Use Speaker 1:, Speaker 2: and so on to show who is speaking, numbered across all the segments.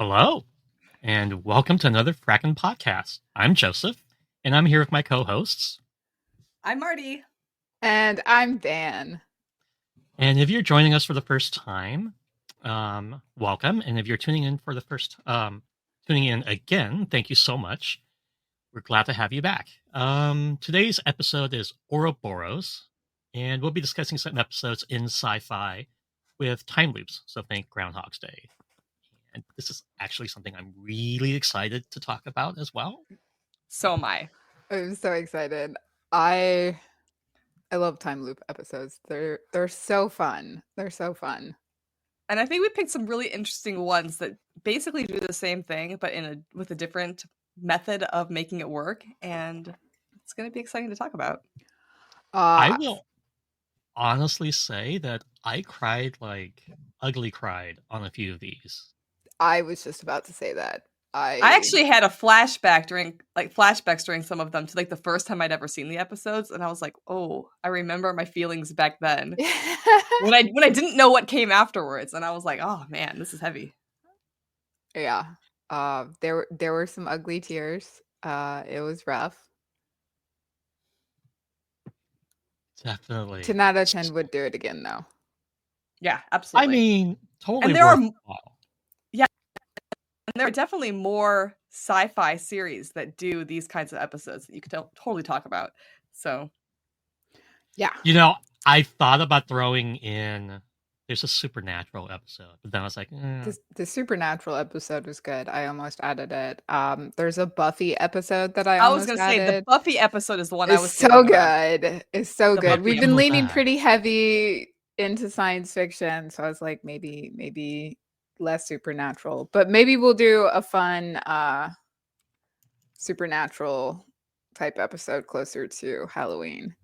Speaker 1: Hello, and welcome to another Frackin' podcast. I'm Joseph, and I'm here with my co-hosts.
Speaker 2: I'm Marty.
Speaker 3: And I'm Dan.
Speaker 1: And if you're joining us for the first time, welcome. And if you're tuning in again, thank you so much. We're glad to have you back. Today's episode is Ouroboros, and we'll be discussing some episodes in sci-fi with time loops. So think Groundhog Day. And this is actually something I'm really excited to talk about as well.
Speaker 2: So am I.
Speaker 3: I'm so excited. I love time loop episodes. They're so fun. They're so fun.
Speaker 2: And I think we picked some really interesting ones that basically do the same thing, but with a different method of making it work. And it's going to be exciting to talk about.
Speaker 1: I will honestly say that I cried ugly cried on a few of these.
Speaker 3: I was just about to say that.
Speaker 2: I actually had a flashbacks during some of them to the first time I'd ever seen the episodes, and I was like, "Oh, I remember my feelings back then when I didn't know what came afterwards," and I was like, "Oh man, this is heavy."
Speaker 3: Yeah, there were some ugly tears. It was rough.
Speaker 1: Definitely.
Speaker 3: 10 out of 10 would do it again, though.
Speaker 2: Yeah, absolutely.
Speaker 1: I mean, totally.
Speaker 2: And there are definitely more sci-fi series that do these kinds of episodes that you could totally talk about. So,
Speaker 3: yeah.
Speaker 1: I thought about throwing in. There's a Supernatural episode, but then I was like,
Speaker 3: the Supernatural episode was good. I almost added it. There's a Buffy episode that I was going to
Speaker 2: say the Buffy episode is the one I was
Speaker 3: so good. It's so good. We've been leaning pretty heavy into science fiction, so I was like, maybe less Supernatural, but maybe we'll do a fun Supernatural type episode closer to Halloween.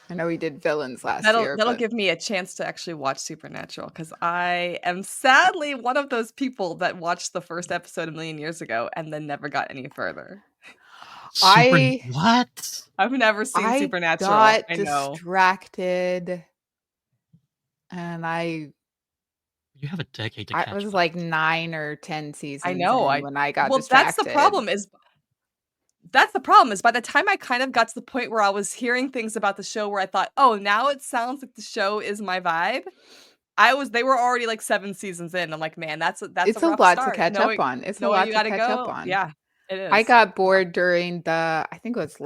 Speaker 3: I know we did villains last year.
Speaker 2: That'll give me a chance to actually watch Supernatural, because I am sadly one of those people that watched the first episode a million years ago and then never got any further.
Speaker 1: What?
Speaker 2: I've never seen Supernatural.
Speaker 3: I got distracted, and
Speaker 1: you have a decade to catch
Speaker 3: up. I was like 9 or 10 seasons.
Speaker 2: I know.
Speaker 3: When I got distracted.
Speaker 2: That's the problem. Is by the time I kind of got to the point where I was hearing things about the show where I thought, oh, now it sounds like the show is my vibe. They were already 7 seasons in. I'm like, man, it's
Speaker 3: a lot to catch up on. It's a lot to catch up on.
Speaker 2: Yeah, it is.
Speaker 3: I got bored during I think it was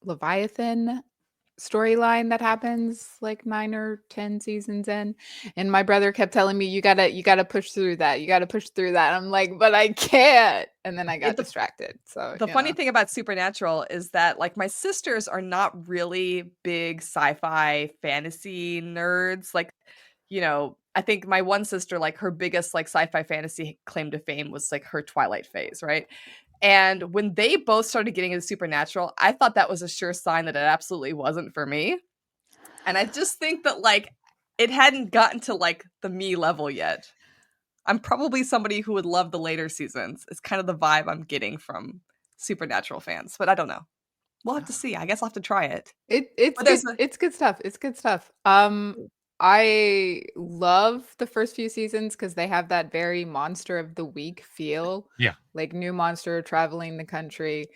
Speaker 3: Leviathan storyline that happens 9 or 10 seasons in, and my brother kept telling me, you gotta push through that, I'm like, but I can't, and then I got distracted. So
Speaker 2: the funny thing about Supernatural is that my sisters are not really big sci-fi fantasy nerds. I think my one sister, her biggest sci-fi fantasy claim to fame was her Twilight phase, right? And when they both started getting into Supernatural, I thought that was a sure sign that it absolutely wasn't for me. And I just think that it hadn't gotten to the me level yet. I'm probably somebody who would love the later seasons. It's kind of the vibe I'm getting from Supernatural fans, but I don't know. We'll have to see. I guess I'll have to try it.
Speaker 3: It's good stuff. It's good stuff. I love the first few seasons because they have that very Monster of the Week feel.
Speaker 1: Yeah.
Speaker 3: New monster traveling the country.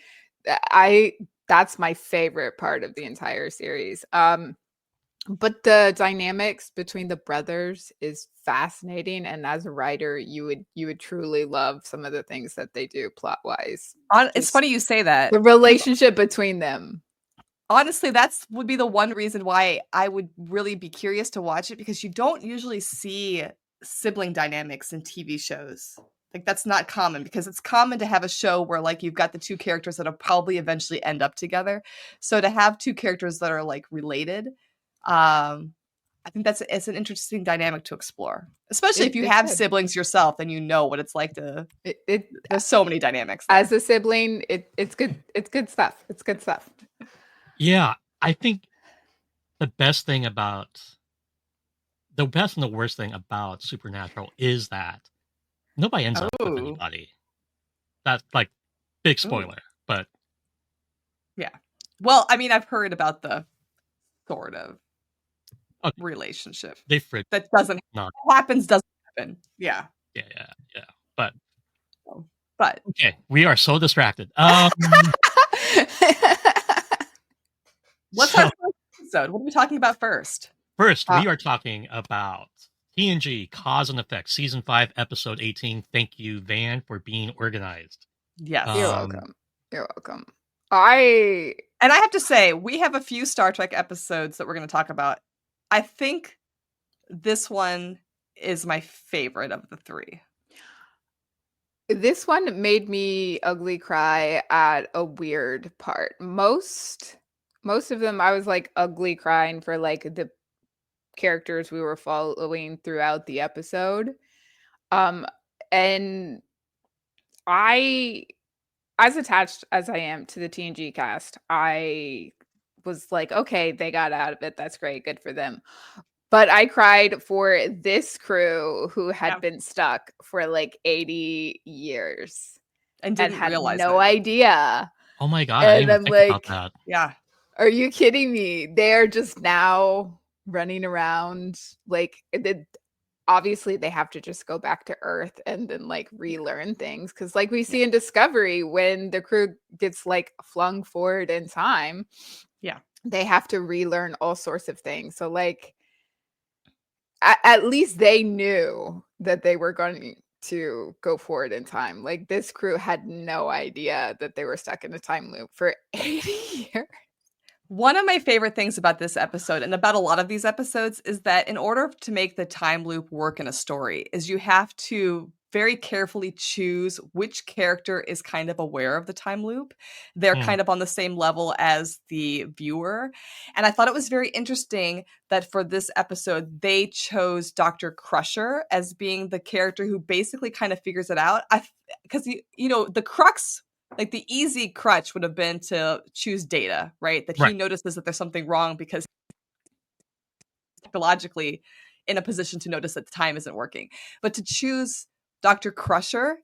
Speaker 3: That's my favorite part of the entire series. But the dynamics between the brothers is fascinating, and as a writer, you would truly love some of the things that they do plot wise.
Speaker 2: It's funny you say that.
Speaker 3: The relationship between them.
Speaker 2: Honestly, would be the one reason why I would really be curious to watch it, because you don't usually see sibling dynamics in TV shows. That's not common, because it's common to have a show where you've got the two characters that'll probably eventually end up together. So to have two characters that are related, I think it's an interesting dynamic to explore, especially if you have siblings yourself, then you know what it's like to. There's so many dynamics there.
Speaker 3: As a sibling, it's good. It's good stuff. It's good stuff.
Speaker 1: Yeah, I think the best and the worst thing about Supernatural is that nobody ends up with anybody. That's big spoiler, but
Speaker 2: yeah. Well, I mean, I've heard about the sort of relationship
Speaker 1: that
Speaker 2: doesn't happen. Yeah.
Speaker 1: Yeah. But
Speaker 2: But
Speaker 1: okay, we are so distracted.
Speaker 2: what's
Speaker 1: So
Speaker 2: our first episode? What are we talking about first?
Speaker 1: first, we are talking about TNG Cause and Effect Season 5, Episode 18. Thank you, Van, for being organized.
Speaker 2: Yes.
Speaker 3: You're welcome. You're welcome. I
Speaker 2: have to say, we have a few Star Trek episodes that we're going to talk about. I think this one is my favorite of the three.
Speaker 3: This one made me ugly cry at a weird part. Most of them I was like ugly crying for like the characters we were following throughout the episode. And I, as attached as I am to the TNG cast, I was like, okay, they got out of it. That's great. Good for them. But I cried for this crew who had been stuck for like 80 years
Speaker 2: and didn't
Speaker 3: had
Speaker 2: realize
Speaker 3: no idea.
Speaker 1: Oh my God, I didn't even think about that.
Speaker 2: Yeah.
Speaker 3: Are you kidding me? They're just now running around. Like, obviously, they have to just go back to Earth and then like relearn things. Because, like we see in Discovery, when the crew gets like flung forward in time, they have to relearn all sorts of things. So, like, at least they knew that they were going to go forward in time. Like, this crew had no idea that they were stuck in a time loop for 80 years.
Speaker 2: One of my favorite things about this episode and about a lot of these episodes is that in order to make the time loop work in a story is you have to very carefully choose which character is kind of aware of the time loop. They're kind of on the same level as the viewer. And I thought it was very interesting that for this episode, they chose Dr. Crusher as being the character who basically kind of figures it out. Because, you know, the crux, like the easy crutch would have been to choose Data, right? That he notices that there's something wrong because psychologically in a position to notice that the time isn't working. But to choose Dr. Crusher,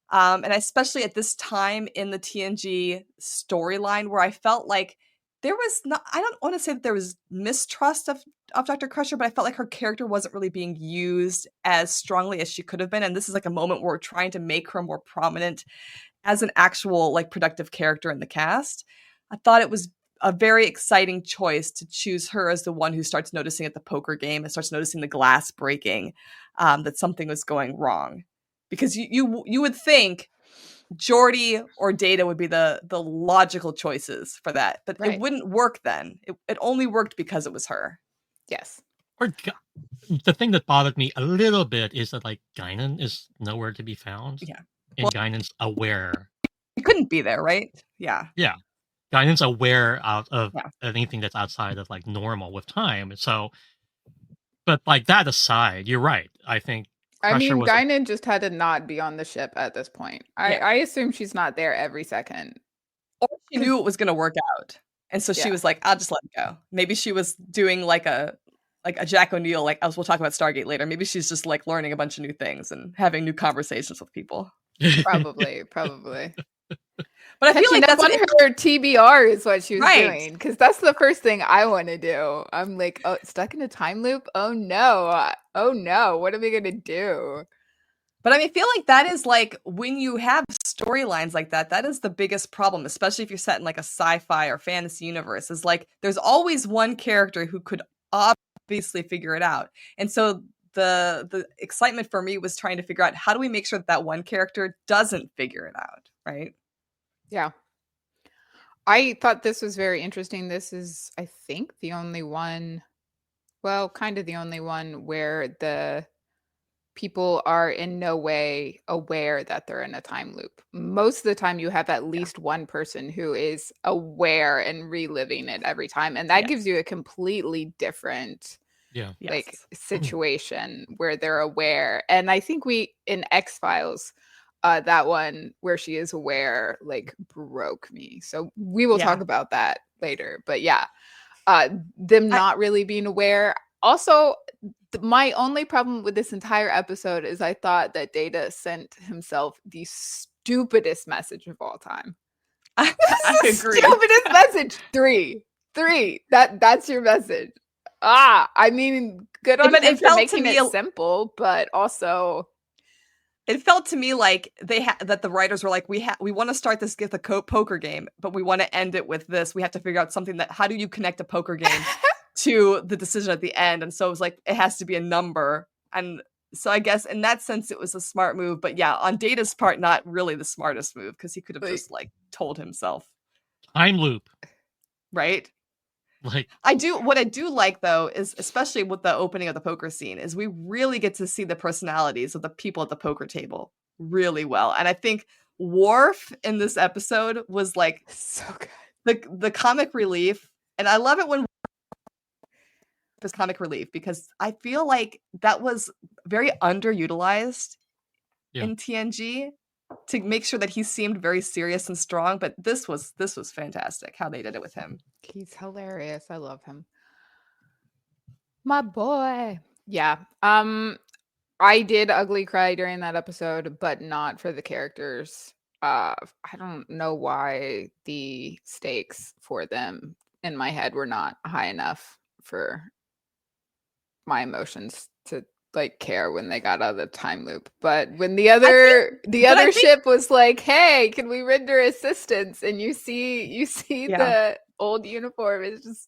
Speaker 2: and especially at this time in the TNG storyline where I felt like there was not, I don't want to say that there was mistrust of Dr. Crusher, but I felt like her character wasn't really being used as strongly as she could have been. And this is like a moment where we're trying to make her more prominent as an actual like productive character in the cast. I thought it was a very exciting choice to choose her as the one who starts noticing at the poker game and starts noticing the glass breaking, that something was going wrong. Because you would think Geordi or Data would be the logical choices for that, but it wouldn't work then. It only worked because it was her.
Speaker 3: Yes.
Speaker 1: Or the thing that bothered me a little bit is that like Guinan is nowhere to be found.
Speaker 2: Yeah.
Speaker 1: And Guinan's aware.
Speaker 2: He couldn't be there, right? Yeah.
Speaker 1: Yeah. Guinan's aware out of anything that's outside of like normal with time. So, but like that aside, you're right. I think
Speaker 3: Guinan just had to not be on the ship at this point. I assume she's not there every second.
Speaker 2: Or she knew it was going to work out. And so she was like, I'll just let it go. Maybe she was doing like a Jack O'Neill, like as we'll talk about Stargate later. Maybe she's just like learning a bunch of new things and having new conversations with people.
Speaker 3: Probably.
Speaker 2: But I feel like that's
Speaker 3: on her TBR is what she was doing, because that's the first thing I want to do. I'm like, oh, stuck in a time loop? Oh no, what are we gonna do?
Speaker 2: But I mean, I feel like that is like when you have storylines like that, that is the biggest problem, especially if you're set in like a sci-fi or fantasy universe, is like there's always one character who could obviously figure it out. And so the excitement for me was trying to figure out how do we make sure that one character doesn't figure it out, right?
Speaker 3: Yeah. I thought this was very interesting. This is, I think, the only one, well, kind of the only one where the people are in no way aware that they're in a time loop. Most of the time you have at least one person who is aware and reliving it every time. And that gives you a completely different situation where they're aware. And I think in X-Files, that one where she is aware like broke me. So we will talk about that later. But them not really being aware. Also, my only problem with this entire episode is I thought that Data sent himself the stupidest message of all time.
Speaker 2: I agree.
Speaker 3: Stupidest message. Three. That's your message. I mean, good on him for making it simple, but also
Speaker 2: It felt to me like that the writers were like, we want to start this get the poker game, but we want to end it with this. We have to figure out something that how do you connect a poker game to the decision at the end? And so it was like it has to be a number. And so I guess in that sense it was a smart move, but yeah, on Data's part, not really the smartest move because he could have just like told himself.
Speaker 1: Time loop.
Speaker 2: Right?
Speaker 1: Like
Speaker 2: what I do like though is especially with the opening of the poker scene is we really get to see the personalities of the people at the poker table really well. And I think Worf in this episode was like
Speaker 3: so good.
Speaker 2: The comic relief. And I love it when is comic relief because I feel like that was very underutilized in TNG to make sure that he seemed very serious and strong, but this was fantastic how they did it with him.
Speaker 3: He's hilarious. I love him. My boy. Yeah. I did ugly cry during that episode, but not for the characters. I don't know why the stakes for them in my head were not high enough for my emotions to like care when they got out of the time loop. But when the other ship was like, "Hey, can we render assistance?" and you see the old uniform, it's just.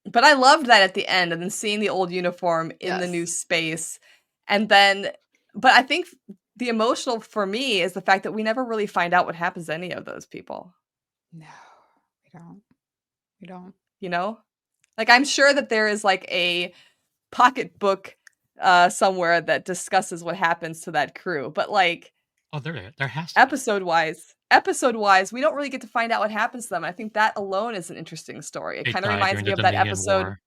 Speaker 2: But I loved that at the end, and then seeing the old uniform in the new space, and then. But I think the emotional for me is the fact that we never really find out what happens to any of those people.
Speaker 3: No, we don't. We don't.
Speaker 2: You know, like I'm sure that there is like a pocketbook somewhere that discusses what happens to that crew, but like
Speaker 1: there has to
Speaker 2: episode wise we don't really get to find out what happens to them. I think that alone is an interesting story. It kind of reminds me of that episode War.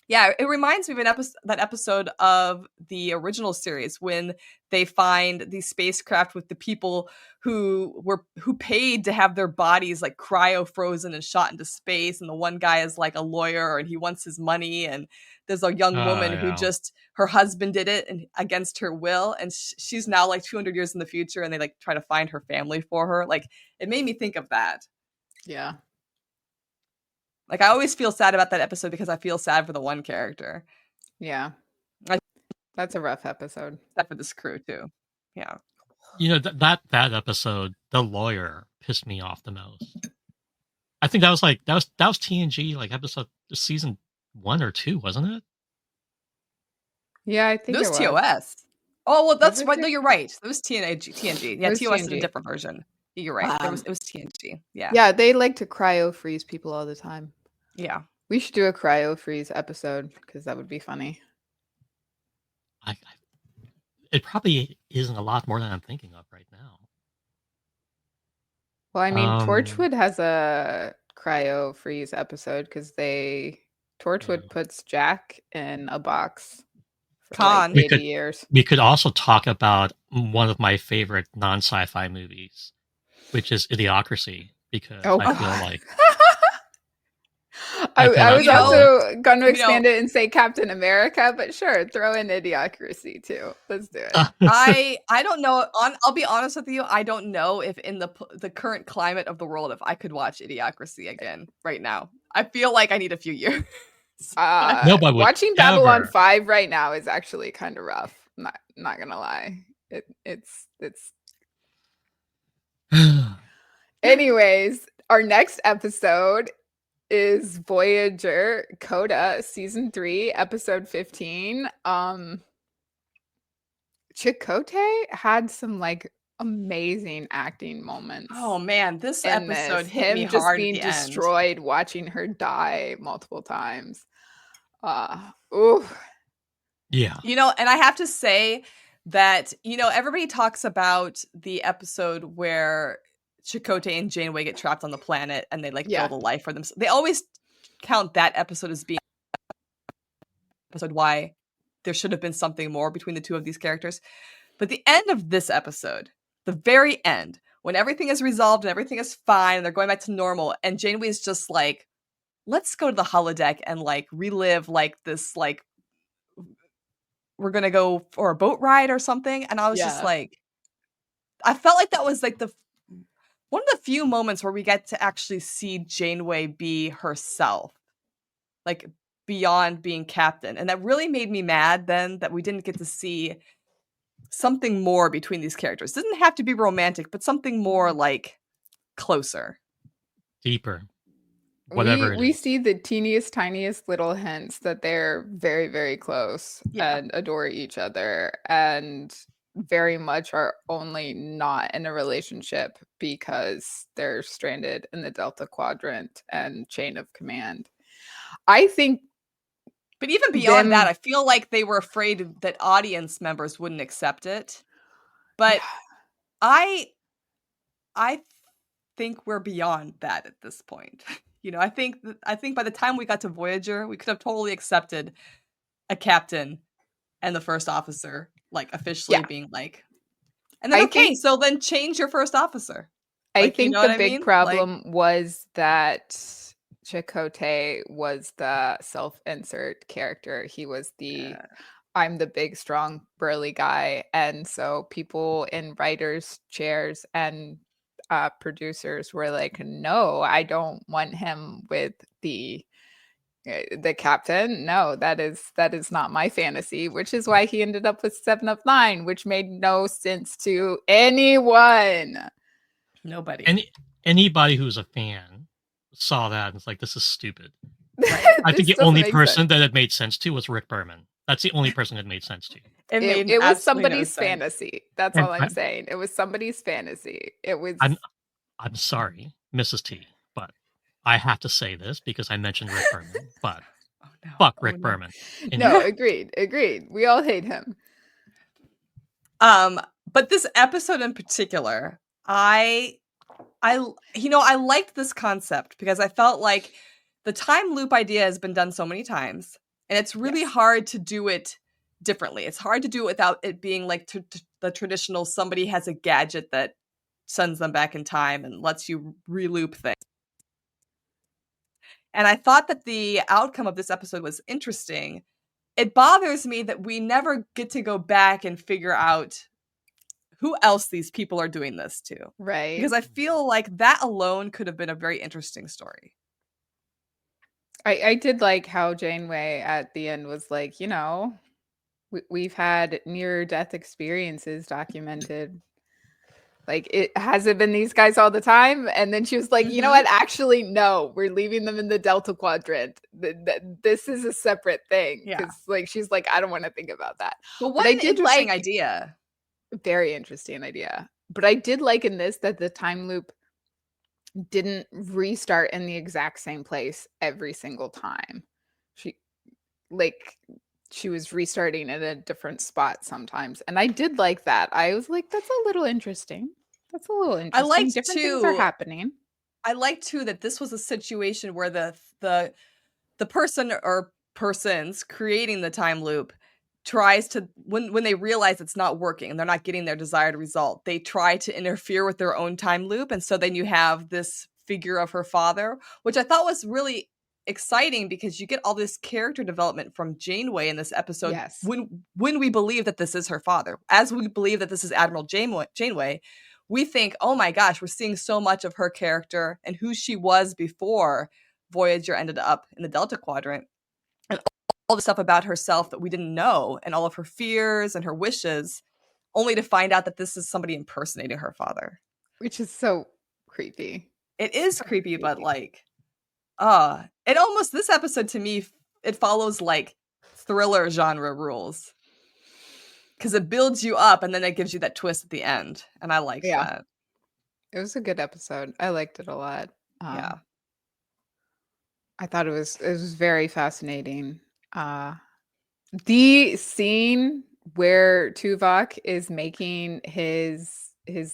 Speaker 2: Yeah, it reminds me of that episode of the original series when they find the spacecraft with the people who paid to have their bodies like cryo frozen and shot into space, and the one guy is like a lawyer and he wants his money, and there's a young woman who just her husband did it and against her will, and she's now like 200 years in the future, and they like try to find her family for her. Like it made me think of that.
Speaker 3: Yeah.
Speaker 2: Like, I always feel sad about that episode because I feel sad for the one character.
Speaker 3: Yeah. That's a rough episode.
Speaker 2: Except for this crew, too. Yeah.
Speaker 1: You know, that episode, the lawyer pissed me off the most. I think that was TNG, like, episode, season 1 or 2, wasn't it?
Speaker 3: Yeah, I think
Speaker 2: it was TOS. Oh, well, that's right. No, you're right. It was TNG. Yeah, TOS is a different version. You're right. It was TNG. Yeah.
Speaker 3: Yeah, they like to cryo freeze people all the time.
Speaker 2: Yeah.
Speaker 3: We should do a cryo freeze episode because that would be funny.
Speaker 1: It probably isn't a lot more than I'm thinking of right now.
Speaker 3: Well, I mean, Torchwood has a cryo freeze episode because Torchwood puts Jack in a box for like 80 years.
Speaker 1: We could also talk about one of my favorite non-sci-fi movies, which is Idiocracy, because I feel like
Speaker 3: I was also going to expand it and say Captain America, but sure, throw in Idiocracy too. Let's do it.
Speaker 2: I don't know. I'll be honest with you. I don't know if in the current climate of the world, if I could watch Idiocracy again right now. I feel like I need a few years.
Speaker 1: Nobody would
Speaker 3: watching Babylon 5 right now is actually kind of rough. Not gonna lie. It's. Anyways, our next episode is Voyager Coda season 3 episode 15. Chakotay had some like amazing acting moments.
Speaker 2: Oh man, this episode hit me
Speaker 3: just
Speaker 2: hard
Speaker 3: being
Speaker 2: at the
Speaker 3: destroyed
Speaker 2: end.
Speaker 3: watching her die multiple times. Ooh.
Speaker 1: Yeah.
Speaker 2: You know, and I have to say that, you know, everybody talks about the episode where Chakotay and Janeway get trapped on the planet and they like build a life for themselves. They always count that episode as being episode why there should have been something more between the two of these characters. But the end of this episode, the very end, when everything is resolved and everything is fine and they're going back to normal, and Janeway is just like, let's go to the holodeck and like relive like this, like we're gonna go for a boat ride or something. And I was just like, I felt like that was like one of the few moments where we get to actually see Janeway be herself, like beyond being captain. And that really made me mad then that we didn't get to see something more between these characters. It doesn't have to be romantic, but something more like closer.
Speaker 1: Deeper. Whatever
Speaker 3: we
Speaker 1: it is.
Speaker 3: see the teeniest, tiniest little hints that they're very, very close and adore each other, and very much are only not in a relationship because they're stranded in the Delta Quadrant and chain of command. I think,
Speaker 2: but even beyond that, I feel like they were afraid that audience members wouldn't accept it. But I think we're beyond that at this point. You know, I think by the time we got to Voyager, we could have totally accepted a captain and the first officer like officially being like, and then so then change your first officer.
Speaker 3: I think the big problem was that Chakotay was the self-insert character. He was the I'm the big, strong, burly guy. And so people in writers' chairs and producers were like, no, I don't want him with the captain. No, that is not my fantasy, which is why he ended up with 7 of 9, which made no sense to anyone.
Speaker 2: Nobody.
Speaker 1: Anybody who's a fan saw that and was like, this is stupid. I think the only person that it made sense to was Rick Berman. That's the only person it made sense to.
Speaker 3: It was somebody's fantasy. That's all I'm saying. It was somebody's fantasy. It was.
Speaker 1: I'm sorry, Mrs. T, but I have to say this because I mentioned Rick Berman. But fuck Rick Berman.
Speaker 3: No, agreed. We all hate him.
Speaker 2: But this episode in particular, I liked this concept because I felt like the time loop idea has been done so many times, and it's really hard to do it differently. It's hard to do it without it being like the traditional somebody has a gadget that sends them back in time and lets you re-loop things. And I thought that the outcome of this episode was interesting. It bothers me that we never get to go back and figure out who else these people are doing this to.
Speaker 3: Right.
Speaker 2: Because I feel like that alone could have been a very interesting story.
Speaker 3: I did like how Janeway at the end was like, you know, we've had near-death experiences documented. Like, it hasn't been these guys all the time. And then she was like, you know what? Actually, no, we're leaving them in the Delta Quadrant. This is a separate thing. Because, like, she's like, I don't want to think about that.
Speaker 2: But what an interesting idea.
Speaker 3: Very interesting idea. But I did like in this that the time loop didn't restart in the exact same place every single time. She was restarting at a different spot sometimes. And I did like that. I was like, that's a little interesting. I liked different things are happening.
Speaker 2: I like too that this was a situation where the person or persons creating the time loop tries to, when they realize it's not working and they're not getting their desired result, they try to interfere with their own time loop. And so then you have this figure of her father, which I thought was really exciting because you get all this character development from Janeway in this episode.
Speaker 3: Yes.
Speaker 2: When we believe that this is her father, as we believe that this is Admiral Janeway, we think, oh my gosh, we're seeing so much of her character and who she was before Voyager ended up in the Delta Quadrant, and all the stuff about herself that we didn't know, and all of her fears and her wishes, only to find out that this is somebody impersonating her father.
Speaker 3: Which is so creepy.
Speaker 2: It is creepy, but like, this episode to me, it follows like thriller genre rules. Because it builds you up and then it gives you that twist at the end. And I liked that.
Speaker 3: It was a good episode. I liked it a lot. I thought it was very fascinating. The scene where Tuvok is making his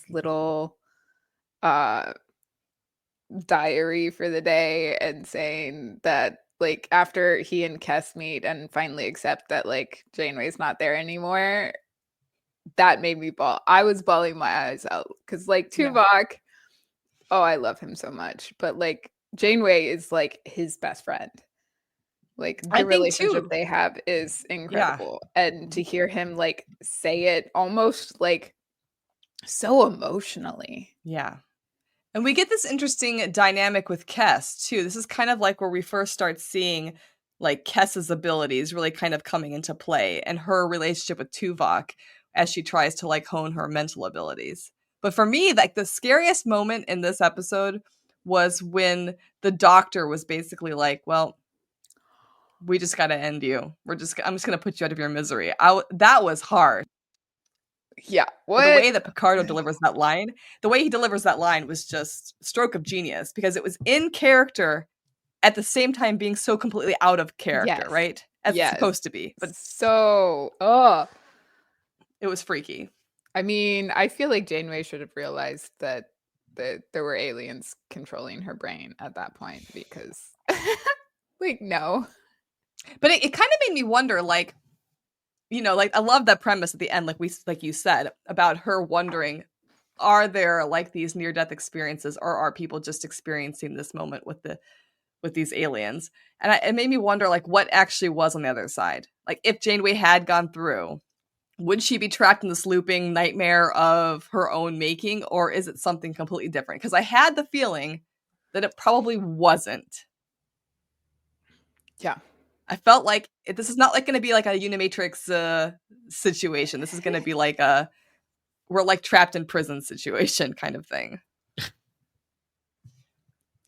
Speaker 3: little diary for the day and saying that, like, after he and Kes meet and finally accept that, like, Janeway's not there anymore, that made me bawl. I was bawling my eyes out because, like, Tuvok, I love him so much, but like Janeway is like his best friend. Like, the relationship they have is incredible, and to hear him like say it almost like so emotionally.
Speaker 2: Yeah. And we get this interesting dynamic with Kes, too. This is kind of like where we first start seeing, like, Kes's abilities really kind of coming into play and her relationship with Tuvok. as she tries to like hone her mental abilities. But for me, like the scariest moment in this episode was when the doctor was basically like, well, we just got to end you. I'm just going to put you out of your misery. That was hard.
Speaker 3: Yeah.
Speaker 2: But the way that Picardo delivers that line, was just stroke of genius, because it was in character at the same time being so completely out of character, right? As it's supposed to be. But it was freaky.
Speaker 3: I mean, I feel like Janeway should have realized that there were aliens controlling her brain at that point, because like, no.
Speaker 2: But it kind of made me wonder, like, you know, like I love that premise at the end, like you said, about her wondering, are there like these near-death experiences, or are people just experiencing this moment with these aliens? And it made me wonder, like, what actually was on the other side. Like, if Janeway had gone through, would she be trapped in this looping nightmare of her own making, or is it something completely different? Because I had the feeling that it probably wasn't.
Speaker 3: Yeah.
Speaker 2: I felt like this is not like going to be like a Unimatrix situation. This is going to be like we're like trapped in prison situation kind of thing.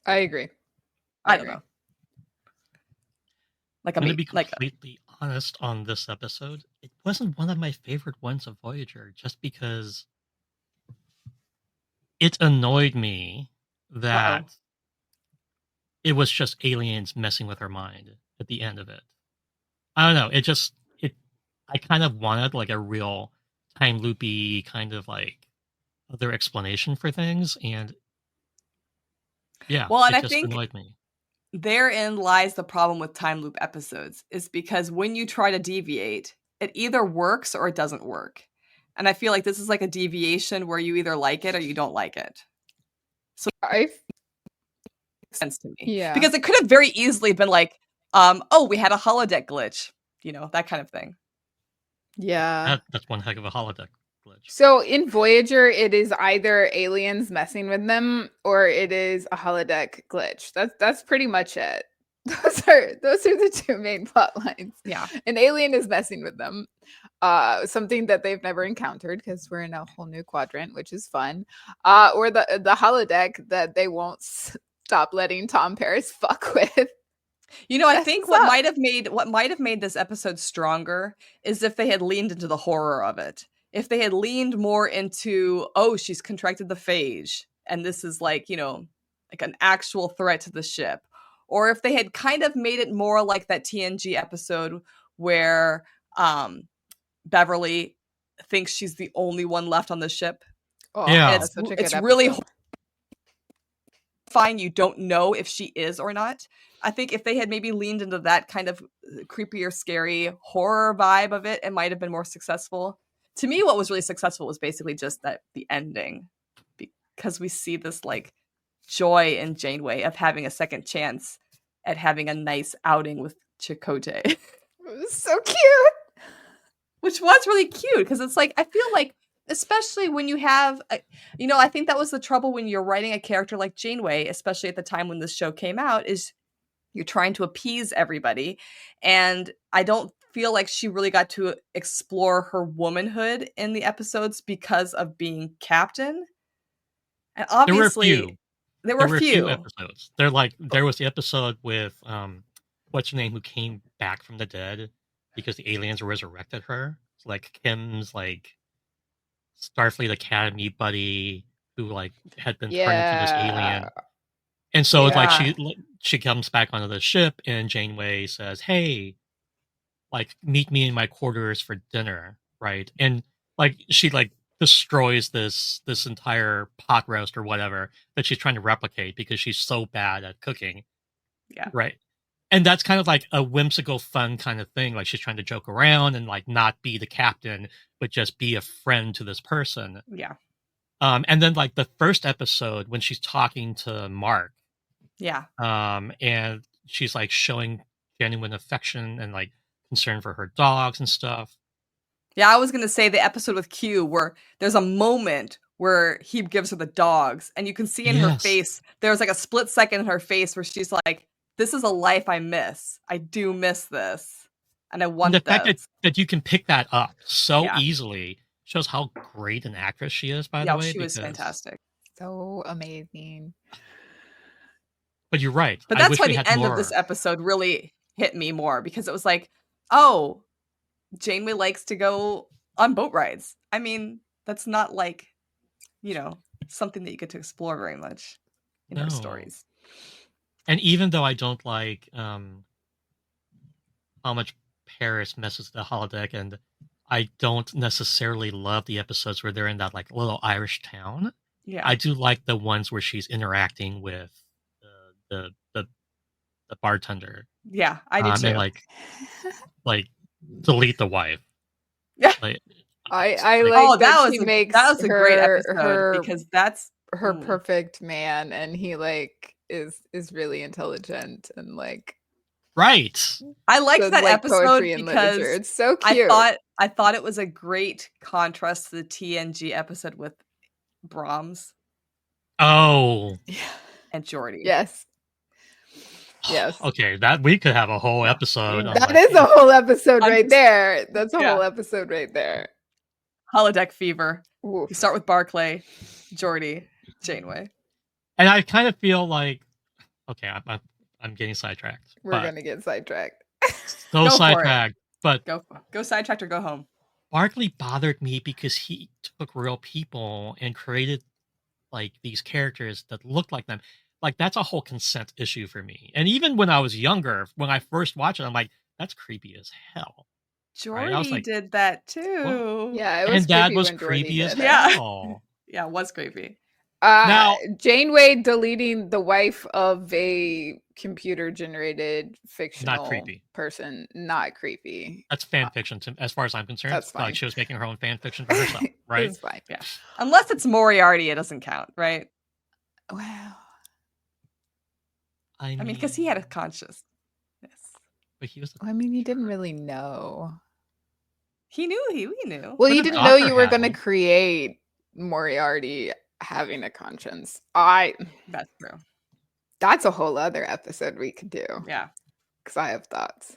Speaker 3: I agree.
Speaker 2: I don't know. Like,
Speaker 1: I'm going to be completely honest on this episode. It wasn't one of my favorite ones of Voyager, just because it annoyed me that it was just aliens messing with her mind at the end of it. I don't know. I kind of wanted like a real time loopy kind of like other explanation for things, and yeah,
Speaker 2: well, and
Speaker 1: it
Speaker 2: I
Speaker 1: just
Speaker 2: think
Speaker 1: annoyed me.
Speaker 2: Therein lies the problem with time loop episodes, is because when you try to deviate, it either works or it doesn't work. And I feel like this is like a deviation where you either like it or you don't like it. So it makes sense to me.
Speaker 3: Yeah.
Speaker 2: Because it could have very easily been like, we had a holodeck glitch, you know, that kind of thing.
Speaker 3: Yeah.
Speaker 1: That's one heck of a holodeck glitch.
Speaker 3: So in Voyager, it is either aliens messing with them or it is a holodeck glitch. That's pretty much it. Those are the two main plot lines.
Speaker 2: Yeah.
Speaker 3: An alien is messing with them. Something that they've never encountered, because we're in a whole new quadrant, which is fun. Or the holodeck that they won't stop letting Tom Paris fuck with.
Speaker 2: You know, I think what might have made this episode stronger is if they had leaned into the horror of it. If they had leaned more into, she's contracted the phage, and this is like, you know, like an actual threat to the ship. Or if they had kind of made it more like that TNG episode where Beverly thinks she's the only one left on the ship.
Speaker 1: Yeah.
Speaker 2: It's really fine. You don't know if she is or not. I think if they had maybe leaned into that kind of creepier, scary horror vibe of it, it might have been more successful. To me, what was really successful was basically just the ending, because we see this like joy in Janeway of having a second chance at having a nice outing with Chakotay.
Speaker 3: It was so cute.
Speaker 2: Which was really cute, because it's like, I feel like, especially when you have, I think that was the trouble when you're writing a character like Janeway, especially at the time when this show came out, is you're trying to appease everybody. And I don't feel like she really got to explore her womanhood in the episodes because of being captain. And obviously, there were a few
Speaker 1: episodes. There was the episode with what's her name, who came back from the dead because the aliens resurrected her. It's like Kim's like Starfleet Academy buddy who like had been turned into this alien. And so it's like she comes back onto the ship, and Janeway says, "Hey, like meet me in my quarters for dinner," right? And like she like destroys this entire pot roast or whatever that she's trying to replicate because she's so bad at cooking.
Speaker 2: Yeah.
Speaker 1: Right. And that's kind of like a whimsical, fun kind of thing. Like she's trying to joke around and like not be the captain, but just be a friend to this person.
Speaker 2: Yeah.
Speaker 1: And then like the first episode when she's talking to Mark.
Speaker 2: Yeah.
Speaker 1: And she's like showing genuine affection and like concern for her dogs and stuff.
Speaker 2: Yeah, I was going to say the episode with Q where there's a moment where he gives her the dogs, and you can see in her face, there's like a split second in her face where she's like, this is a life I miss. I do miss this. And I want
Speaker 1: the fact that you can pick that up so easily shows how great an actress she is, by the
Speaker 2: Yeah,
Speaker 1: way.
Speaker 2: she was
Speaker 1: because-
Speaker 2: fantastic.
Speaker 3: So amazing.
Speaker 1: But you're right.
Speaker 2: But
Speaker 1: I
Speaker 2: that's
Speaker 1: wish
Speaker 2: why
Speaker 1: we
Speaker 2: the
Speaker 1: had
Speaker 2: end
Speaker 1: more.
Speaker 2: of this episode really hit me more, because it was like, oh, Janeway likes to go on boat rides. I mean, that's not like, something that you get to explore very much in her
Speaker 1: No.
Speaker 2: stories.
Speaker 1: And even though I don't like how much Paris messes with the holodeck, and I don't necessarily love the episodes where they're in that like little Irish town,
Speaker 2: Yeah.
Speaker 1: I do like the ones where she's interacting with the bartender.
Speaker 2: Yeah, I do too.
Speaker 1: And like delete the wife.
Speaker 2: Yeah.
Speaker 1: Like,
Speaker 3: I
Speaker 1: like-
Speaker 3: like
Speaker 2: that
Speaker 3: she makes
Speaker 2: was a great episode
Speaker 3: her
Speaker 2: because that's
Speaker 3: her perfect man, and he like is really intelligent and like
Speaker 1: right.
Speaker 2: I liked
Speaker 3: does,
Speaker 2: that
Speaker 3: like,
Speaker 2: episode
Speaker 3: poetry and literature.
Speaker 2: because
Speaker 3: It's so cute.
Speaker 2: I thought it was a great contrast to the TNG episode with Brahms
Speaker 1: Oh.
Speaker 2: and Geordi.
Speaker 3: Yes. Yes.
Speaker 1: Okay, that we could have a whole episode. on,
Speaker 3: That
Speaker 1: like,
Speaker 3: is a whole episode
Speaker 2: I'm
Speaker 3: right
Speaker 2: just-
Speaker 3: there. That's a
Speaker 2: Yeah.
Speaker 3: whole episode right there.
Speaker 2: Holodeck fever.
Speaker 3: Oof.
Speaker 2: You start with Barclay, Geordi, Janeway.
Speaker 1: And I kind of feel like, okay, I'm getting sidetracked.
Speaker 3: We're
Speaker 1: but
Speaker 3: gonna get sidetracked.
Speaker 1: so
Speaker 2: Go for it.
Speaker 1: sidetracked. But
Speaker 2: Go sidetracked or go home.
Speaker 1: Barkley bothered me because he took real people and created like these characters that looked like them. Like that's a whole consent issue for me. And even when I was younger, when I first watched it, I'm like, that's creepy as hell. Right, I was
Speaker 2: Geordi
Speaker 1: like,
Speaker 2: did that too.
Speaker 3: Yeah, it was
Speaker 1: And that
Speaker 3: creepy
Speaker 1: was
Speaker 3: when Geordi
Speaker 1: creepy as
Speaker 3: did it.
Speaker 2: Yeah.
Speaker 1: hell.
Speaker 2: Yeah, it was creepy.
Speaker 1: Now-
Speaker 3: Janeway deleting the wife of a computer-generated fictional
Speaker 1: creepy.
Speaker 3: person, not creepy.
Speaker 1: That's fan fiction, as far as I'm concerned.
Speaker 3: That's fine.
Speaker 1: Like she was making her own fan fiction for herself, right?
Speaker 3: It's fine.
Speaker 2: Yeah. Unless it's Moriarty, it doesn't count, right?
Speaker 3: Wow.
Speaker 2: I mean, because he had a consciousness.
Speaker 1: But he was.
Speaker 3: I mean, you didn't really know.
Speaker 2: He knew. He knew.
Speaker 3: Well,
Speaker 1: But
Speaker 3: you
Speaker 1: the
Speaker 3: didn't know you
Speaker 1: Doctor
Speaker 3: were going to
Speaker 1: had.
Speaker 3: create Moriarty having a conscience.
Speaker 2: That's true.
Speaker 3: That's a whole other episode we could do
Speaker 2: Yeah.
Speaker 3: because I have thoughts.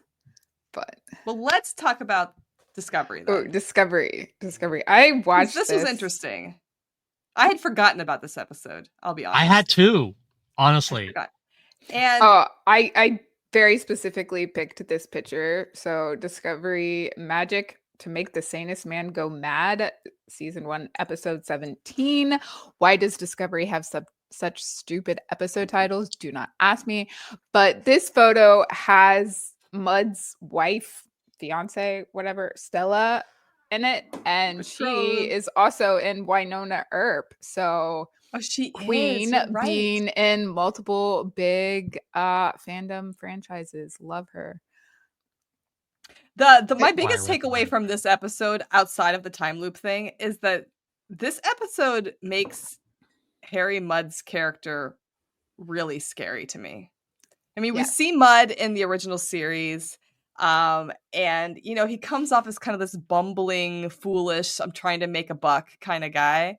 Speaker 3: But
Speaker 2: Well, let's talk about Discovery
Speaker 3: oh,
Speaker 2: then.
Speaker 3: Discovery. I
Speaker 2: 'Cause
Speaker 3: watched
Speaker 2: this was interesting. I had forgotten about this episode. I'll be honest.
Speaker 1: I had two,
Speaker 2: I
Speaker 1: honestly.
Speaker 2: forgot. And
Speaker 3: I very specifically picked this picture. So Discovery Magic to make the sanest man go mad, season 1, episode 17. Why does Discovery have such stupid episode titles? Do not ask me. But this photo has Mudd's wife, fiance, whatever, Stella in it, and she
Speaker 2: Betrothed.
Speaker 3: is also in Winona Earp. So
Speaker 2: she
Speaker 3: Queen
Speaker 2: is, you're right.
Speaker 3: being in multiple big fandom franchises. Love her.
Speaker 2: My
Speaker 1: Why
Speaker 2: biggest takeaway
Speaker 1: recommend?
Speaker 2: from this episode, outside of the time loop thing, is that this episode makes Harry Mudd's character really scary to me. I mean, we
Speaker 3: Yes.
Speaker 2: see Mudd in the original series, and he comes off as kind of this bumbling, foolish, I'm trying to make a buck kind of guy.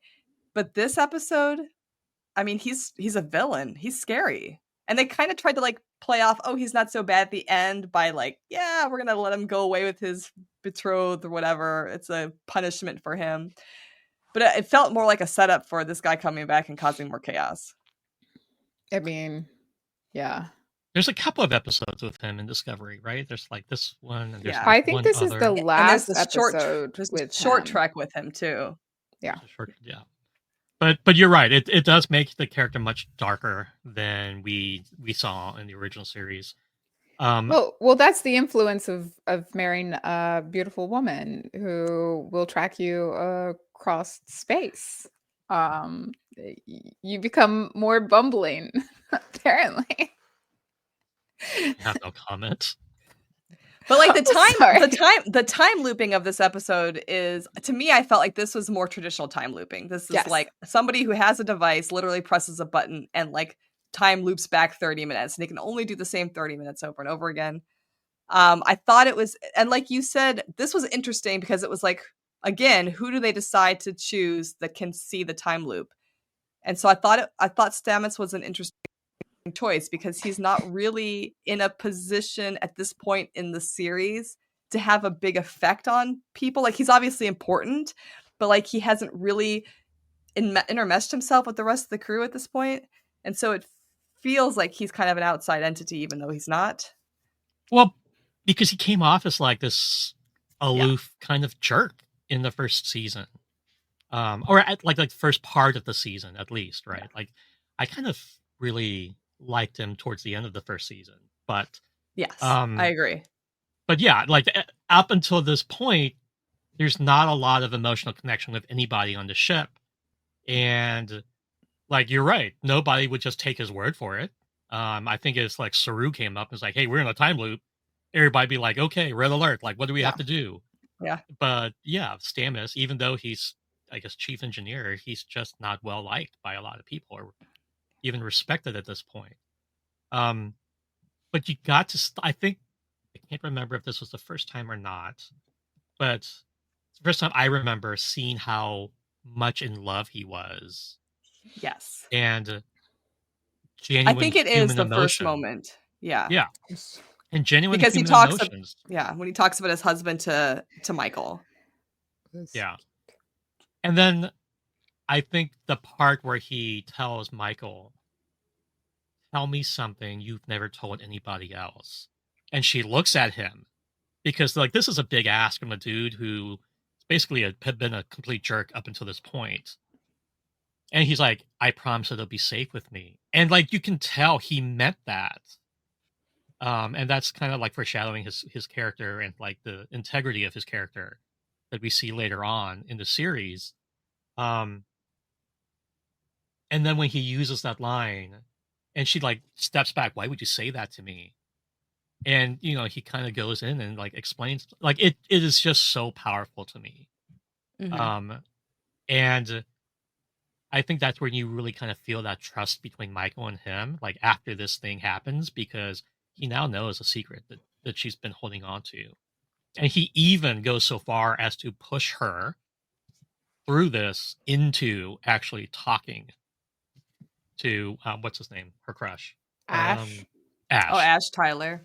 Speaker 2: But this episode, I mean, he's a villain. He's scary. And they kind of tried to like play off, oh, he's not so bad at the end by like, yeah, we're gonna let him go away with his betrothed or whatever. It's a punishment for him. But it felt more like a setup for this guy coming back and causing more chaos.
Speaker 3: I mean, yeah.
Speaker 1: There's a couple of episodes with him in Discovery, right? There's like this one, and there's
Speaker 2: Yeah.
Speaker 1: like
Speaker 3: I think
Speaker 1: one
Speaker 3: this is
Speaker 1: other.
Speaker 3: the
Speaker 2: And there's
Speaker 3: last
Speaker 2: the short,
Speaker 3: episode
Speaker 2: there's
Speaker 3: with
Speaker 2: a short
Speaker 3: him.
Speaker 2: trek with him too.
Speaker 3: Yeah.
Speaker 1: Yeah. But you're right. It does make the character much darker than we saw in the original series.
Speaker 3: Well, that's the influence of marrying a beautiful woman who will track you across space. You become more bumbling, apparently.
Speaker 1: I have no comment.
Speaker 2: But like
Speaker 3: Sorry.
Speaker 2: the time looping of this episode is, to me, I felt like this was more traditional time looping. This is
Speaker 3: Yes.
Speaker 2: like somebody who has a device literally presses a button and like time loops back 30 minutes, and they can only do the same 30 minutes over and over again. I thought it was, and like you said, this was interesting because it was like, again, who do they decide to choose that can see the time loop? And so I thought Stamets was an interesting choice because he's not really in a position at this point in the series to have a big effect on people. Like, he's obviously important, but like he hasn't really intermeshed himself with the rest of the crew at this point, and so it feels like he's kind of an outside entity, even though he's not.
Speaker 1: Well, because he came off as like this
Speaker 2: Yeah.
Speaker 1: aloof kind of jerk in the first season, or at like the first part of the season at least, right?
Speaker 2: Yeah.
Speaker 1: Like I kind of really liked him towards the end of the first season, but
Speaker 2: Yes, I agree.
Speaker 1: But yeah, like up until this point, there's not a lot of emotional connection with anybody on the ship, and like you're right, nobody would just take his word for it. I think it's like Saru came up and was like, "Hey, we're in a time loop." Everybody be like, "Okay, red alert! Like, what do we have to do?"
Speaker 2: Yeah.
Speaker 1: But yeah, Stamets, even though he's, I guess, chief engineer, he's just not well liked by a lot of people or even respected at this point. But you got to, I think, I can't remember if this was the first time or not, but it's the first time I remember seeing how much in love he was.
Speaker 2: Yes.
Speaker 1: And
Speaker 2: I think it is
Speaker 1: human
Speaker 2: the first
Speaker 1: emotion.
Speaker 2: moment. Yeah.
Speaker 1: Yeah. And genuine
Speaker 2: Because he
Speaker 1: human
Speaker 2: talks
Speaker 1: emotions.
Speaker 2: when he talks about his husband to Michael.
Speaker 1: Yeah. And then I think the part where he tells Michael, "Tell me something you've never told anybody else." And she looks at him because like this is a big ask from a dude who basically had been a complete jerk up until this point. And he's like, "I promise it'll be safe with me." And like you can tell he meant that. And that's kind of like foreshadowing his character and like the integrity of his character that we see later on in the series. And then when he uses that line and she like steps back, "Why would you say that to me?" And you know, he kind of goes in and like explains like it is just so powerful to me.
Speaker 2: Mm-hmm.
Speaker 1: And I think that's where you really kind of feel that trust between Michael and him, like after this thing happens, because he now knows a secret that she's been holding on to. And he even goes so far as to push her through this into actually talking to what's his name? Her crush.
Speaker 3: Ash.
Speaker 1: Ash.
Speaker 2: Oh, Ash Tyler.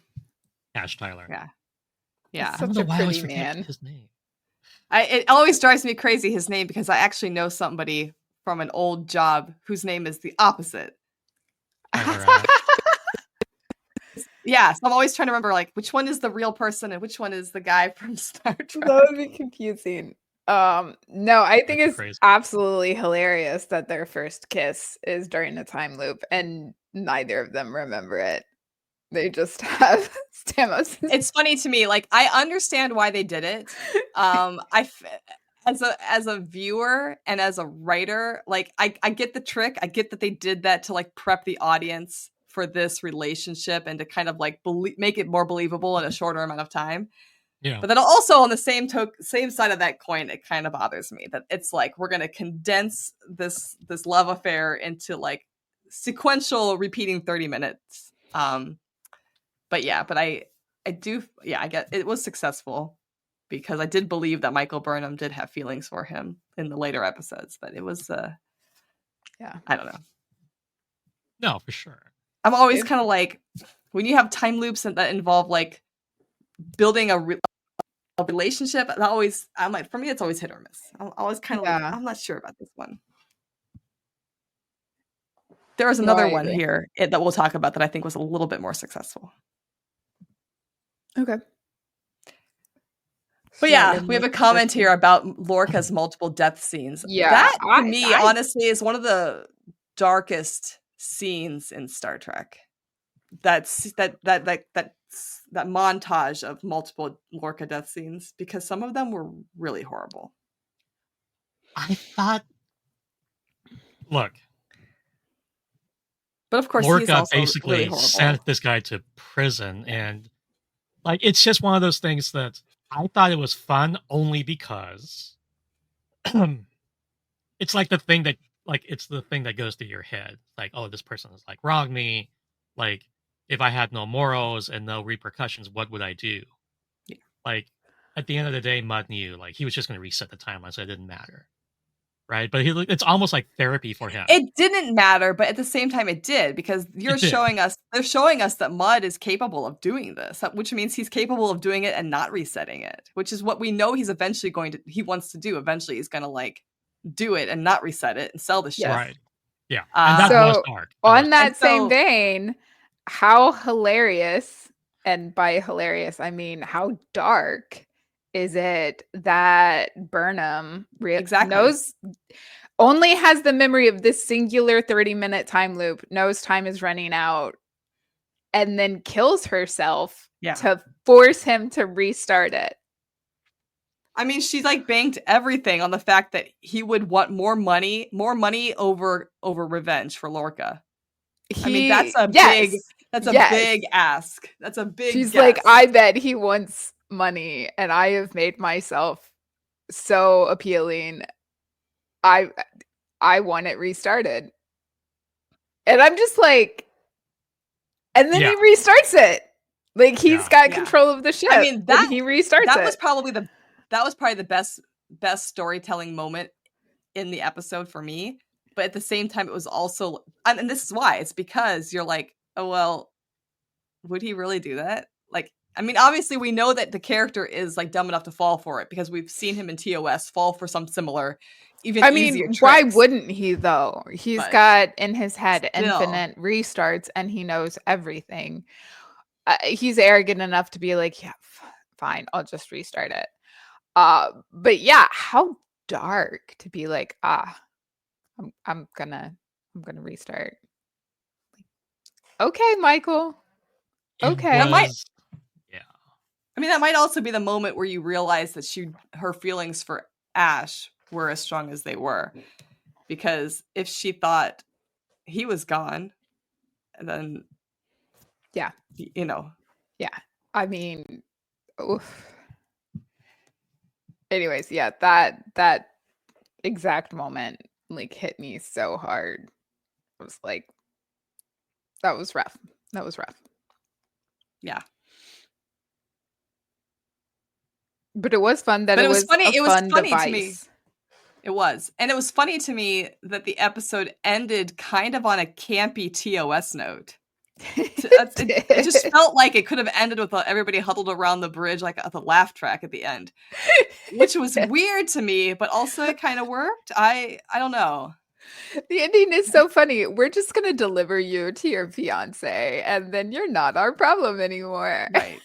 Speaker 1: Ash Tyler.
Speaker 2: Yeah. Yeah.
Speaker 3: He's
Speaker 1: I don't
Speaker 3: such
Speaker 1: know
Speaker 3: a
Speaker 1: why I always
Speaker 3: pretty
Speaker 1: forget
Speaker 3: man.
Speaker 1: his name.
Speaker 2: It always drives me crazy, his name, because I actually know somebody from an old job whose name is the opposite.
Speaker 1: Tyler Ash.
Speaker 2: Yeah, so I'm always trying to remember like which one is the real person and which one is the guy from Star Trek.
Speaker 3: That would be confusing. No, I think it's
Speaker 1: crazy.
Speaker 3: absolutely hilarious that their first kiss is during a time loop and neither of them remember it. They just have Stamos.
Speaker 2: It's funny to me, like I understand why they did it. As a viewer and as a writer, like I get the trick. I get that they did that to like prep the audience for this relationship and to kind of like make it more believable in a shorter amount of time.
Speaker 1: Yeah.
Speaker 2: But then also on the same side of that coin, it kind of bothers me that it's like we're going to condense this love affair into like sequential repeating 30 minutes. But I get it was successful because I did believe that Michael Burnham did have feelings for him in the later episodes, but it was I don't know.
Speaker 1: No, for sure.
Speaker 2: I'm always kind of like when you have time loops that involve like building a relationship. I'm like, for me, it's always hit or miss. I'm always kind of like, I'm not sure about this one. There was another one here that we'll talk about that I think was a little bit more successful.
Speaker 3: Okay.
Speaker 2: But yeah, we have a comment here about Lorca's multiple death scenes.
Speaker 3: Yeah,
Speaker 2: that to me, honestly, is one of the darkest scenes in Star Trek. That montage of multiple Lorca death scenes, because some of them were really horrible.
Speaker 1: I thought, look,
Speaker 2: but of course,
Speaker 1: Lorca
Speaker 2: he's also
Speaker 1: basically
Speaker 2: really horrible.
Speaker 1: sent this guy to prison, and like it's just one of those things that I thought it was fun only because it's like the thing that it's the thing that goes through your head, like, oh, this person has like wronged me, like if I had no morals and no repercussions, what would I do? Yeah. Like at the end of the day, Mudd knew like he was just going to reset the timeline, so it didn't matter. right? But it's almost like therapy for him.
Speaker 2: It didn't matter, but at the same time it did, because they're showing us that Mud is capable of doing this, which means he's capable of doing it and not resetting it, which is what we know he's eventually he wants to do. Eventually he's going to like do it and not reset it and sell the shit.
Speaker 1: Right. Yeah. And that was dark.
Speaker 3: On that same vein, how hilarious, and by hilarious, I mean how dark is it that Burnham only has the memory of this singular 30-minute time loop, knows time is running out, and then kills herself to force him to restart it.
Speaker 2: I mean, she like banked everything on the fact that he would want more money over revenge for Lorca. I mean, that's a big ask. That's a big
Speaker 3: She's
Speaker 2: guess.
Speaker 3: like, I bet he wants money, and I have made myself so appealing. I want it restarted. And I'm just like, and then he restarts it. Like he's got control of the ship.
Speaker 2: I mean,
Speaker 3: he restarts it.
Speaker 2: That was probably the best storytelling moment in the episode for me. But at the same time, it was also, and this is why, it's because you're like, oh, well, would he really do that? Like, I mean, obviously we know that the character is like dumb enough to fall for it because we've seen him in TOS fall for some similar, easier tricks.
Speaker 3: Why wouldn't he though? He's got in his head infinite restarts and he knows everything. He's arrogant enough to be like, yeah, fine, I'll just restart it. But yeah, how dark to be like, I'm gonna restart. Okay, Michael. Okay.
Speaker 2: I mean, that might also be the moment where you realize that her feelings for Ash were as strong as they were. Because if she thought he was gone, then
Speaker 3: yeah. Yeah. I mean, oof. Anyways, yeah, that exact moment like hit me so hard. I was like, that was rough. Yeah. But it was fun that it was funny. It was funny device.
Speaker 2: To me. It was. And it was funny to me that the episode ended kind of on a campy TOS note. It just felt like it could have ended with everybody huddled around the bridge like the laugh track at the end. Which was weird to me, but also it kind of worked. I don't know.
Speaker 3: The ending is so funny. We're just going to deliver you to your fiance and then you're not our problem anymore.
Speaker 2: Right.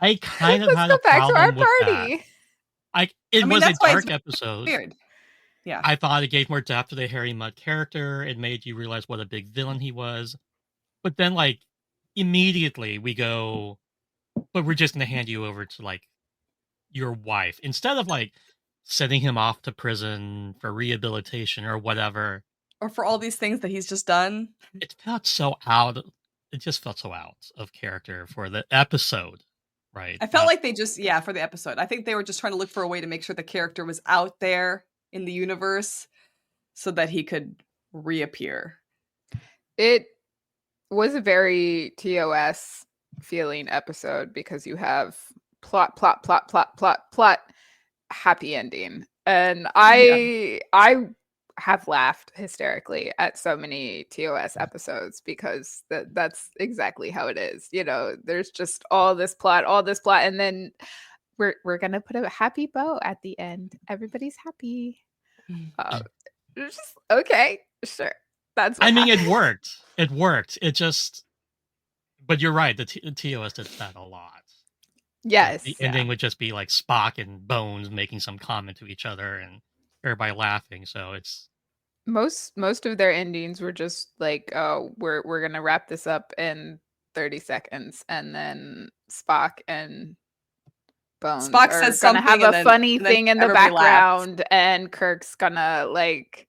Speaker 1: I kind of had a problem with that. It was a dark episode.
Speaker 2: Weird. Yeah.
Speaker 1: I thought it gave more depth to the Harry Mudd character. It made you realize what a big villain he was. But then, like, immediately we go, but we're just going to hand you over to, like, your wife. Instead of, like, sending him off to prison for rehabilitation or whatever.
Speaker 2: Or for all these things that he's just done.
Speaker 1: It just felt so out of character for the episode. Right.
Speaker 2: I felt like they just, for the episode. I think they were just trying to look for a way to make sure the character was out there in the universe so that he could reappear.
Speaker 3: It was a very TOS feeling episode because you have plot, happy ending. And I have laughed hysterically at so many TOS episodes because that's exactly how it is. You know, there's just all this plot, and then we're gonna put a happy bow at the end. Everybody's happy. It's just okay, sure. That's.
Speaker 1: I mean, it worked. It just. But you're right. The TOS did that a lot.
Speaker 3: Yes.
Speaker 1: The ending would just be like Spock and Bones making some comment to each other and everybody laughing. So it's
Speaker 3: most of their endings were just like, oh, we're gonna wrap this up in 30 seconds, and then Spock and Bones
Speaker 2: Spock says
Speaker 3: gonna
Speaker 2: something
Speaker 3: have a funny thing in the background,
Speaker 2: laughs.
Speaker 3: And Kirk's gonna like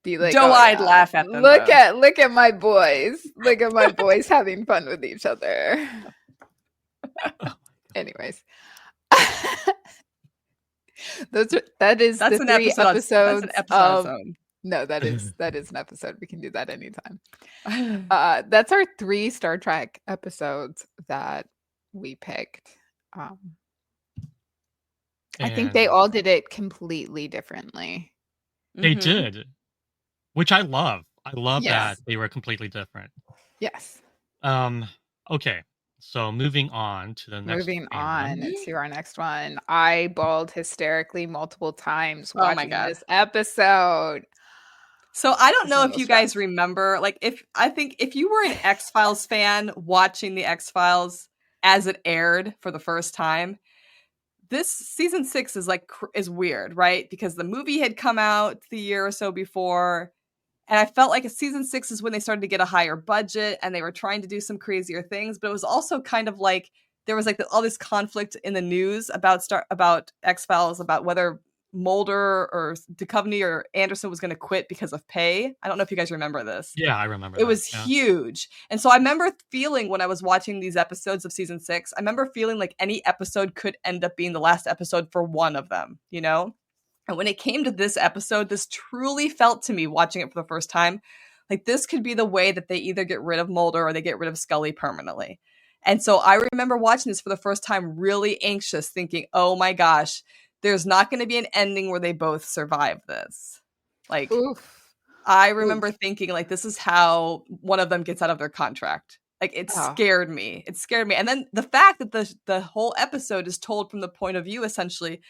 Speaker 3: be like,
Speaker 2: doe-eyed laugh at them.
Speaker 3: Look at my boys. Look at my boys having fun with each other. Anyways. That is the 3 episodes. That's an episode. No, that is an episode. We can do that anytime. That's our 3 Star Trek episodes that we picked. I think they
Speaker 1: And
Speaker 3: all did it completely differently.
Speaker 1: they
Speaker 2: Mhm.
Speaker 1: did, which I love. I love that
Speaker 3: Yes.
Speaker 1: they were completely different.
Speaker 3: Yes.
Speaker 1: Okay, so moving on to the next
Speaker 3: Moving
Speaker 1: main one.
Speaker 3: on to our next one. I bawled hysterically multiple times
Speaker 2: Oh my
Speaker 3: watching
Speaker 2: God.
Speaker 3: this episode.
Speaker 2: So I don't
Speaker 3: It's
Speaker 2: know
Speaker 3: a
Speaker 2: if
Speaker 3: little
Speaker 2: you guys
Speaker 3: stressed.
Speaker 2: remember, like I think if you were an X-Files fan watching the X-Files as it aired for the first time, this season 6 is like is weird, right? Because the movie had come out the year or so before, and I felt like season 6 is when they started to get a higher budget and they were trying to do some crazier things, but it was also kind of like there was like all this conflict in the news about X-Files, about whether Mulder or Duchovny or Anderson was going to quit because of pay. I don't know if you guys remember this.
Speaker 1: Yeah, I remember
Speaker 2: It
Speaker 1: that.
Speaker 2: was
Speaker 1: Yeah.
Speaker 2: huge. And so I remember feeling when I was watching these episodes of season 6, I remember feeling like any episode could end up being the last episode for one of them, you know? And when it came to this episode, this truly felt to me watching it for the first time, like this could be the way that they either get rid of Mulder or they get rid of Scully permanently. And so I remember watching this for the first time really anxious, thinking, oh my gosh, there's not going to be an ending where they both survive this. Like,
Speaker 3: Oof.
Speaker 2: I remember thinking, like, this is how one of them gets out of their contract. Like, it
Speaker 3: Oh.
Speaker 2: scared me. It scared me. And then the fact that the whole episode is told from the point of view, essentially,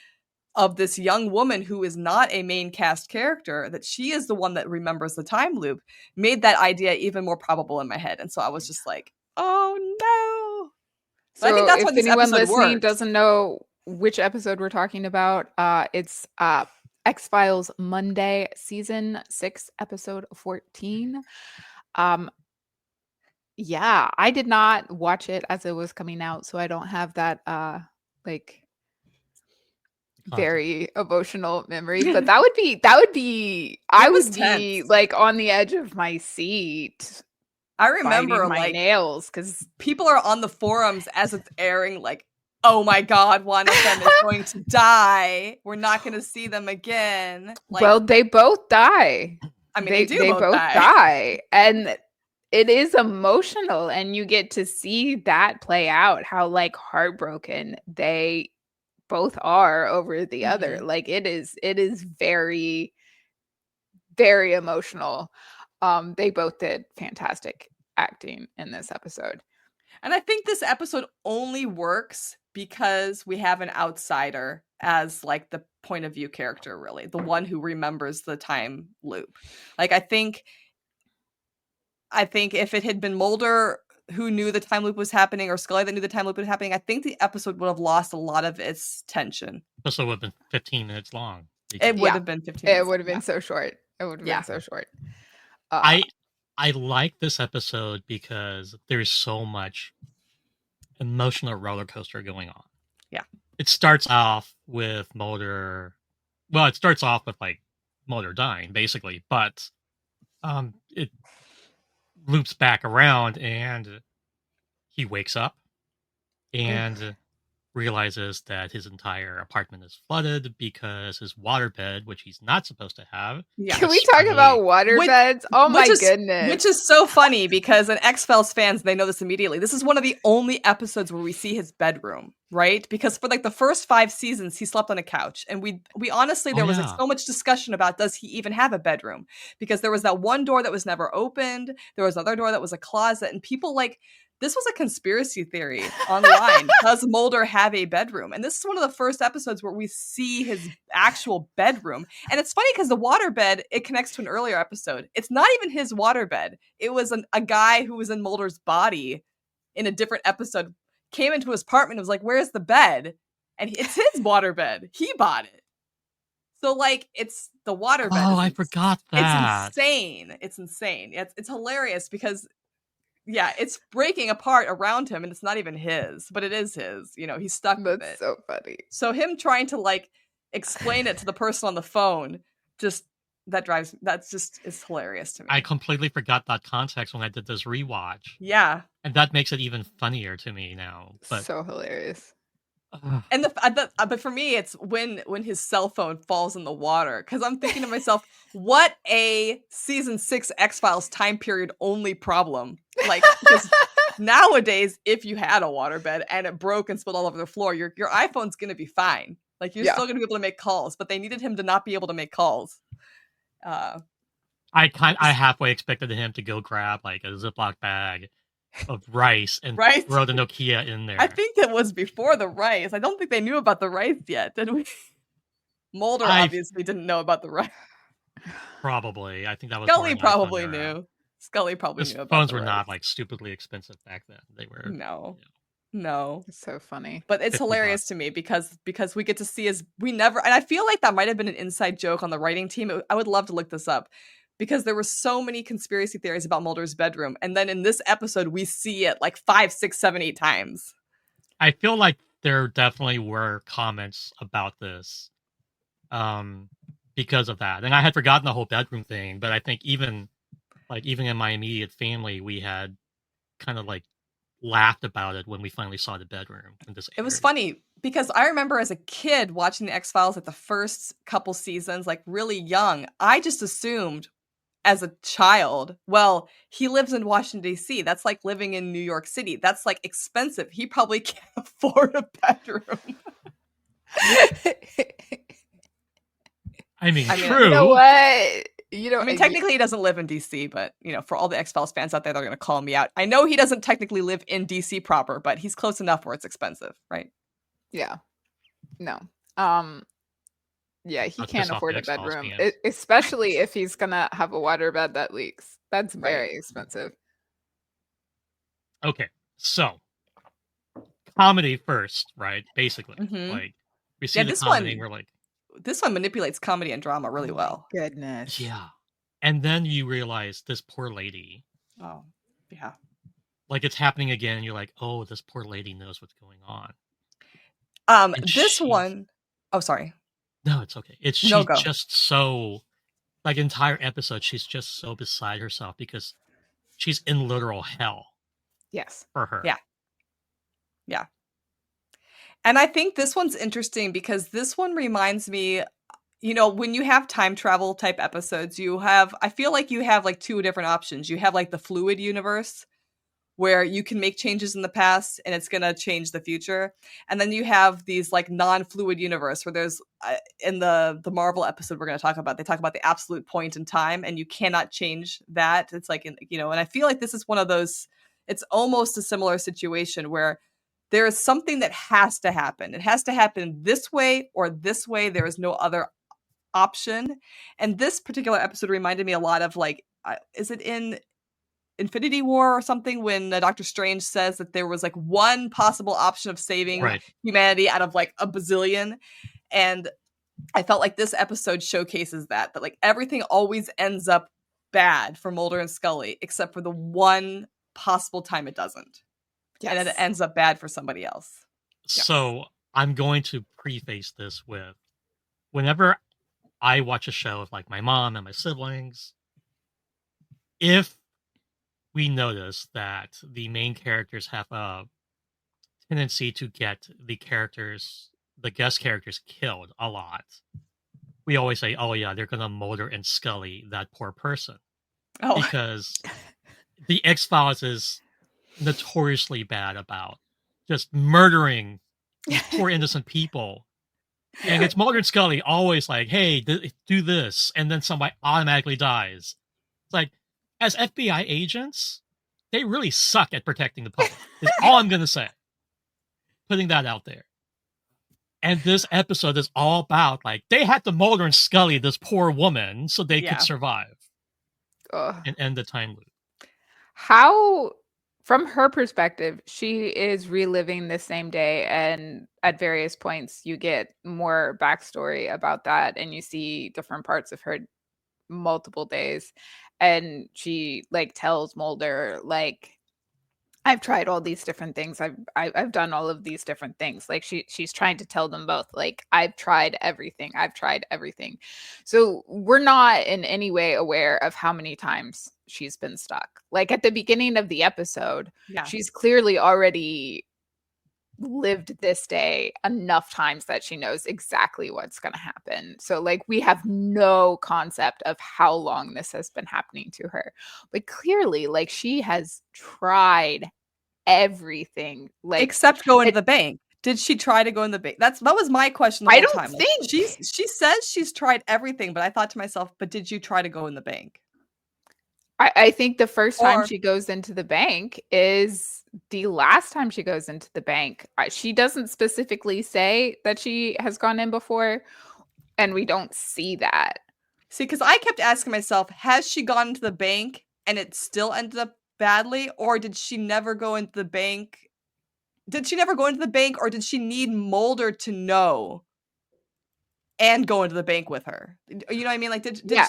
Speaker 2: of this young woman who is not a main cast character, that she is the one that remembers the time loop, made that idea even more probable in my head. And so I was just like, oh no. But I think
Speaker 3: So
Speaker 2: that's why
Speaker 3: if
Speaker 2: this
Speaker 3: anyone
Speaker 2: episode
Speaker 3: listening
Speaker 2: works.
Speaker 3: doesn't know which episode we're talking about, it's X-Files Monday, season 6, episode 14. Yeah, I did not watch it as it was coming out, so I don't have that like very emotional memory, but that would be I
Speaker 2: was
Speaker 3: would be
Speaker 2: tense.
Speaker 3: like on the edge of my seat,
Speaker 2: I remember,
Speaker 3: biting my
Speaker 2: like,
Speaker 3: nails because
Speaker 2: people are on the forums as it's airing, like, oh my god, one of them is going to die. We're not going to see them again. Like,
Speaker 3: well, they both die.
Speaker 2: I mean, they do
Speaker 3: They
Speaker 2: both
Speaker 3: both
Speaker 2: die.
Speaker 3: die, and it is emotional, and you get to see that play out, how like heartbroken they both are over the other. Like it is very, very emotional. They both did fantastic acting in this episode.
Speaker 2: And I think this episode only works because we have an outsider as like the point of view character, really, the one who remembers the time loop. Like, I think if it had been Mulder who knew the time loop was happening, or Scully that knew the time loop was happening, I think the episode would have lost a lot of its tension.
Speaker 1: Episode would have been 15 minutes long.
Speaker 2: It would have been 15 minutes.
Speaker 3: It would have been so short. It would have been so short.
Speaker 1: I like this episode because there's so much emotional roller coaster going on.
Speaker 2: Yeah.
Speaker 1: It starts off with Mulder. Well, it starts off with like Mulder dying, basically, but it loops back around and he wakes up and realizes that his entire apartment is flooded because his waterbed, which he's not supposed to have.
Speaker 2: Yeah.
Speaker 3: Can we talk about waterbeds? Oh my goodness.
Speaker 2: Which is so funny because in X-Files fans, they know this immediately. This is one of the only episodes where we see his bedroom, right? Because for like the first 5 seasons, he slept on a couch. And we honestly, there was like so much discussion about, does he even have a bedroom? Because there was that one door that was never opened. There was another door that was a closet. And people like, this was a conspiracy theory online. Does Mulder have a bedroom? And this is one of the first episodes where we see his actual bedroom. And it's funny because the waterbed, it connects to an earlier episode. It's not even his waterbed. It was a guy who was in Mulder's body in a different episode, came into his apartment and was like, where's the bed? And it's his waterbed. He bought it. So, like, it's the waterbed.
Speaker 1: Oh, I forgot that.
Speaker 2: It's insane. It's insane. It's hilarious because... yeah, it's breaking apart around him, and it's not even his, but it is his. You know, he's stuck with it.
Speaker 3: That's so funny.
Speaker 2: So him trying to like explain it to the person on the phone, it's hilarious to me.
Speaker 1: I completely forgot that context when I did this rewatch.
Speaker 2: Yeah,
Speaker 1: and that makes it even funnier to me now. But
Speaker 3: so hilarious.
Speaker 2: And but for me, it's when his cell phone falls in the water, because I'm thinking to myself, what a season 6 X-Files time period only problem. Like, because nowadays, if you had a waterbed and it broke and spilled all over the floor, your iPhone's gonna be fine. Like, you're still going to be able to make calls, but they needed him to not be able to make calls.
Speaker 1: I halfway expected him to go grab like a Ziploc bag of rice and throw the Nokia in there.
Speaker 2: I think it was before the rice. I don't think they knew about the rice yet, did we? Mulder obviously didn't know about the rice.
Speaker 1: Probably. I think that was
Speaker 2: Scully probably knew. Scully probably knew about
Speaker 1: phones
Speaker 2: the
Speaker 1: were
Speaker 2: rice.
Speaker 1: Not like stupidly expensive back then. They were
Speaker 2: No.
Speaker 3: It's so funny.
Speaker 2: But it's hilarious to me because we get to see and I feel like that might have been an inside joke on the writing team. I would love to look this up because there were so many conspiracy theories about Mulder's bedroom. And then in this episode, we see it like 5, 6, 7, 8 times.
Speaker 1: I feel like there definitely were comments about this because of that. And I had forgotten the whole bedroom thing, but I think even in my immediate family, we had kind of like laughed about it when we finally saw the bedroom.
Speaker 2: It was funny because I remember as a kid watching the X-Files like the first couple seasons, like really young. I just assumed as a child, well, he lives in Washington, D.C. That's like living in New York City. That's like expensive. He probably can't afford a bedroom.
Speaker 1: I mean, true.
Speaker 3: You know what?
Speaker 2: I mean, technically he doesn't live in DC, but for all the X-Files fans out there, they're going to call me out. I know he doesn't technically live in DC proper, but he's close enough where it's expensive, right?
Speaker 3: Yeah. No. Yeah, he can't afford a bedroom, especially if he's going to have a waterbed that leaks. That's very expensive.
Speaker 1: Okay, so comedy first, right? Basically, like we see the comedy, and we're like,
Speaker 2: this one manipulates comedy and drama really well.
Speaker 3: Goodness.
Speaker 1: Yeah. And then you realize this poor lady.
Speaker 2: Oh, yeah.
Speaker 1: Like it's happening again. And you're like, oh, this poor lady knows what's going on.
Speaker 2: Oh, sorry.
Speaker 1: No, it's okay. She's just so, like entire episode, she's just so beside herself because she's in literal hell.
Speaker 3: Yes.
Speaker 1: For her.
Speaker 2: Yeah. Yeah. And I think this one's interesting because this one reminds me, when you have time travel type episodes, I feel like you have like two different options. You have like the fluid universe where you can make changes in the past and it's going to change the future. And then you have these like non-fluid universe where there's in the Marvel episode we're going to talk about, they talk about the absolute point in time and you cannot change that. It's like, and I feel like this is one of those, it's almost a similar situation where there is something that has to happen. It has to happen this way or this way. There is no other option. And this particular episode reminded me a lot of like, is it in Infinity War or something when Doctor Strange says that there was like one possible option of saving humanity out of like a bazillion. And I felt like this episode showcases that like everything always ends up bad for Mulder and Scully, except for the one possible time it doesn't. Yes. And then it ends up bad for somebody else.
Speaker 1: So I'm going to preface this with, whenever I watch a show with like my mom and my siblings, if we notice that the main characters have a tendency to get the guest characters killed a lot, we always say, oh yeah, they're going to Mulder and Scully that poor person. Oh. Because the X-Files is notoriously bad about just murdering poor innocent people. And it's Mulder and Scully always like, hey, do this. And then somebody automatically dies. It's like, as FBI agents, they really suck at protecting the public. Is all I'm going to say. Putting that out there. And this episode is all about, like, they had to Mulder and Scully this poor woman so they could survive. And end the time loop.
Speaker 3: How, from her perspective, she is reliving the same day, and at various points you get more backstory about that, and you see different parts of her multiple days. And she like tells Mulder, like, I've tried all these different things. I've done all of these different things. Like she's trying to tell them both, like, I've tried everything. So we're not in any way aware of how many times she's been stuck. Like at the beginning of the episode, she's clearly already lived this day enough times that she knows exactly what's going to happen. So like we have no concept of how long this has been happening to her, but clearly like she has tried everything, like
Speaker 2: except going to the bank. Did she try to go in the bank? That was my question the
Speaker 3: I
Speaker 2: whole
Speaker 3: don't
Speaker 2: time. Like,
Speaker 3: think.
Speaker 2: she says she's tried everything, but I thought to myself, but did you try to go in the bank?
Speaker 3: I think the first time
Speaker 2: Or
Speaker 3: she goes into the bank is the last time she goes into the bank. She doesn't specifically say that she has gone in before, and we don't see that.
Speaker 2: see, because I kept asking myself, has she gone into the bank and it still ended up badly, or did she never go into the bank? Did she never go into the bank, or did she need Mulder to know and go into the bank with her? You know what I mean? Like,
Speaker 3: Yeah.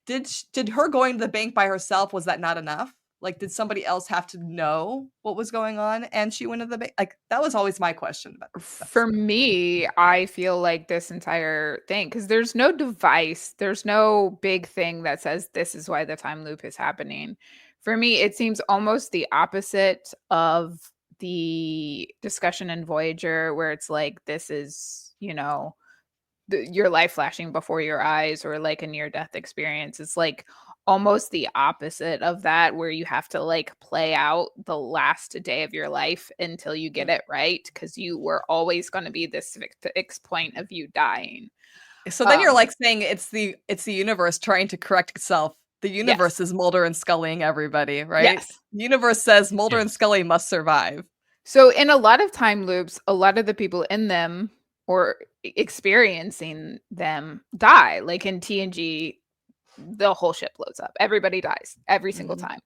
Speaker 2: did her going to the bank by herself, was that not enough? Like, did somebody else have to know what was going on and she went to the bank? Like, that was always my question about this
Speaker 3: For
Speaker 2: episode.
Speaker 3: me, I feel like this entire thing, because there's no device, there's no big thing that says this is why the time loop is happening. For me, it seems almost the opposite of the discussion in Voyager, where it's like, this is, your life flashing before your eyes, or like a near death experience. It's like almost the opposite of that, where you have to like play out the last day of your life until you get it right, because you were always going to be this fixed point of you dying.
Speaker 2: So then you're like saying it's the universe trying to correct itself. The universe is Mulder and Scullying everybody, right?
Speaker 3: Yes.
Speaker 2: The universe says Mulder and
Speaker 1: Yes.
Speaker 2: Scully must survive.
Speaker 3: So in a lot of time loops, a lot of the people in them or experiencing them die. Like in TNG, the whole ship blows up. Everybody dies every single time.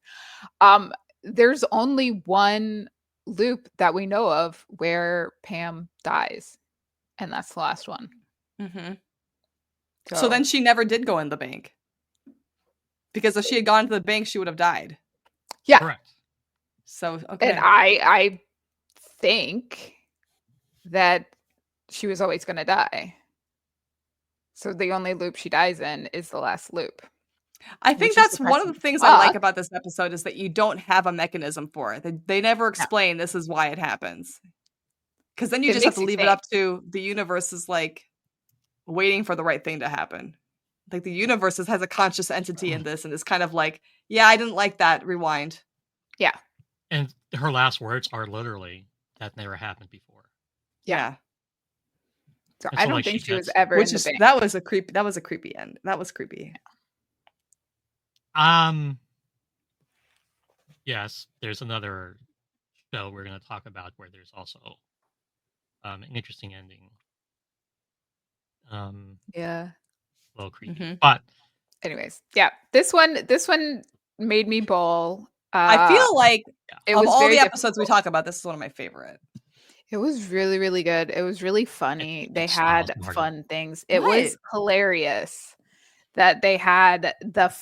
Speaker 3: There's only one loop that we know of where Pam dies, and that's the last one.
Speaker 2: So then she never did go in the bank, because if she had gone to the bank, she would have died.
Speaker 3: Yeah.
Speaker 1: Correct.
Speaker 2: So okay.
Speaker 3: And I think that she was always going to die. So the only loop she dies in is the last loop.
Speaker 2: I think that's one of the things I like about this episode, is that you don't have a mechanism for it. They never explain this is why it happens. Because then you just have to leave it up to the universe, is like waiting for the right thing to happen. Like the universe has a conscious entity in this, and it's kind of like, yeah, I didn't like that. Rewind.
Speaker 3: Yeah.
Speaker 1: And her last words are literally, that never happened before.
Speaker 2: Yeah.
Speaker 3: So I don't think she was ever
Speaker 2: in
Speaker 3: the bank.
Speaker 2: That was a creepy end. That was creepy.
Speaker 1: Yes, there's another show we're going to talk about where there's also an interesting ending.
Speaker 3: Yeah.
Speaker 1: A little creepy. But
Speaker 3: anyways, yeah. This one made me bawl.
Speaker 2: I feel like of all the episodes
Speaker 3: difficult.
Speaker 2: we talk about, this is one of my favorite.
Speaker 3: It was really, really good. It was really funny. They had fun things. It was hilarious that they had the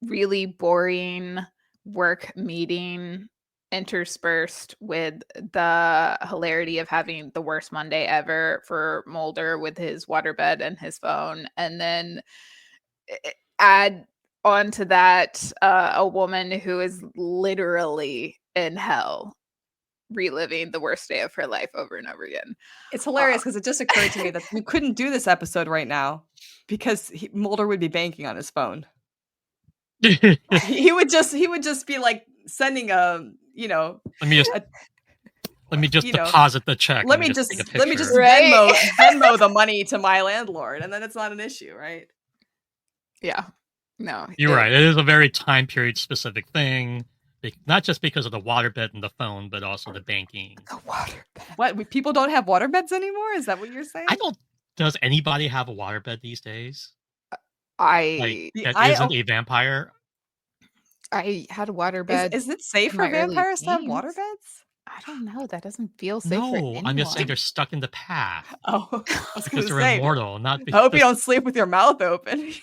Speaker 3: really boring work meeting interspersed with the hilarity of having the worst Monday ever for Mulder with his waterbed and his phone. And then add onto that a woman who is literally in hell, reliving the worst day of her life over and over again.
Speaker 2: It's hilarious because it just occurred to me that we couldn't do this episode right now because Mulder would be banking on his phone. he would just be like sending let
Speaker 1: me just deposit the check.
Speaker 2: Let me just Venmo the money to my landlord, and then it's not an issue, right?
Speaker 3: Yeah. No.
Speaker 1: You're right. It is a very time period specific thing. Not just because of the waterbed and the phone, but also the banking.
Speaker 3: The waterbed.
Speaker 2: What? People don't have waterbeds anymore? Is that what you're saying?
Speaker 1: Does anybody have a waterbed these days?
Speaker 3: That
Speaker 1: isn't a vampire?
Speaker 3: I had a waterbed.
Speaker 2: Is it safe for vampires to have waterbeds?
Speaker 3: I don't know. That doesn't feel safe for anyone.
Speaker 1: I'm just saying they're stuck in the path.
Speaker 2: Oh,
Speaker 1: because they're immortal. Not because
Speaker 2: I hope you don't sleep with your mouth open.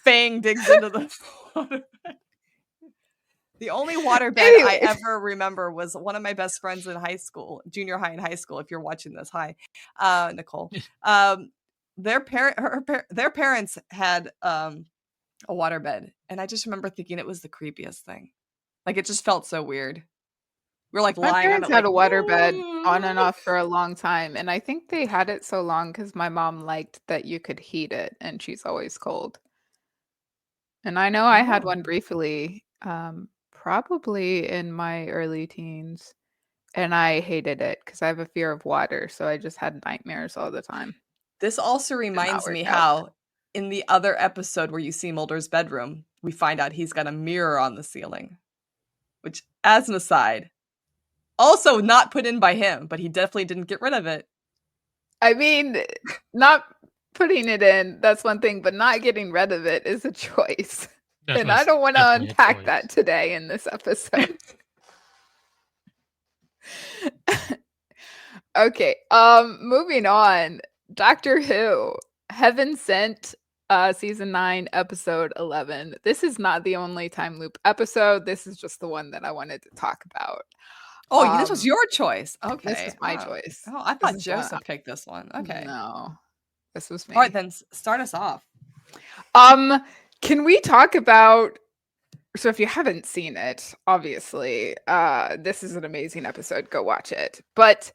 Speaker 2: Fang digs into the waterbed. The only waterbed I ever remember was one of my best friends in high school, junior high and high school. If you're watching this, hi, Nicole. Their parents had a waterbed, and I just remember thinking it was the creepiest thing. Like it just felt so weird. We're like lying.
Speaker 3: My parents had a waterbed on and off for a long time, and I think they had it so long because my mom liked that you could heat it, and she's always cold. And I know I had one briefly. Probably in my early teens. And I hated it because I have a fear of water, so I just had nightmares all the time.
Speaker 2: This also
Speaker 3: Did not
Speaker 2: reminds
Speaker 3: work
Speaker 2: me
Speaker 3: out.
Speaker 2: how in the other episode where you see Mulder's bedroom, we find out he's got a mirror on the ceiling. Which, as an aside, also not put in by him, but he definitely didn't get rid of it.
Speaker 3: I mean, not putting it in, that's one thing, but not getting rid of it is a choice.
Speaker 1: That's
Speaker 3: And I
Speaker 1: most
Speaker 3: don't want to
Speaker 1: definitely a
Speaker 3: unpack
Speaker 1: choice.
Speaker 3: that today in this episode. Okay, moving on. Doctor Who, Heaven Sent, season 9, episode 11. This is not the only time loop episode. This is just the one that I wanted to talk about.
Speaker 2: Oh, this was your choice. Okay.
Speaker 3: This was my choice.
Speaker 2: Oh, I
Speaker 3: This
Speaker 2: thought
Speaker 3: is one-
Speaker 2: Joseph picked this one. Okay.
Speaker 3: No, this was me.
Speaker 2: All right, then start us off.
Speaker 3: Can we talk about, so if you haven't seen it, obviously, this is an amazing episode. Go watch it. But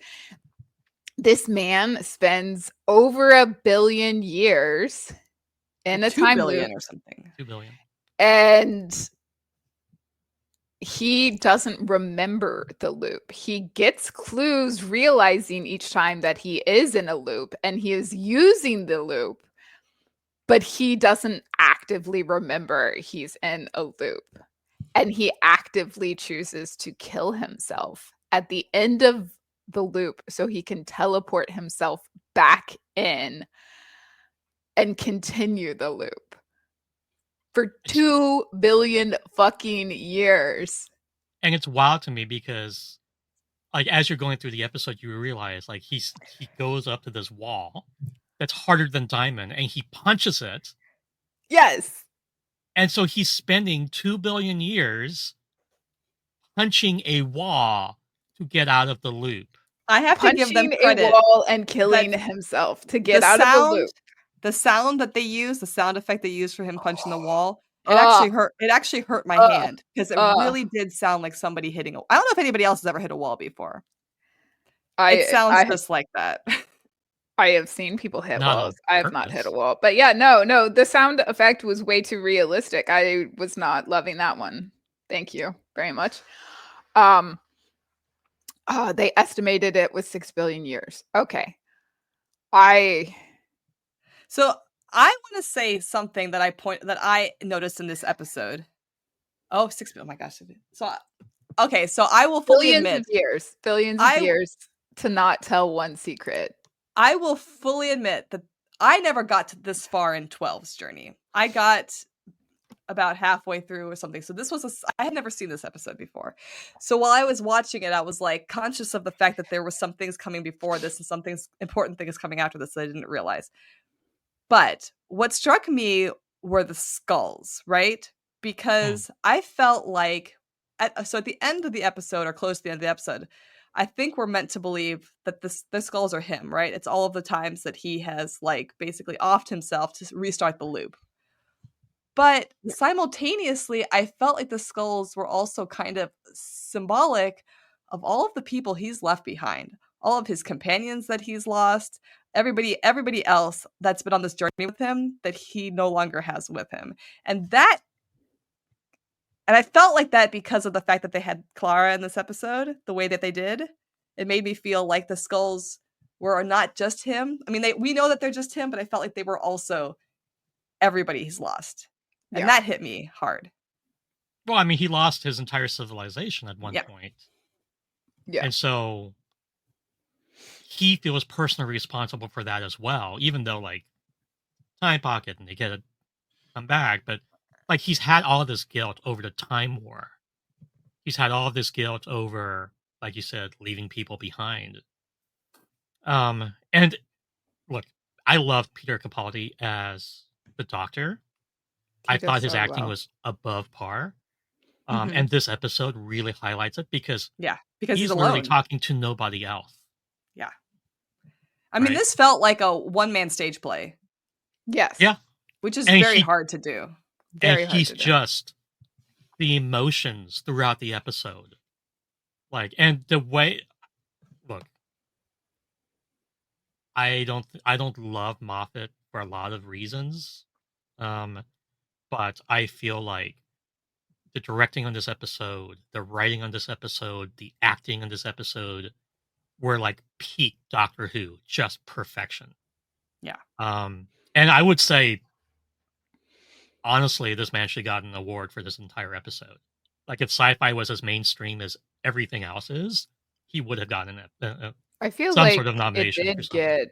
Speaker 3: this man spends over 1 billion years in a
Speaker 2: 2
Speaker 3: time
Speaker 2: billion
Speaker 3: loop,
Speaker 2: or something.
Speaker 1: 2 billion.
Speaker 3: and he doesn't remember the loop. He gets clues realizing each time that he is in a loop and he is using the loop, but he doesn't actively remember he's in a loop. And he actively chooses to kill himself at the end of the loop so he can teleport himself back in and continue the loop for 2 billion fucking years.
Speaker 1: And it's wild to me because, like, as you're going through the episode, you realize, like, he goes up to this wall that's harder than diamond, and he punches it.
Speaker 3: Yes.
Speaker 1: And so he's spending 2 billion years punching a wall to get out of the loop.
Speaker 2: I have to give them
Speaker 3: Punching
Speaker 2: credit.
Speaker 3: a wall and killing himself to get out of the loop.
Speaker 2: The sound that they use, the sound effect they use for him punching the wall, it actually hurt my hand because it really did sound like somebody hitting a. I don't know if anybody else has ever hit a wall before. It sounds just like that.
Speaker 3: I have seen people hit
Speaker 1: Not
Speaker 3: walls.
Speaker 1: on
Speaker 3: I have not hit a
Speaker 1: purpose.
Speaker 3: wall. But yeah, no, the sound effect was way too realistic. I was not loving that one. Thank you very much. They estimated it was 6 billion years. Okay.
Speaker 2: So I want to say something that I noticed in this episode. Oh, 6 billion. Oh my gosh. So okay, so I will fully admit
Speaker 3: billions of years to not tell one secret.
Speaker 2: I will fully admit that I never got to this far in 12's journey. I got about halfway through or something. So I had never seen this episode before. So while I was watching it, I was like conscious of the fact that there were some things coming before this and some important things coming after this that I didn't realize. But what struck me were the skulls, right? Because I felt like, at the end of the episode, or close to the end of the episode, I think we're meant to believe that the skulls are him, right? It's all of the times that he has like basically offed himself to restart the loop. But simultaneously, I felt like the skulls were also kind of symbolic of all of the people he's left behind, all of his companions that he's lost, everybody else that's been on this journey with him that he no longer has with him. And I felt like that because of the fact that they had Clara in this episode, the way that they did. It made me feel like the skulls were not just him. I mean, we know that they're just him, but I felt like they were also everybody he's lost. And that hit me hard.
Speaker 1: Well, I mean, he lost his entire civilization at one point.
Speaker 3: Yeah.
Speaker 1: And so he feels personally responsible for that as well, even though, like, Time Pocket and they get to come back. But, like, he's had all of this guilt over the Time War. He's had all of this guilt over, like you said, leaving people behind. And, look, I loved Peter Capaldi as the Doctor. I thought his acting was above par. And this episode really highlights it because he's literally talking to nobody else.
Speaker 2: Yeah. I mean, this felt like a one-man stage play.
Speaker 3: Yes.
Speaker 1: Yeah.
Speaker 2: Which is very hard to do.
Speaker 1: He's just the emotions throughout the episode. Like, and the way, look, I don't love Moffat for a lot of reasons. But I feel like the directing on this episode, the writing on this episode, the acting on this episode were like peak Doctor Who, just perfection.
Speaker 2: Yeah.
Speaker 1: And I would say, honestly, this man should have gotten an award for this entire episode. Like, if sci-fi was as mainstream as everything else is, he would have gotten
Speaker 3: I feel
Speaker 1: some
Speaker 3: like
Speaker 1: sort of nomination
Speaker 3: it
Speaker 1: for
Speaker 3: did
Speaker 1: something.
Speaker 3: get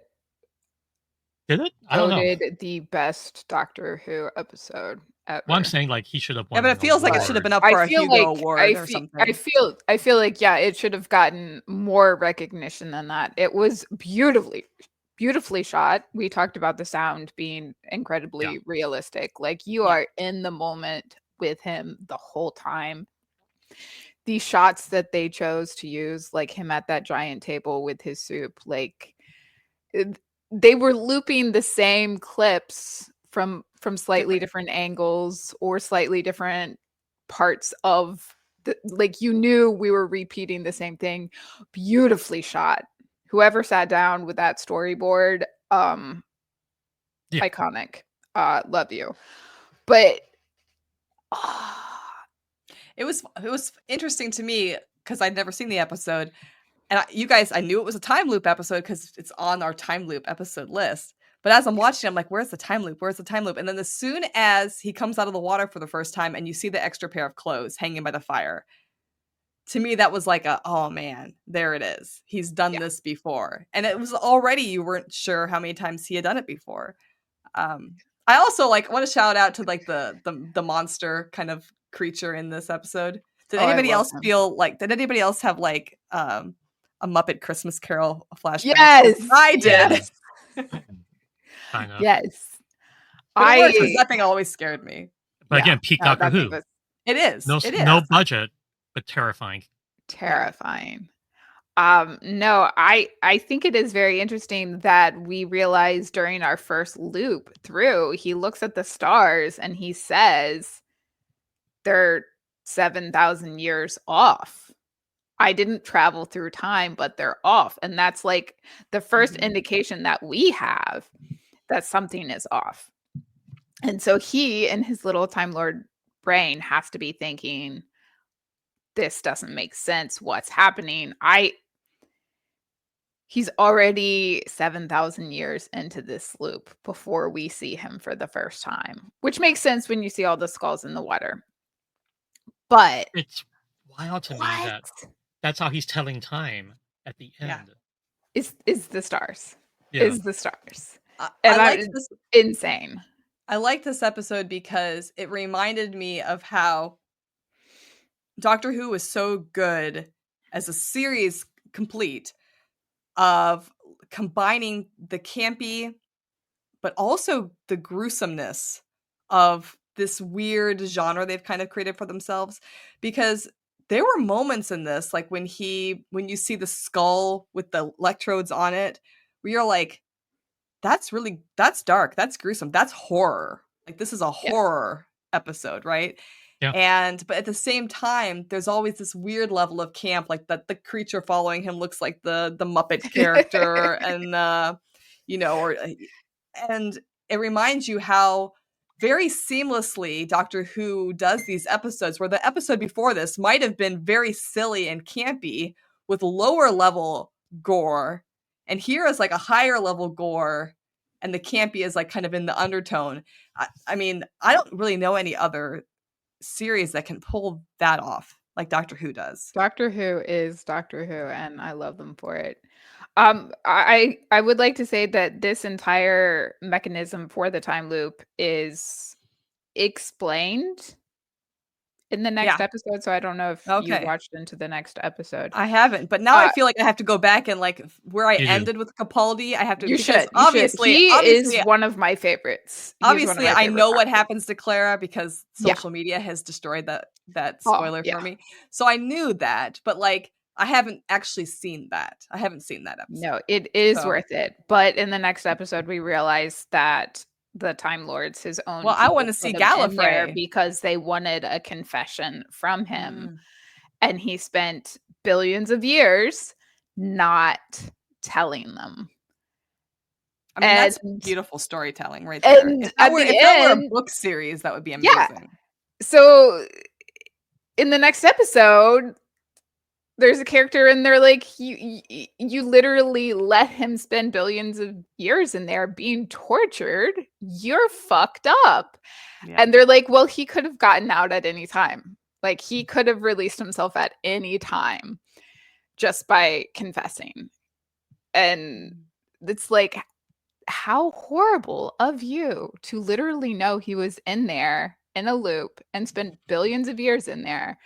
Speaker 1: Did it? I don't know.
Speaker 3: voted the best Doctor Who episode ever.
Speaker 1: Well, I'm saying like he should have won.
Speaker 2: Yeah, but it feels like it should have been up for a Hugo Award or something.
Speaker 3: I feel like it should have gotten more recognition than that. It was beautifully shot. We talked about the sound being incredibly realistic. Like you are in the moment with him the whole time. The shots that they chose to use, like him at that giant table with his soup, like they were looping the same clips from slightly different angles or slightly different parts of the, like you knew we were repeating the same thing. Beautifully shot. Whoever sat down with that storyboard, iconic. Love you. But
Speaker 2: it was interesting to me because I'd never seen the episode. And you guys, I knew it was a time loop episode because it's on our time loop episode list. But as I'm watching, I'm like, where's the time loop? Where's the time loop? And then as soon as he comes out of the water for the first time and you see the extra pair of clothes hanging by the fire, to me, that was like oh man, there it is. He's done this before. And it was already, you weren't sure how many times he had done it before. I also want to shout out to like the monster kind of creature in this episode. Did anybody else did anybody else have like a Muppet Christmas Carol flashback?
Speaker 3: Yes,
Speaker 2: I did.
Speaker 3: Yes.
Speaker 1: Kind of.
Speaker 3: Yes.
Speaker 2: That thing always scared me.
Speaker 1: But again, peak Doctor Who.
Speaker 2: It is.
Speaker 1: No budget, but terrifying.
Speaker 3: Terrifying. No, I think it is very interesting that we realized during our first loop through, he looks at the stars and he says they're 7,000 years off. I didn't travel through time, but they're off. And that's like the first indication that we have that something is off. And so he, in his little Time Lord brain, has to be thinking, this doesn't make sense. What's happening? He's already 7,000 years into this loop before we see him for the first time, which makes sense when you see all the skulls in the water. But
Speaker 1: it's wild to me that that's how he's telling time at the end.
Speaker 3: Is the stars.
Speaker 1: Yeah.
Speaker 3: Is the stars.
Speaker 2: And I like this.
Speaker 3: Insane.
Speaker 2: I like this episode because it reminded me of how Doctor Who was so good as a series complete of combining the campy, but also the gruesomeness of this weird genre they've kind of created for themselves. Because there were moments in this, like when you see the skull with the electrodes on it, where you're like, that's dark, that's gruesome, that's horror. Like this is a horror episode, right? Yeah. But at the same time, there's always this weird level of camp, like that the creature following him looks like the Muppet character, and and it reminds you how very seamlessly Doctor Who does these episodes, where the episode before this might have been very silly and campy with lower level gore, and here is like a higher level gore, and the campy is like kind of in the undertone. I mean, I don't really know any other series that can pull that off like Doctor Who does.
Speaker 3: Doctor Who is Doctor Who, and I love them for it. I would like to say that this entire mechanism for the time loop is explained in the next episode, so I don't know if you watched into the next episode.
Speaker 2: I haven't, but now I feel like I have to go back and like where I ended with Capaldi, I have to.
Speaker 3: You should. Obviously, is one of my favorites.
Speaker 2: Obviously, I know what happens to Clara because social media has destroyed that spoiler for me. So I knew that, but like I haven't actually seen that. I haven't seen that episode.
Speaker 3: No, it is worth it. But in the next episode, we realize that the Time Lords, his own.
Speaker 2: Well, I want to see Gallifrey
Speaker 3: because they wanted a confession from him, and he spent billions of years not telling them.
Speaker 2: I mean, that's beautiful storytelling right there. If that were a book series, that would be amazing.
Speaker 3: Yeah. So in the next episode, there's a character and they're like, you literally let him spend billions of years in there being tortured. You're fucked up.
Speaker 2: Yeah.
Speaker 3: And they're like, well, he could have gotten out at any time. Like, he could have released himself at any time just by confessing. And it's like, how horrible of you to literally know he was in there in a loop and spent billions of years in there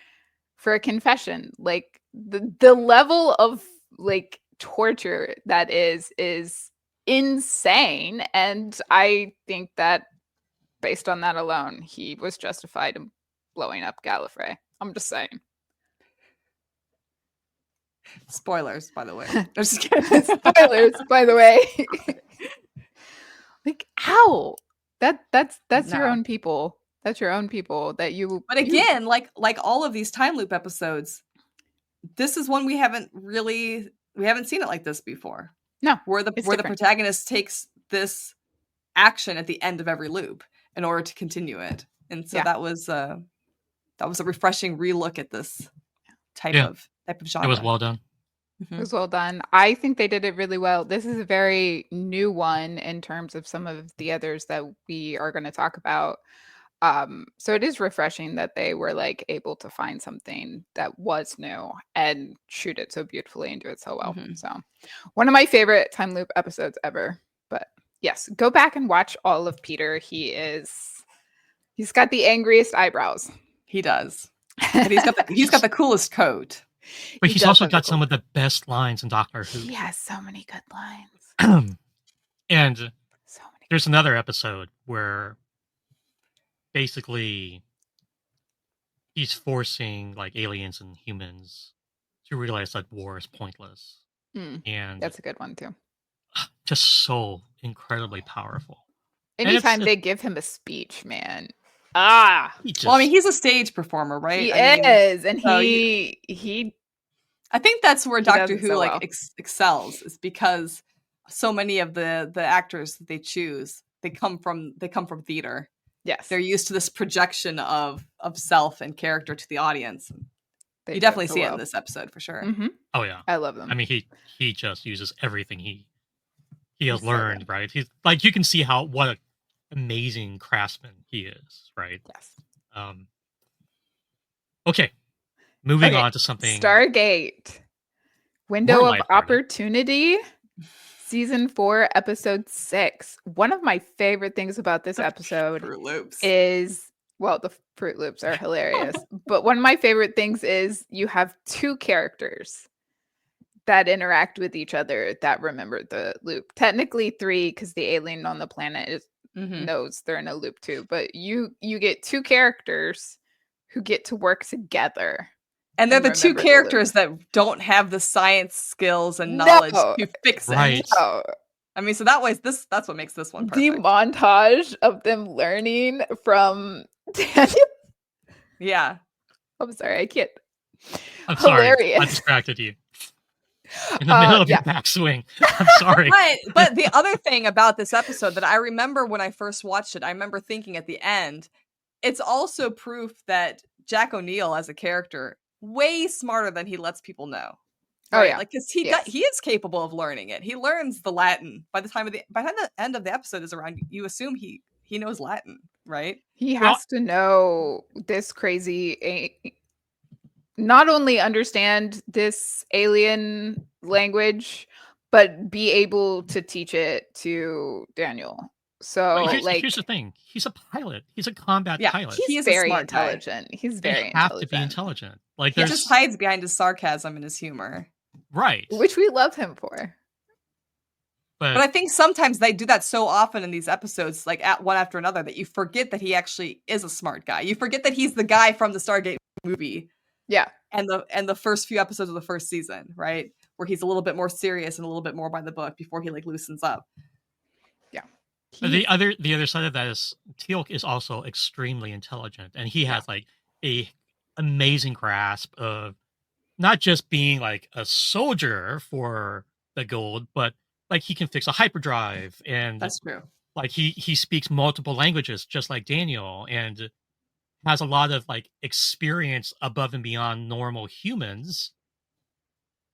Speaker 3: for a confession. Like, the level of like torture that is insane. And I think that based on that alone, he was justified in blowing up Gallifrey. I'm just saying.
Speaker 2: Spoilers, by the way. I'm just kidding.
Speaker 3: Spoilers, by the way. Like, how? That's your own people. That's your own people that you.
Speaker 2: But again, like all of these time loop episodes, this is one we haven't seen it like this before.
Speaker 3: No,
Speaker 2: where the protagonist takes this action at the end of every loop in order to continue it, and so that was a refreshing relook at this type of genre.
Speaker 1: It was well done.
Speaker 3: It was well done. I think they did it really well. This is a very new one in terms of some of the others that we are going to talk about. So it is refreshing that they were like able to find something that was new and shoot it so beautifully and do it so well. So one of my favorite time loop episodes ever. But yes, go back and watch all of Peter. He's got the angriest eyebrows.
Speaker 2: He does. But he's got the coolest coat.
Speaker 1: But he's also got some of the best lines in Doctor Who.
Speaker 3: He has so many good lines.
Speaker 1: And there's another episode where basically he's forcing like aliens and humans to realize that war is pointless. And
Speaker 3: that's a good one too.
Speaker 1: Just so incredibly powerful.
Speaker 3: Anytime they give him a speech, man.
Speaker 2: Well, I mean, he's a stage performer, right?
Speaker 3: He is, and
Speaker 2: so
Speaker 3: he.
Speaker 2: I think that's where Doctor Who excels, is because so many of the actors that they choose, they come from theater.
Speaker 3: Yes,
Speaker 2: they're used to this projection of self and character to the audience. You definitely see it in this episode for sure.
Speaker 1: Oh yeah,
Speaker 3: I love them.
Speaker 1: I mean, he just uses everything he has learned, right? He's like, you can see what an amazing craftsman he is, right?
Speaker 3: Yes.
Speaker 1: Okay. Moving on to something.
Speaker 3: Stargate. Window of Opportunity. Season 4, episode 6. One of my favorite things about this episode is, well, the Fruit Loops are hilarious. But one of my favorite things is you have two characters that interact with each other that remember the loop. Technically 3, because the alien on the planet knows they're in a loop too. But you get two characters who get to work together.
Speaker 2: And they're the two characters that don't have the science skills and knowledge to fix it.
Speaker 1: Right.
Speaker 3: No.
Speaker 2: I mean, so that's what makes this one perfect.
Speaker 3: The montage of them learning from Daniel.
Speaker 2: Yeah.
Speaker 3: I'm sorry, I can't.
Speaker 1: I'm sorry.
Speaker 3: Hilarious.
Speaker 1: I distracted you. In the middle of your backswing. I'm sorry.
Speaker 2: But the other thing about this episode that I remember when I first watched it, I remember thinking at the end, it's also proof that Jack O'Neill as a character way smarter than he lets people know. Right?
Speaker 3: Oh yeah,
Speaker 2: like because he is capable of learning it. He learns the Latin by the time the end of the episode is around. You assume he knows Latin, right?
Speaker 3: He has to know this crazy. Not only understand this alien language, but be able to teach it to Daniel. So,
Speaker 1: here's the thing: he's a pilot. He's a combat pilot.
Speaker 3: He's very intelligent. He's very intelligent.
Speaker 1: Have to be intelligent. Like
Speaker 2: he just hides behind his sarcasm and his humor,
Speaker 1: right?
Speaker 3: Which we love him for.
Speaker 2: But I think sometimes they do that so often in these episodes, like at one after another, that you forget that he actually is a smart guy. You forget that he's the guy from the Stargate movie.
Speaker 3: Yeah,
Speaker 2: and the first few episodes of the first season, right, where he's a little bit more serious and a little bit more by the book before he like loosens up.
Speaker 1: The other side of that is Teal'c is also extremely intelligent, and he has like a amazing grasp of not just being like a soldier for the gold, but like he can fix a hyperdrive, and
Speaker 2: that's true.
Speaker 1: Like he speaks multiple languages just like Daniel, and has a lot of like experience above and beyond normal humans,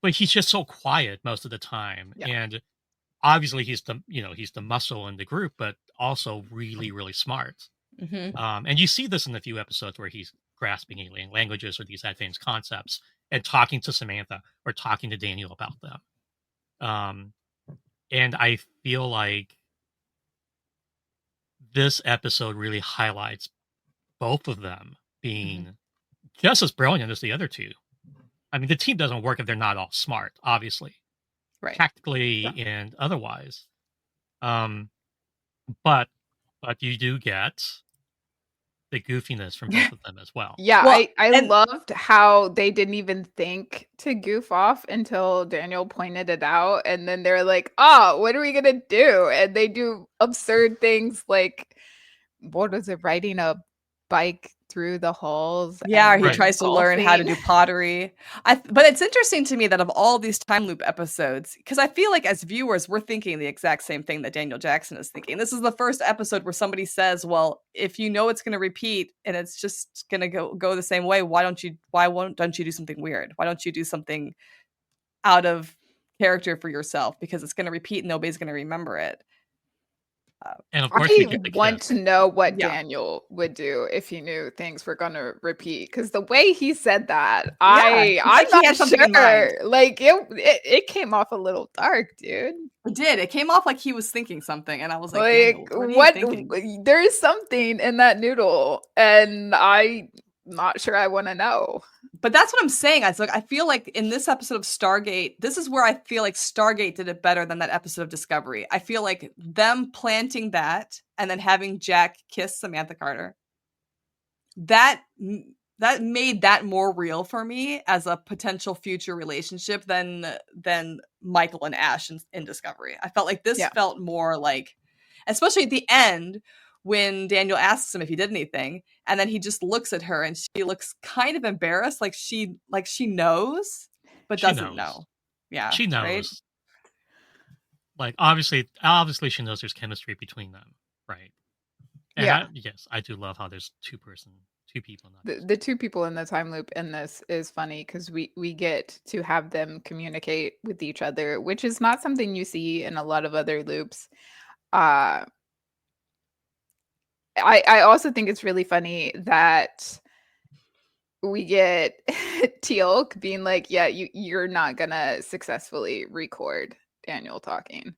Speaker 1: but he's just so quiet most of the time.
Speaker 3: Yeah.
Speaker 1: And obviously he's the muscle in the group, but also really, really smart.
Speaker 2: Mm-hmm.
Speaker 1: And you see this in a few episodes where he's grasping alien languages or these advanced concepts and talking to Samantha or talking to Daniel about them. And I feel like this episode really highlights both of them being just as brilliant as the other two. I mean, the team doesn't work if they're not all smart, obviously,
Speaker 2: Right.
Speaker 1: tactically and otherwise. But you do get the goofiness from both of them as well.
Speaker 3: Yeah,
Speaker 2: Well,
Speaker 3: I
Speaker 2: and-
Speaker 3: loved how they didn't even think to goof off until Daniel pointed it out, and then they're like, "Oh, what are we gonna do?" And they do absurd things like, what was it, riding a bike through the halls?
Speaker 2: Yeah, or
Speaker 3: and
Speaker 2: he
Speaker 1: Right.
Speaker 2: tries to learn how to
Speaker 3: golfing.
Speaker 2: do pottery. But it's interesting to me that of all these time loop episodes, because I feel like as viewers, we're thinking the exact same thing that Daniel Jackson is thinking. This is the first episode where somebody says, "Well, if you know it's going to repeat and it's just going to go the same way, why don't you do something weird? Why don't you do something out of character for yourself? Because it's going to repeat and nobody's going to remember it."
Speaker 1: And of course, we
Speaker 3: I
Speaker 1: get the
Speaker 3: want
Speaker 1: kiss.
Speaker 3: to know what
Speaker 2: Yeah.
Speaker 3: Daniel would do if he knew things were going to repeat. Because the way he said that,
Speaker 2: It's
Speaker 3: I'm
Speaker 2: like he
Speaker 3: not
Speaker 2: had something in mind.
Speaker 3: sure. Like it came off a little dark, dude.
Speaker 2: It did. It came off like he was thinking something, and I was like, Daniel,
Speaker 3: Like
Speaker 2: what are you
Speaker 3: what?
Speaker 2: thinking?
Speaker 3: There is something in that noodle, and I'm not sure I want to know.
Speaker 2: But that's what I'm saying. I feel like in this episode of Stargate, this is where I feel like Stargate did it better than that episode of Discovery. I feel like them planting that and then having Jack kiss Samantha Carter, that made that more real for me as a potential future relationship than Michael and Ash in Discovery. I felt like this felt more like, especially at the end when Daniel asks him if he did anything, and then he just looks at her and she looks kind of embarrassed, like she knows, but
Speaker 1: She
Speaker 2: doesn't
Speaker 1: knows.
Speaker 2: know. Yeah,
Speaker 1: She knows.
Speaker 2: right?
Speaker 1: Like obviously she knows there's chemistry between them, right? And yes, I do love how there's two people.
Speaker 3: The two people in the time loop in this is funny because we get to have them communicate with each other, which is not something you see in a lot of other loops. I also think it's really funny that we get Teal'c being like, "Yeah, you're not gonna successfully record Daniel talking."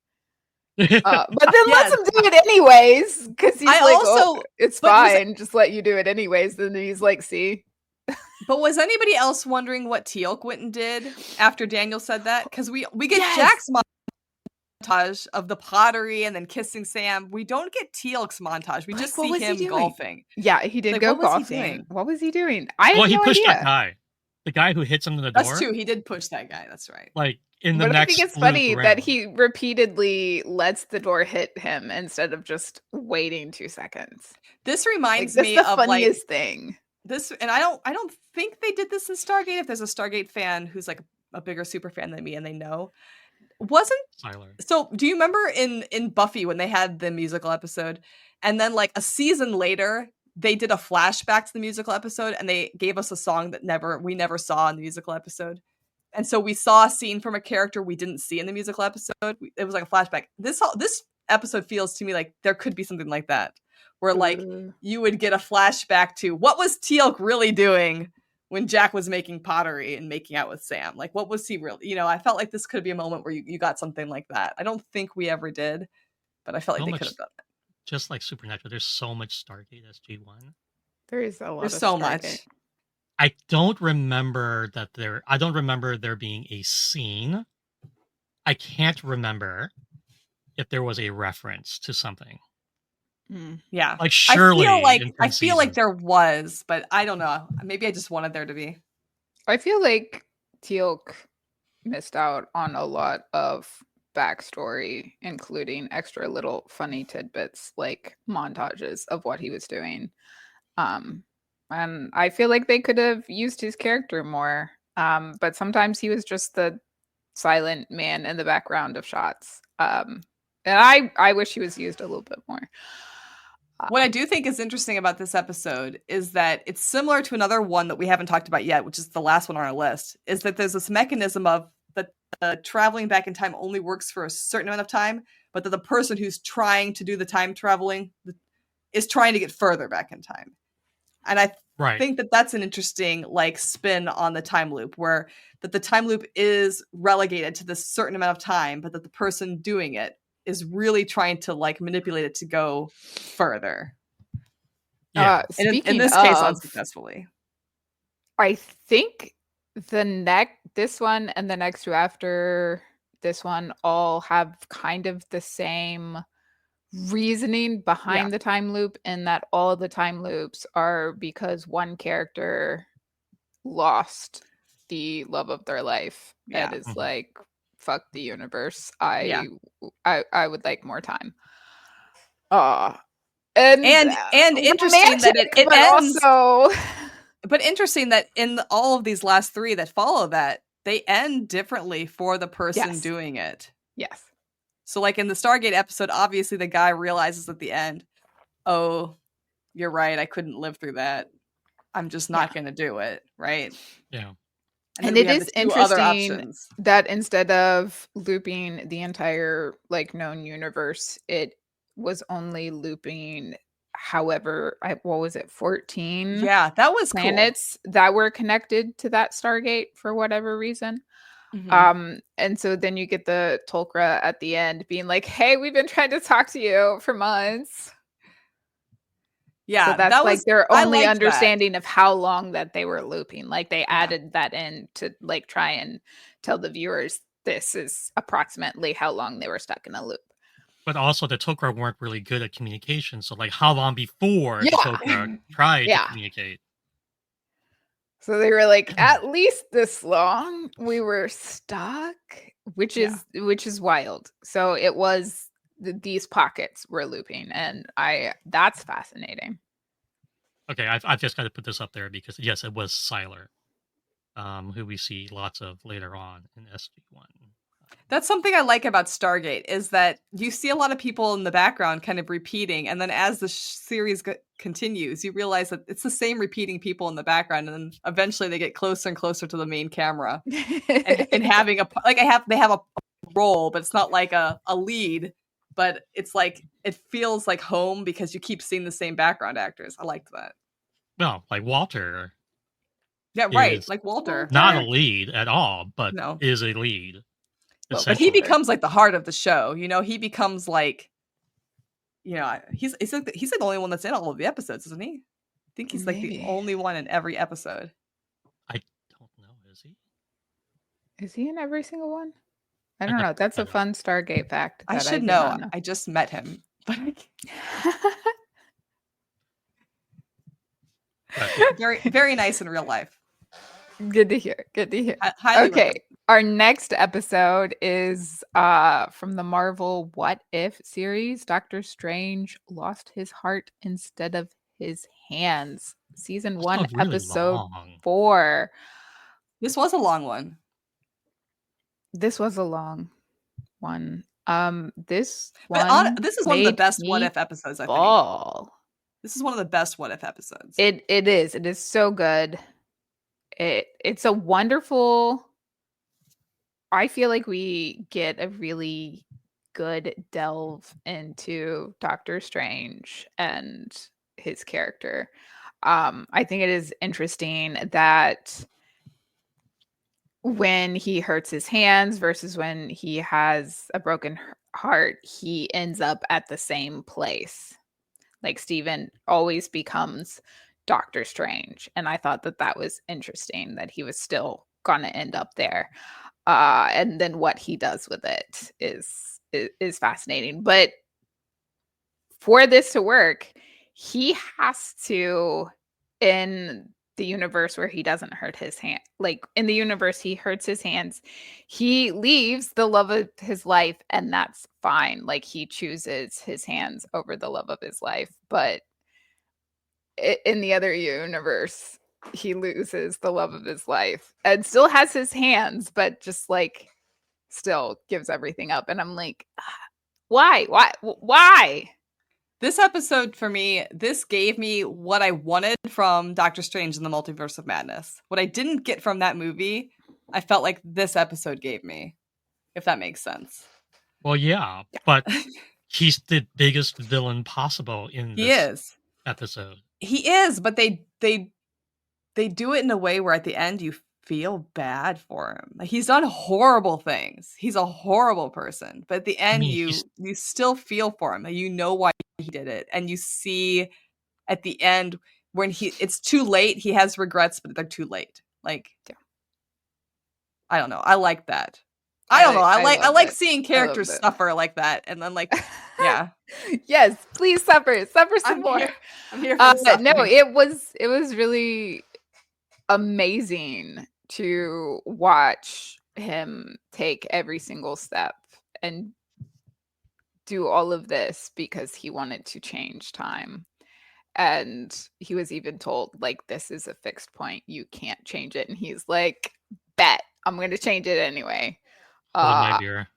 Speaker 3: But then lets him do it anyways, because he's it's fine, just let you do it anyways. Then he's like, see.
Speaker 2: But was anybody else wondering what Teal'c went and did after Daniel said that? Because we get Jack's montage of the pottery and then kissing Sam. We don't get Teal'c's montage. We just see him golfing.
Speaker 3: Yeah, he did go golfing. What was he doing?
Speaker 1: He pushed that guy. The guy who hits him in the door.
Speaker 2: That's true. He did push that guy. That's right.
Speaker 1: Like in the
Speaker 3: but
Speaker 1: next.
Speaker 3: I think it's funny that he repeatedly lets the door hit him instead of just waiting 2 seconds.
Speaker 2: This reminds me
Speaker 3: of
Speaker 2: the
Speaker 3: funniest thing.
Speaker 2: This, and I don't think they did this in Stargate. If there's a Stargate fan who's like a bigger super fan than me and they know, wasn't
Speaker 1: Tyler.
Speaker 2: So do you remember in Buffy when they had the musical episode, and then like a season later they did a flashback to the musical episode and they gave us a song that we never saw in the musical episode, and so we saw a scene from a character we didn't see in the musical episode. It was like a flashback. This episode feels to me like there could be something like that, where like you would get a flashback to what was Teal'c really doing when Jack was making pottery and making out with Sam. Like, what was he really? I felt like this could be a moment where you got something like that. I don't think we ever did, but I felt like they could have done it.
Speaker 1: Just like Supernatural, there's so much Stargate SG1.
Speaker 3: There is a lot.
Speaker 2: There's so much.
Speaker 1: I don't remember there being a scene. I can't remember if there was a reference to something.
Speaker 2: Yeah,
Speaker 1: like surely
Speaker 2: I feel like there was, but I don't know. Maybe I just wanted there to be.
Speaker 3: I feel like Teal'c missed out on a lot of backstory, including extra little funny tidbits like montages of what he was doing. And I feel like they could have used his character more. But sometimes he was just the silent man in the background of shots. And I wish he was used a little bit more.
Speaker 2: What I do think is interesting about this episode is that it's similar to another one that we haven't talked about yet, which is the last one on our list, is that there's this mechanism of that traveling back in time only works for a certain amount of time, but that the person who's trying to do the time traveling is trying to get further back in time. And I think that that's an interesting like spin on the time loop, where that the time loop is relegated to this certain amount of time, but that the person doing it is really trying to like manipulate it to go further.
Speaker 1: Yeah.
Speaker 2: In this case, unsuccessfully.
Speaker 3: I think this one and the next two after this one all have kind of the same reasoning behind the time loop, in that all the time loops are because one character lost the love of their life and is like, fuck the universe, I would like more time. And
Speaker 2: interesting that it ends
Speaker 3: also
Speaker 2: but interesting that in all of these last three that follow that, they end differently for the person doing it.
Speaker 3: Yes.
Speaker 2: So like in the Stargate episode, obviously the guy realizes at the end, oh, you're right, I couldn't live through that, I'm just not going to do it, right?
Speaker 1: Yeah.
Speaker 3: And it is interesting that instead of looping the entire like known universe, it was only looping however, what was it, 14?
Speaker 2: Yeah, that was
Speaker 3: planets that were connected to that Stargate for whatever reason. And so then you get the Tolkra at the end being like, hey, we've been trying to talk to you for months.
Speaker 2: Yeah,
Speaker 3: so that's like their only understanding of how long that they were looping. Like they added that in to like try and tell the viewers this is approximately how long they were stuck in a loop.
Speaker 1: But also the Tok'ra weren't really good at communication. So like how long before the Tok'ra tried to communicate?
Speaker 3: So they were like, at least this long we were stuck, which is wild. So it was these pockets were looping, and that's fascinating.
Speaker 1: Okay, I've just got to put this up there because yes, it was Sylar, who we see lots of later on in SG1.
Speaker 2: That's something I like about Stargate, is that you see a lot of people in the background kind of repeating, and then as the series continues, you realize that it's the same repeating people in the background, and then eventually they get closer and closer to the main camera, and having they have a role, but it's not like a lead, but it's like it feels like home because you keep seeing the same background actors. I liked that.
Speaker 1: Well, like Walter.
Speaker 2: Yeah, right. Like Walter.
Speaker 1: Not a lead at all, but is a lead.
Speaker 2: But he becomes like the heart of the show. You know, he becomes like, you know, he's like the only one that's in all of the episodes, isn't he? I think he's like the only one in every episode.
Speaker 1: I don't know. Is he?
Speaker 3: Is he in every single one? I don't know. That's a fun Stargate fact.
Speaker 2: I should know. I just met him. But very, very nice in real life.
Speaker 3: Good to hear. Good to hear. Okay. Our next episode is from the Marvel What If series. Doctor Strange lost his heart instead of his hands. Season 1, really episode 4.
Speaker 2: This was a long one.
Speaker 3: This was a long one. This is
Speaker 2: one of the best What If episodes, I think. This is one of the best What If episodes.
Speaker 3: It is. It is so good. It's a wonderful. I feel like we get a really good delve into Doctor Strange and his character. I think it is interesting that when he hurts his hands versus when he has a broken heart, he ends up at the same place. Like Steven always becomes Doctor Strange. And I thought that was interesting that he was still going to end up there. And then what he does with it is fascinating. But for this to work, he has to, in the universe where he doesn't hurt his hand, like in the universe he hurts his hands, he leaves the love of his life, and that's fine. Like he chooses his hands over the love of his life. But in the other universe, he loses the love of his life and still has his hands, but just like still gives everything up. And I'm like, why?
Speaker 2: This episode for me, this gave me what I wanted from Doctor Strange in the Multiverse of Madness. What I didn't get from that movie, I felt like this episode gave me, if that makes sense.
Speaker 1: Well, yeah, but he's the biggest villain possible in
Speaker 2: He
Speaker 1: this
Speaker 2: is.
Speaker 1: episode.
Speaker 2: He is, but they do it in a way where at the end you feel bad for him. Like, he's done horrible things. He's a horrible person, but at the end you still feel for him. You know why he did it, and you see at the end when it's too late. He has regrets, but they're too late. Like, I don't know. I like that. I don't know. I like seeing characters suffer like that, and then like, yeah.
Speaker 3: Yes, please suffer some more.
Speaker 2: I'm here for the suffering.
Speaker 3: No, it was really amazing to watch him take every single step and do all of this because he wanted to change time. And he was even told, like, this is a fixed point. You can't change it. And he's like, bet, I'm going to change it anyway.
Speaker 1: My dear.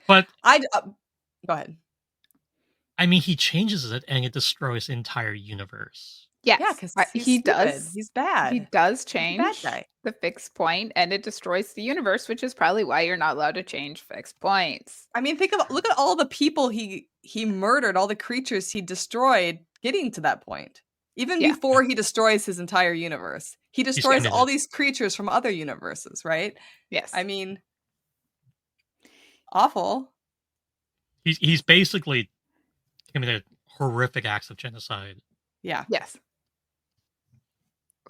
Speaker 1: But
Speaker 2: go ahead.
Speaker 1: I mean, he changes it and it destroys the entire universe.
Speaker 3: Yes.
Speaker 2: Yeah, because
Speaker 3: he does.
Speaker 2: He's bad.
Speaker 3: He does change
Speaker 2: He's a bad guy.
Speaker 3: The fixed point, and it destroys the universe, which is probably why you're not allowed to change fixed points.
Speaker 2: I mean, look at all the people he murdered, all the creatures he destroyed, getting to that point. Even before he destroys his entire universe, he destroys all these creatures from other universes, right?
Speaker 3: Yes.
Speaker 2: I mean, awful.
Speaker 1: He's basically committed horrific acts of genocide.
Speaker 2: Yeah.
Speaker 3: Yes.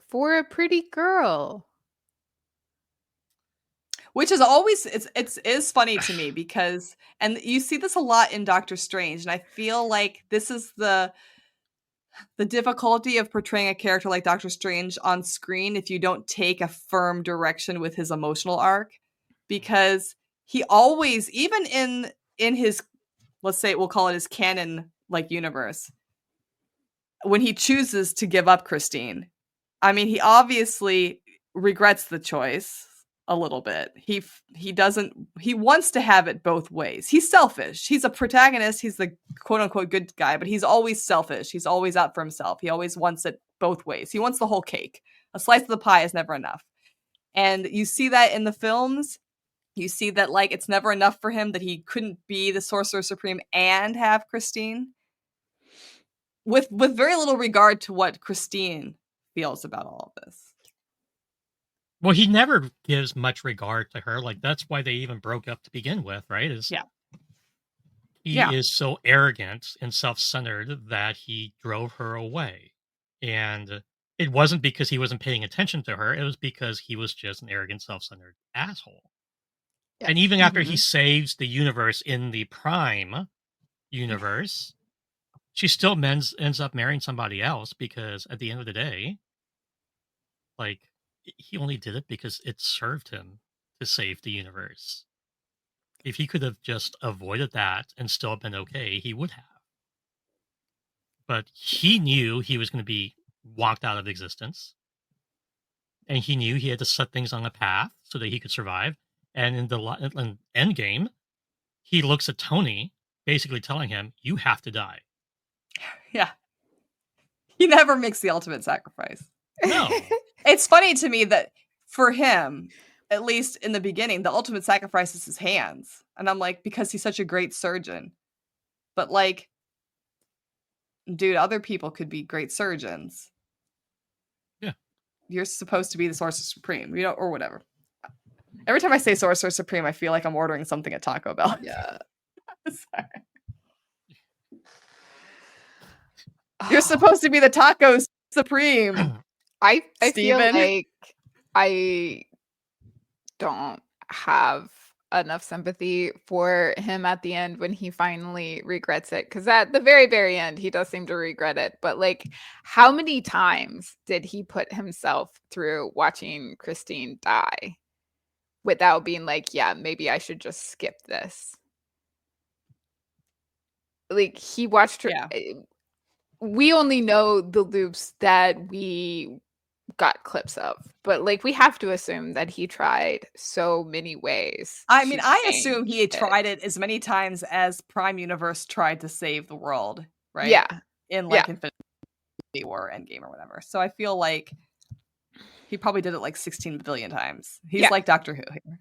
Speaker 3: For a pretty girl.
Speaker 2: Which is always it is funny to me because, and you see this a lot in Doctor Strange, and I feel like this is the difficulty of portraying a character like Doctor Strange on screen if you don't take a firm direction with his emotional arc, because he always, even in his, let's say we'll call it his canon like universe, when he chooses to give up Christine, I mean, he obviously regrets the choice a little bit. He wants to have it both ways. He's selfish. He's a protagonist. He's the quote unquote good guy, but he's always selfish. He's always out for himself. He always wants it both ways. He wants the whole cake. A slice of the pie is never enough. And you see that in the films. You see that, like, it's never enough for him, that he couldn't be the Sorcerer Supreme and have Christine. With very little regard to what Christine feels about all of this.
Speaker 1: Well, he never gives much regard to her. Like, that's why they even broke up to begin with, right? He is so arrogant and self-centered that he drove her away. And it wasn't because he wasn't paying attention to her. It was because he was just an arrogant, self-centered asshole. Yeah. And even after he saves the universe in the Prime universe, she still ends up marrying somebody else because at the end of the day, like, he only did it because it served him to save the universe. If he could have just avoided that and still been okay, he would have. But he knew he was going to be walked out of existence. And he knew he had to set things on a path so that he could survive. And in the end game, he looks at Tony, basically telling him, you have to die.
Speaker 2: Yeah. He never makes the ultimate sacrifice.
Speaker 1: No.
Speaker 2: It's funny to me that for him, at least in the beginning, the ultimate sacrifice is his hands. And I'm like, because he's such a great surgeon. But, like, dude, other people could be great surgeons.
Speaker 1: Yeah.
Speaker 2: You're supposed to be the Sorcerer Supreme, or whatever. Every time I say Sorcerer Supreme, I feel like I'm ordering something at Taco Bell.
Speaker 3: Yeah.
Speaker 2: Sorry. You're supposed to be the Taco Supreme.
Speaker 3: I feel
Speaker 2: Steven.
Speaker 3: like I don't have enough sympathy for him at the end when he finally regrets it. Because at the very, very end, he does seem to regret it. But, like, how many times did he put himself through watching Christine die without being like, yeah, maybe I should just skip this? Like, he watched her.
Speaker 2: Yeah.
Speaker 3: We only know the loops that we got clips of, but like we have to assume that he tried so many ways.
Speaker 2: I mean,
Speaker 3: to
Speaker 2: I assume he
Speaker 3: change
Speaker 2: tried it as many times as Prime Universe tried to save the world, right?
Speaker 3: Yeah.
Speaker 2: In like Infinity War, Endgame, or whatever. So I feel like he probably did it like 16 billion times. He's like Doctor Who here.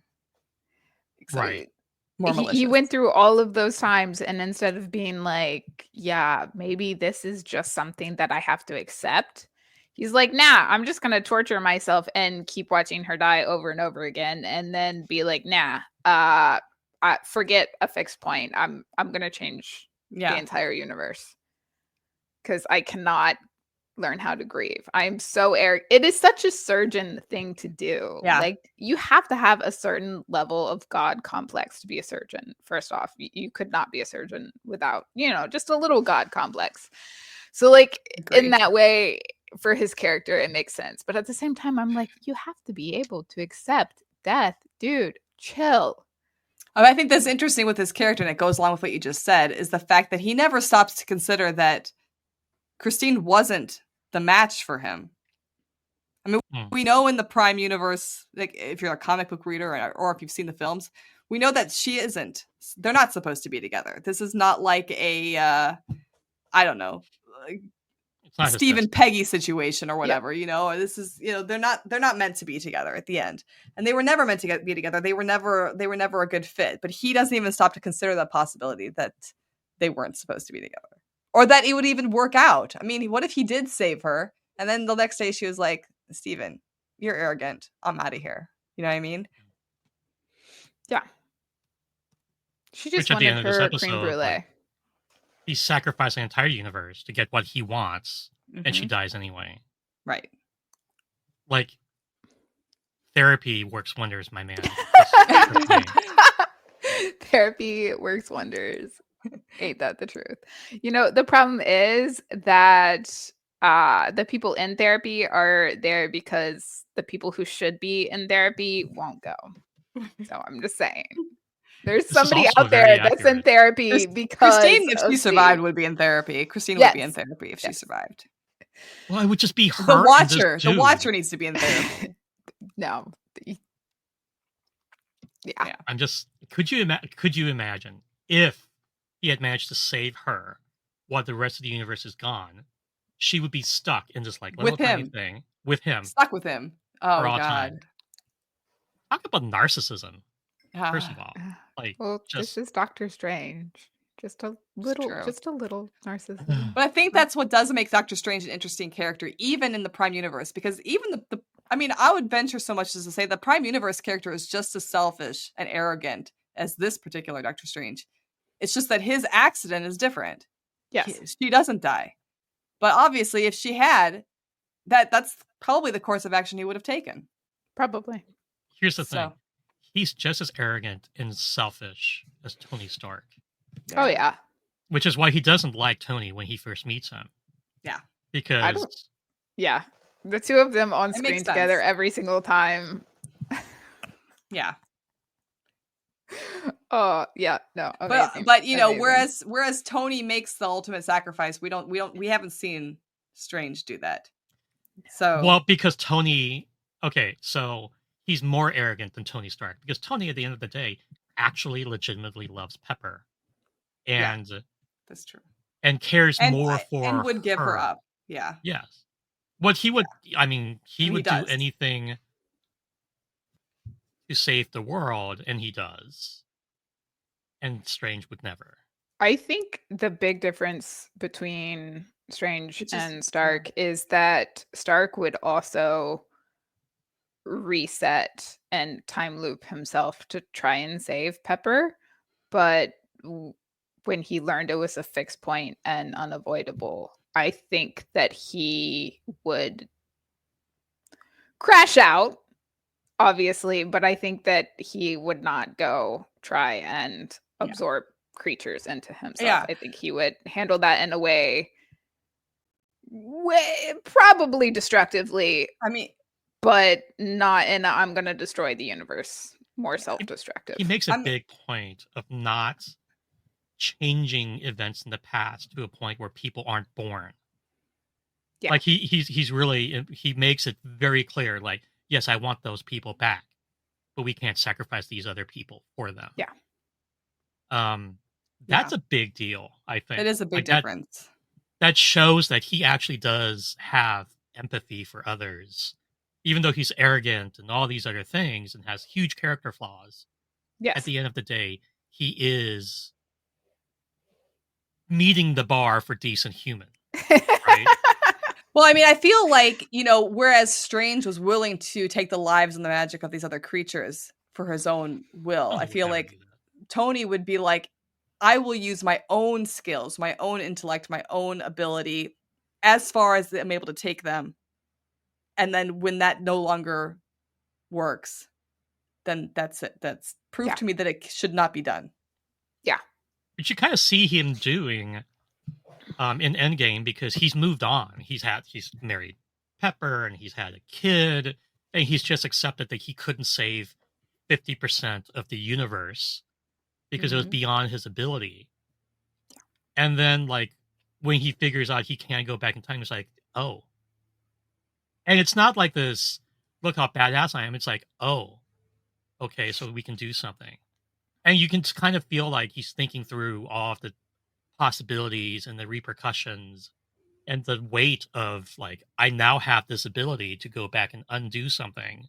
Speaker 2: Except
Speaker 1: Right.
Speaker 2: more
Speaker 3: he
Speaker 2: malicious.
Speaker 3: went through all of those times, and instead of being like, yeah, maybe this is just something that I have to accept, he's like, nah, I'm just gonna torture myself and keep watching her die over and over again, and then be like, nah, I forget a fixed point. I'm gonna change the entire universe because I cannot learn how to grieve. I'm so it is such a surgeon thing to do.
Speaker 2: Yeah.
Speaker 3: Like you have to have a certain level of God complex to be a surgeon. First off, you could not be a surgeon without, just a little God complex. So like in that way, for his character, it makes sense. But at the same time, I'm like, you have to be able to accept death. Dude, chill.
Speaker 2: I think that's interesting with his character, and it goes along with what you just said, is the fact that he never stops to consider that Christine wasn't the match for him. I mean, we know in the Prime Universe, like if you're a comic book reader or if you've seen the films, we know that she isn't. They're not supposed to be together. This is not like a, I don't know, Steve and Peggy situation or whatever. This is, they're not meant to be together at the end, and they were never meant to be together. They were never a good fit. But he doesn't even stop to consider the possibility that they weren't supposed to be together. Or that it would even work out. I mean, what if he did save her, and then the next day she was like, Steven, you're arrogant. I'm out of here. You know what I mean?
Speaker 3: Yeah. She just wanted her cream brulee.
Speaker 1: Like, he sacrificed the entire universe to get what he wants, and she dies anyway.
Speaker 2: Right.
Speaker 1: Like, therapy works wonders, my man.
Speaker 3: Therapy works wonders. Ain't that the truth? The problem is that the people in therapy are there because the people who should be in therapy won't go. So I'm just saying. There's somebody out there that's in therapy because
Speaker 2: Christine, if she survived, would be in therapy. Christine would be in therapy if she survived.
Speaker 1: Well, it would just be her.
Speaker 2: The Watcher. The Watcher needs to be in therapy.
Speaker 3: No. Yeah.
Speaker 1: I'm just. Could you imagine if he had managed to save her while the rest of the universe is gone? She would be stuck in this like little tiny thing with him.
Speaker 2: Stuck with him. Oh God.
Speaker 1: Time. Talk about narcissism. First of all,
Speaker 3: this is Doctor Strange. Just a little narcissism.
Speaker 2: But I think that's what does make Doctor Strange an interesting character, even in the Prime Universe, because even I would venture so much as to say the Prime Universe character is just as selfish and arrogant as this particular Doctor Strange. It's just that his accident is different.
Speaker 3: Yes.
Speaker 2: She doesn't die. But obviously, if she had, that's probably the course of action he would have taken.
Speaker 3: Probably.
Speaker 1: Here's the thing. He's just as arrogant and selfish as Tony Stark.
Speaker 3: Yeah. Oh, yeah.
Speaker 1: Which is why he doesn't like Tony when he first meets him.
Speaker 2: Yeah.
Speaker 1: Because...
Speaker 3: Yeah. The two of them on screen together every single time.
Speaker 2: Yeah.
Speaker 3: Oh, yeah. No.
Speaker 2: Amazing. But whereas Tony makes the ultimate sacrifice, we haven't seen Strange do that. So
Speaker 1: well, because Tony, so he's more arrogant than Tony Stark, because Tony at the end of the day actually legitimately loves Pepper. And
Speaker 2: that's true.
Speaker 1: And cares more for
Speaker 2: and would give her up. Yeah.
Speaker 1: Yes. What he would he would do anything to save the world, and he does. And Strange would never.
Speaker 3: I think the big difference between Strange and Stark is that Stark would also reset and time loop himself to try and save Pepper, but when he learned it was a fixed point and unavoidable, I think that he would crash out, obviously, but I think that he would not go try and absorb creatures into himself.
Speaker 2: Yeah.
Speaker 3: I think he would handle that in a way probably destructively. But not in I'm going to destroy the universe. More self-destructive.
Speaker 1: He makes a big point of not changing events in the past to a point where people aren't born.
Speaker 3: Yeah.
Speaker 1: Like he's really, he makes it very clear. Like, yes, I want those people back, but we can't sacrifice these other people for them.
Speaker 3: Yeah.
Speaker 1: That's a big deal. I think
Speaker 2: It is a big
Speaker 1: like
Speaker 2: difference.
Speaker 1: that shows that he actually does have empathy for others, even though he's arrogant and all these other things and has huge character flaws. At
Speaker 3: Yes.
Speaker 1: the end of the day, he is meeting the bar for decent human, right?
Speaker 2: Well, I mean, I feel like, whereas Strange was willing to take the lives and the magic of these other creatures for his own will, I feel like Tony would be like, I will use my own skills, my own intellect, my own ability as far as I'm able to take them. And then when that no longer works, then that's it. That's proof to me that it should not be done.
Speaker 3: Yeah.
Speaker 1: But you kind of see him doing in Endgame because he's moved on. He's married Pepper and he's had a kid, and he's just accepted that he couldn't save 50% of the universe because it was beyond his ability. And then, like, when he figures out he can't go back in time, it's like, oh. And it's not like this, look how badass I am. It's like, oh, okay, so we can do something. And you can kind of feel like he's thinking through all of the possibilities and the repercussions and the weight of, like, I now have this ability to go back and undo something.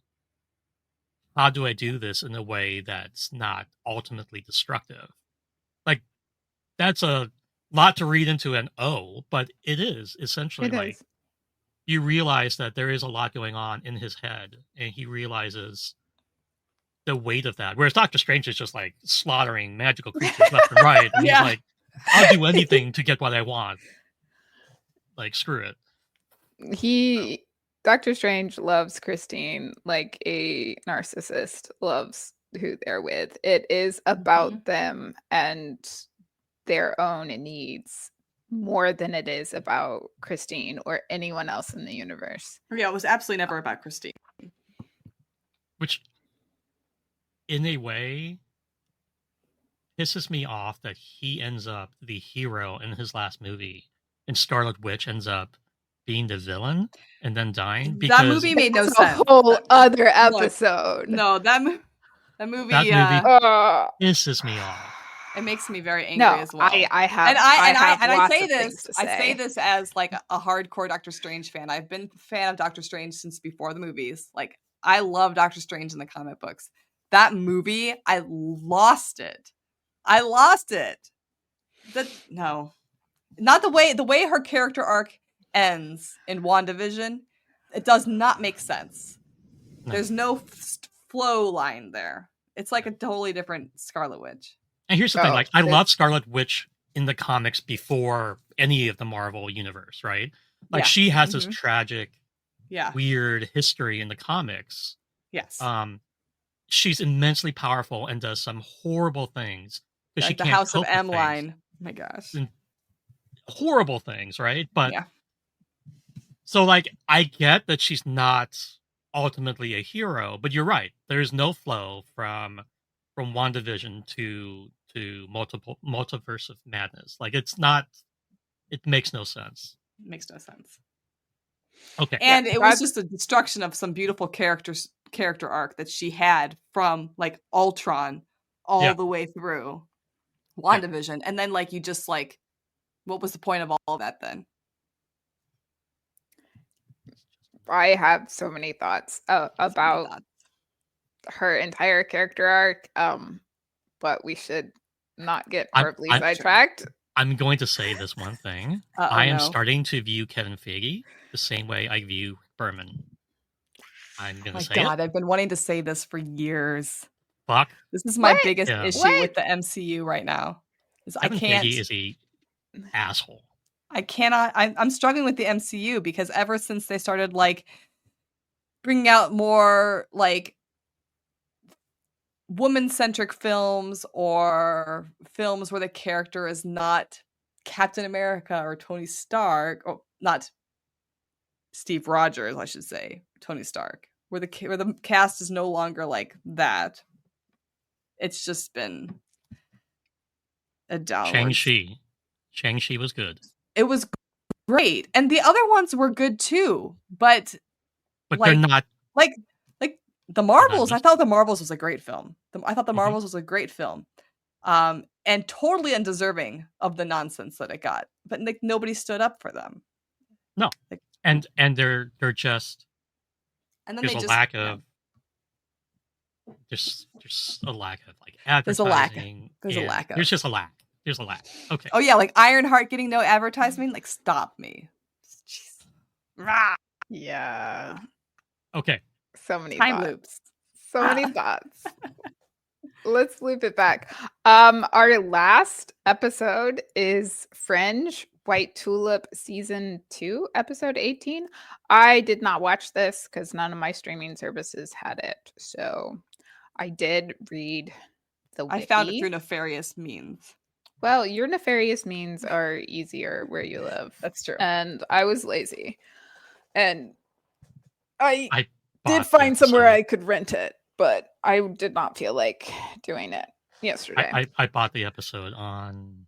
Speaker 1: How do I do this in a way that's not ultimately destructive? Like, that's a lot to read into an O, but it is essentially you realize that there is a lot going on in his head, and he realizes the weight of that. Whereas Doctor Strange is just like slaughtering magical creatures left and right, and he's like, I'll do anything to get what I want. Like, screw it.
Speaker 3: Doctor Strange loves Christine like a narcissist loves who they're with. It is about them and their own needs more than it is about Christine or anyone else in the universe.
Speaker 2: Yeah, it was absolutely never about Christine.
Speaker 1: Which, in a way, pisses me off that he ends up the hero in his last movie, and Scarlet Witch ends up being the villain and then dying. Because
Speaker 2: that movie made no sense.
Speaker 3: A whole other episode.
Speaker 2: No, that movie
Speaker 1: pisses me off.
Speaker 2: It makes me very angry as well.
Speaker 3: I
Speaker 2: say this as like a hardcore Doctor Strange fan. I've been a fan of Doctor Strange since before the movies. Like, I love Doctor Strange in the comic books. That movie, I lost it. No, not the way her character arc ends in WandaVision. It does not make sense. No. There's no flow line there. It's like a totally different Scarlet Witch.
Speaker 1: And here's the thing, like, I love Scarlet Witch in the comics before any of the Marvel universe, right? Like, she has this tragic, weird history in the comics.
Speaker 2: Yes.
Speaker 1: She's immensely powerful and does some horrible things.
Speaker 2: Like
Speaker 1: she
Speaker 2: the
Speaker 1: can't
Speaker 2: House of M
Speaker 1: things.
Speaker 2: line. Oh my gosh.
Speaker 1: And horrible things, right? But so, like, I get that she's not ultimately a hero, but you're right. There's no flow from WandaVision to Multiverse of Madness. Like, it's not. It makes no sense.
Speaker 2: It makes no sense.
Speaker 1: Okay,
Speaker 2: and it was just a destruction of some beautiful character arc that she had from like Ultron all the way through WandaVision, and then like you just like, what was the point of all of that then?
Speaker 3: I have so many thoughts about her entire character arc, but we should not get horribly sidetracked.
Speaker 1: I'm going to say this one thing. I am starting to view Kevin Feige the same way I view Berman. I'm going to say it.
Speaker 2: I've been wanting to say this for years.
Speaker 1: Fuck.
Speaker 2: This is my biggest issue with the MCU right now.
Speaker 1: Kevin Feige is a asshole.
Speaker 2: I cannot. I'm struggling with the MCU because ever since they started like bringing out more like woman-centric films or films where the character is not Captain America or Tony Stark, or not Steve Rogers, I should say, Tony Stark, where the cast is no longer like that. It's just been a downward.
Speaker 1: Shang-Chi was good.
Speaker 2: It was great, and the other ones were good too, but
Speaker 1: they're
Speaker 2: like
Speaker 1: not.
Speaker 2: like The Marvels. I thought The Marvels was a great film. I thought The Marvels was a great film, and totally undeserving of the nonsense that it got. But like nobody stood up for them.
Speaker 1: No,
Speaker 2: Like,
Speaker 1: and they're just.
Speaker 2: and then
Speaker 1: There's
Speaker 2: they
Speaker 1: a
Speaker 2: just
Speaker 1: lack of. There's a lack of like advertising.
Speaker 2: There's a lack of.
Speaker 1: There's just a lack. There's a lack. Okay.
Speaker 2: Oh yeah, like Ironheart getting no advertisement. Like stop me. Jeez. Rah.
Speaker 3: Yeah.
Speaker 1: Okay.
Speaker 3: So many
Speaker 2: Time
Speaker 3: thoughts.
Speaker 2: loops.
Speaker 3: So many thoughts. Let's loop it back. Our last episode is FringeWhite Tulip Season 2, Episode 18. I did not watch this because none of my streaming services had it. So I did read the wiki.
Speaker 2: I found it through nefarious means.
Speaker 3: Well, your nefarious means are easier where you live.
Speaker 2: That's true.
Speaker 3: And I was lazy. And I
Speaker 1: bought
Speaker 3: did
Speaker 1: the
Speaker 3: find somewhere
Speaker 1: episode.
Speaker 3: I could rent it, but I did not feel like doing it yesterday.
Speaker 1: I bought the episode on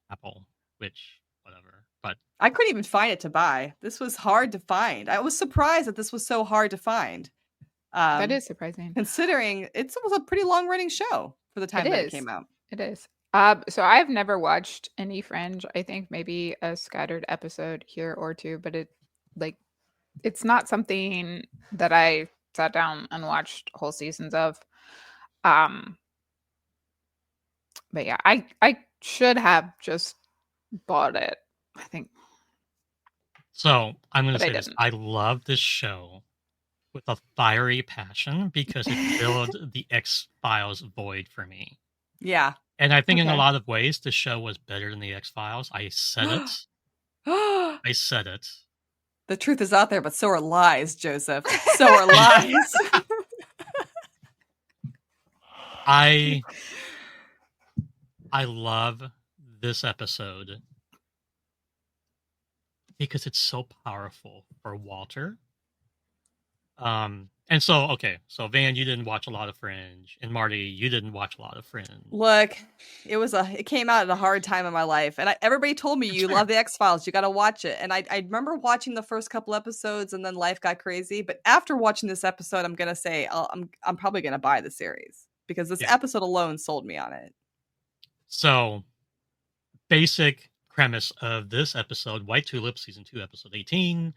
Speaker 1: Apple, which whatever. But
Speaker 2: I couldn't even find it to buy. This was hard to find. I was surprised that this was so hard to find.
Speaker 3: That is surprising.
Speaker 2: Considering it was a pretty long running show for the time that it came out.
Speaker 3: It is. So I've never watched any Fringe. I think maybe a scattered episode here or two, but it's not something that I sat down and watched whole seasons of. But yeah, I should have just bought it, I think.
Speaker 1: So I'm going to say this.
Speaker 3: didn't.
Speaker 1: I love this show with a fiery passion because it filled the X-Files void for me.
Speaker 2: Yeah.
Speaker 1: And I think in a lot of ways, the show was better than the X-Files. I said it. I said it.
Speaker 2: The truth is out there, but so are lies, Joseph. So are lies.
Speaker 1: I love this episode because it's so powerful for Walter. And so Van, you didn't watch a lot of Fringe, and Marty, you didn't watch a lot of Fringe.
Speaker 2: Look, it came out at a hard time in my life, and everybody told me you love the X-Files, you got to watch it. And I remember watching the first couple episodes, and then life got crazy. But after watching this episode, I'm gonna say I'm probably gonna buy the series because this episode alone sold me on it.
Speaker 1: So, basic premise of this episode, White Tulip, Season 2, Episode 18,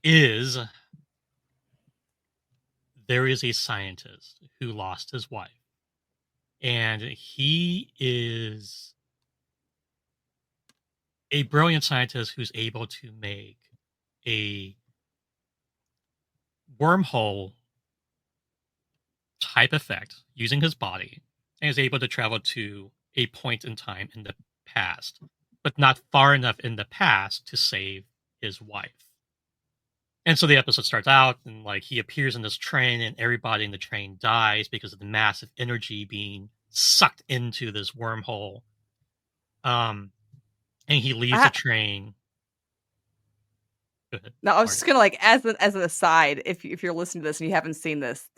Speaker 1: is there is a scientist who lost his wife. And he is a brilliant scientist who's able to make a wormhole type effect using his body and is able to travel to a point in time in the past, but not far enough in the past to save his wife. And so the episode starts out and like he appears in this train and everybody in the train dies because of the massive energy being sucked into this wormhole. And he leaves the train. Go ahead.
Speaker 2: No, I was just gonna as an aside, if you're listening to this and you haven't seen this,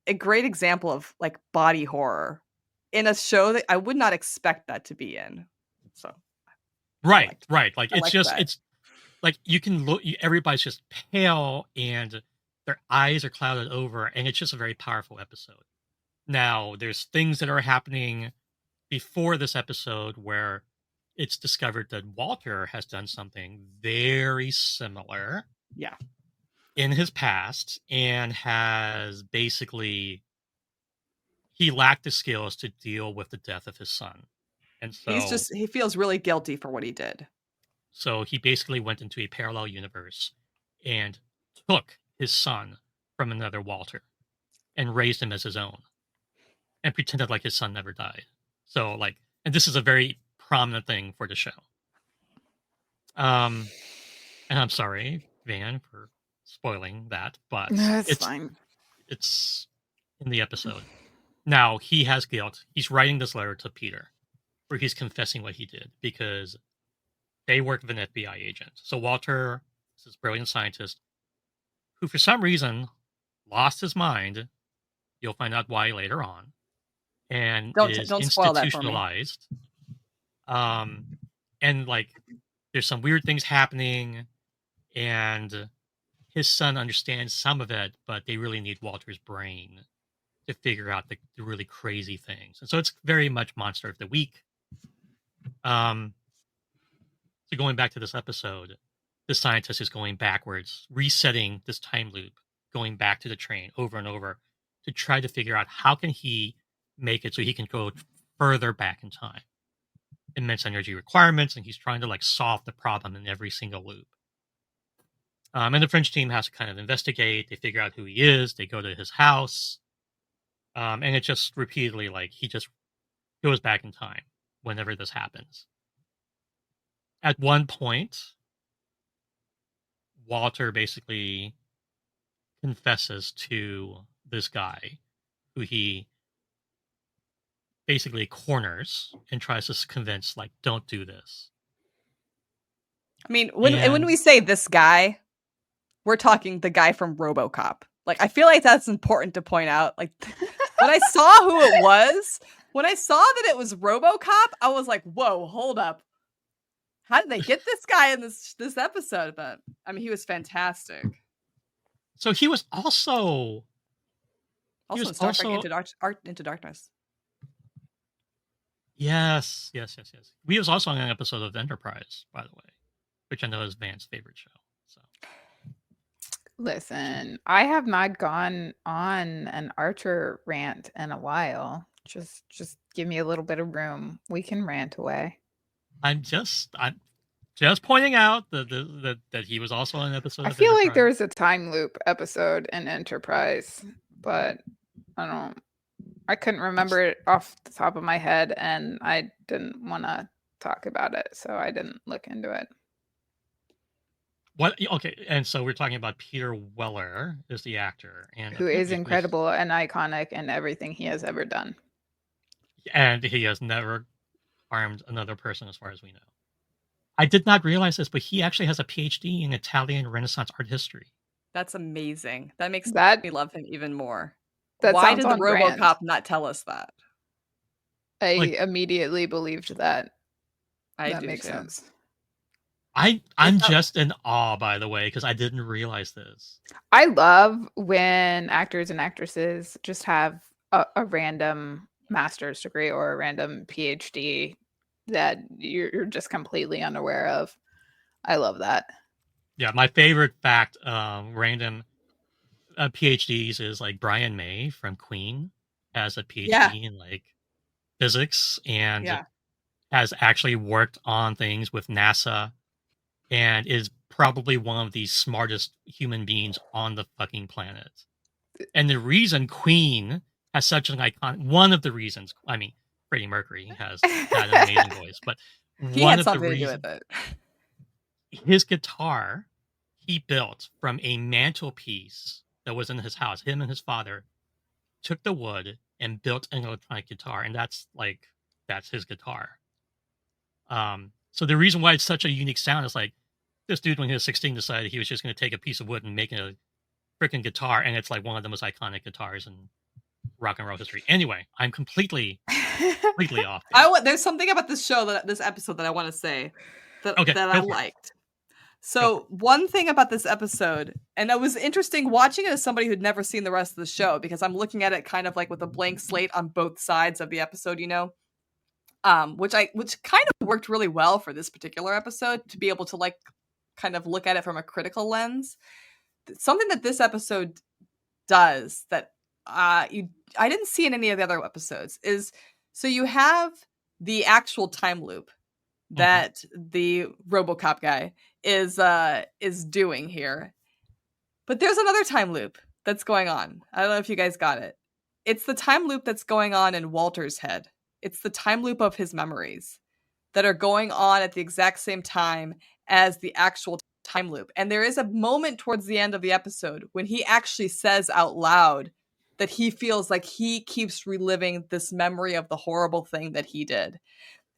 Speaker 2: a great example of like body horror in a show that I would not expect that to be in. So
Speaker 1: right. Like it's like you can look, everybody's just pale and their eyes are clouded over, and it's just a very powerful episode. Now, there's things that are happening before this episode where it's discovered that Walter has done something very similar in his past and has basically, he lacked the skills to deal with the death of his son. And so
Speaker 2: he feels really guilty for what he did.
Speaker 1: So he basically went into a parallel universe and took his son from another Walter and raised him as his own and pretended like his son never died. So and this is a very prominent thing for the show. And I'm sorry, Van, for spoiling that, but
Speaker 3: it's fine.
Speaker 1: It's in the episode. Now he has guilt. He's writing this letter to Peter where he's confessing what he did because they work with an FBI agent. So Walter is this brilliant scientist who, for some reason, lost his mind. You'll find out why later on. And
Speaker 2: don't
Speaker 1: is
Speaker 2: spoil that for me.
Speaker 1: institutionalized. And there's some weird things happening, and his son understands some of it, but they really need Walter's brain to figure out the really crazy things. And so it's very much Monster of the Week. So going back to this episode, the scientist is going backwards, resetting this time loop, going back to the train over and over to try to figure out how can he make it so he can go further back in time. Immense energy requirements, and he's trying to like solve the problem in every single loop. And the Fringe team has to kind of investigate. They figure out who he is. They go to his house. And it just repeatedly, like, he just goes back in time whenever this happens. At one point, Walter basically confesses to this guy who he basically corners and tries to convince, like, don't do this.
Speaker 2: I mean, when we say this guy, we're talking the guy from RoboCop. Like, I feel like that's important to point out. Like, when I saw who it was, when I saw that it was RoboCop, I was like, whoa, hold up. How did they get this guy in this episode? But I mean, he was fantastic.
Speaker 1: So he was also
Speaker 2: in Star Trek Into Darkness.
Speaker 1: Yes. He was also on an episode of Enterprise, by the way, which I know is Van's favorite show. So,
Speaker 3: listen, I have not gone on an Archer rant in a while. Just give me a little bit of room. We can rant away.
Speaker 1: I'm just pointing out that he was also on an episode.
Speaker 3: I feel like there's a time loop episode in Enterprise, but I couldn't remember it off the top of my head, and I didn't want to talk about it, so I didn't look into it.
Speaker 1: What? Okay, and so we're talking about Peter Weller is the actor, and
Speaker 3: who is incredible and iconic in everything he has ever done.
Speaker 1: And he has never harmed another person, as far as we know. I did not realize this, but he actually has a PhD in Italian Renaissance art history.
Speaker 2: That's amazing. That makes me love him even more.
Speaker 3: That
Speaker 2: Why did the RoboCop not tell us that?
Speaker 3: I immediately believed that. That makes sense.
Speaker 1: I'm just in awe, by the way, because I didn't realize this.
Speaker 3: I love when actors and actresses just have a random master's degree or a random PhD that you're just completely unaware of. I love that.
Speaker 1: Yeah, my favorite fact, random PhDs is like Brian May from Queen has a PhD in like physics and has actually worked on things with NASA and is probably one of the smartest human beings on the fucking planet. And the reason Queen has such an icon, one of the reasons, I mean, Freddie Mercury has an amazing voice, but one of the reasons, his guitar he built from a mantelpiece that was in his house. Him and his father took the wood and built an electronic guitar, and that's his guitar. So the reason why it's such a unique sound is like this dude when he was 16 decided he was just going to take a piece of wood and make a freaking guitar, and it's like one of the most iconic guitars in rock and roll history. Anyway, I'm completely off.
Speaker 2: There's something about this episode that I want to say that I liked. So one thing about this episode, and it was interesting watching it as somebody who'd never seen the rest of the show, because I'm looking at it kind of like with a blank slate on both sides of the episode, you know, which kind of worked really well for this particular episode to be able to like kind of look at it from a critical lens. Something that this episode does that I didn't see in any of the other episodes is, so you have the actual time loop that the RoboCop guy is doing here, but there's another time loop that's going on. I don't know if you guys got it. It's the time loop that's going on in Walter's head. It's the time loop of his memories that are going on at the exact same time as the actual time loop. And there is a moment towards the end of the episode when he actually says out loud that he feels like he keeps reliving this memory of the horrible thing that he did.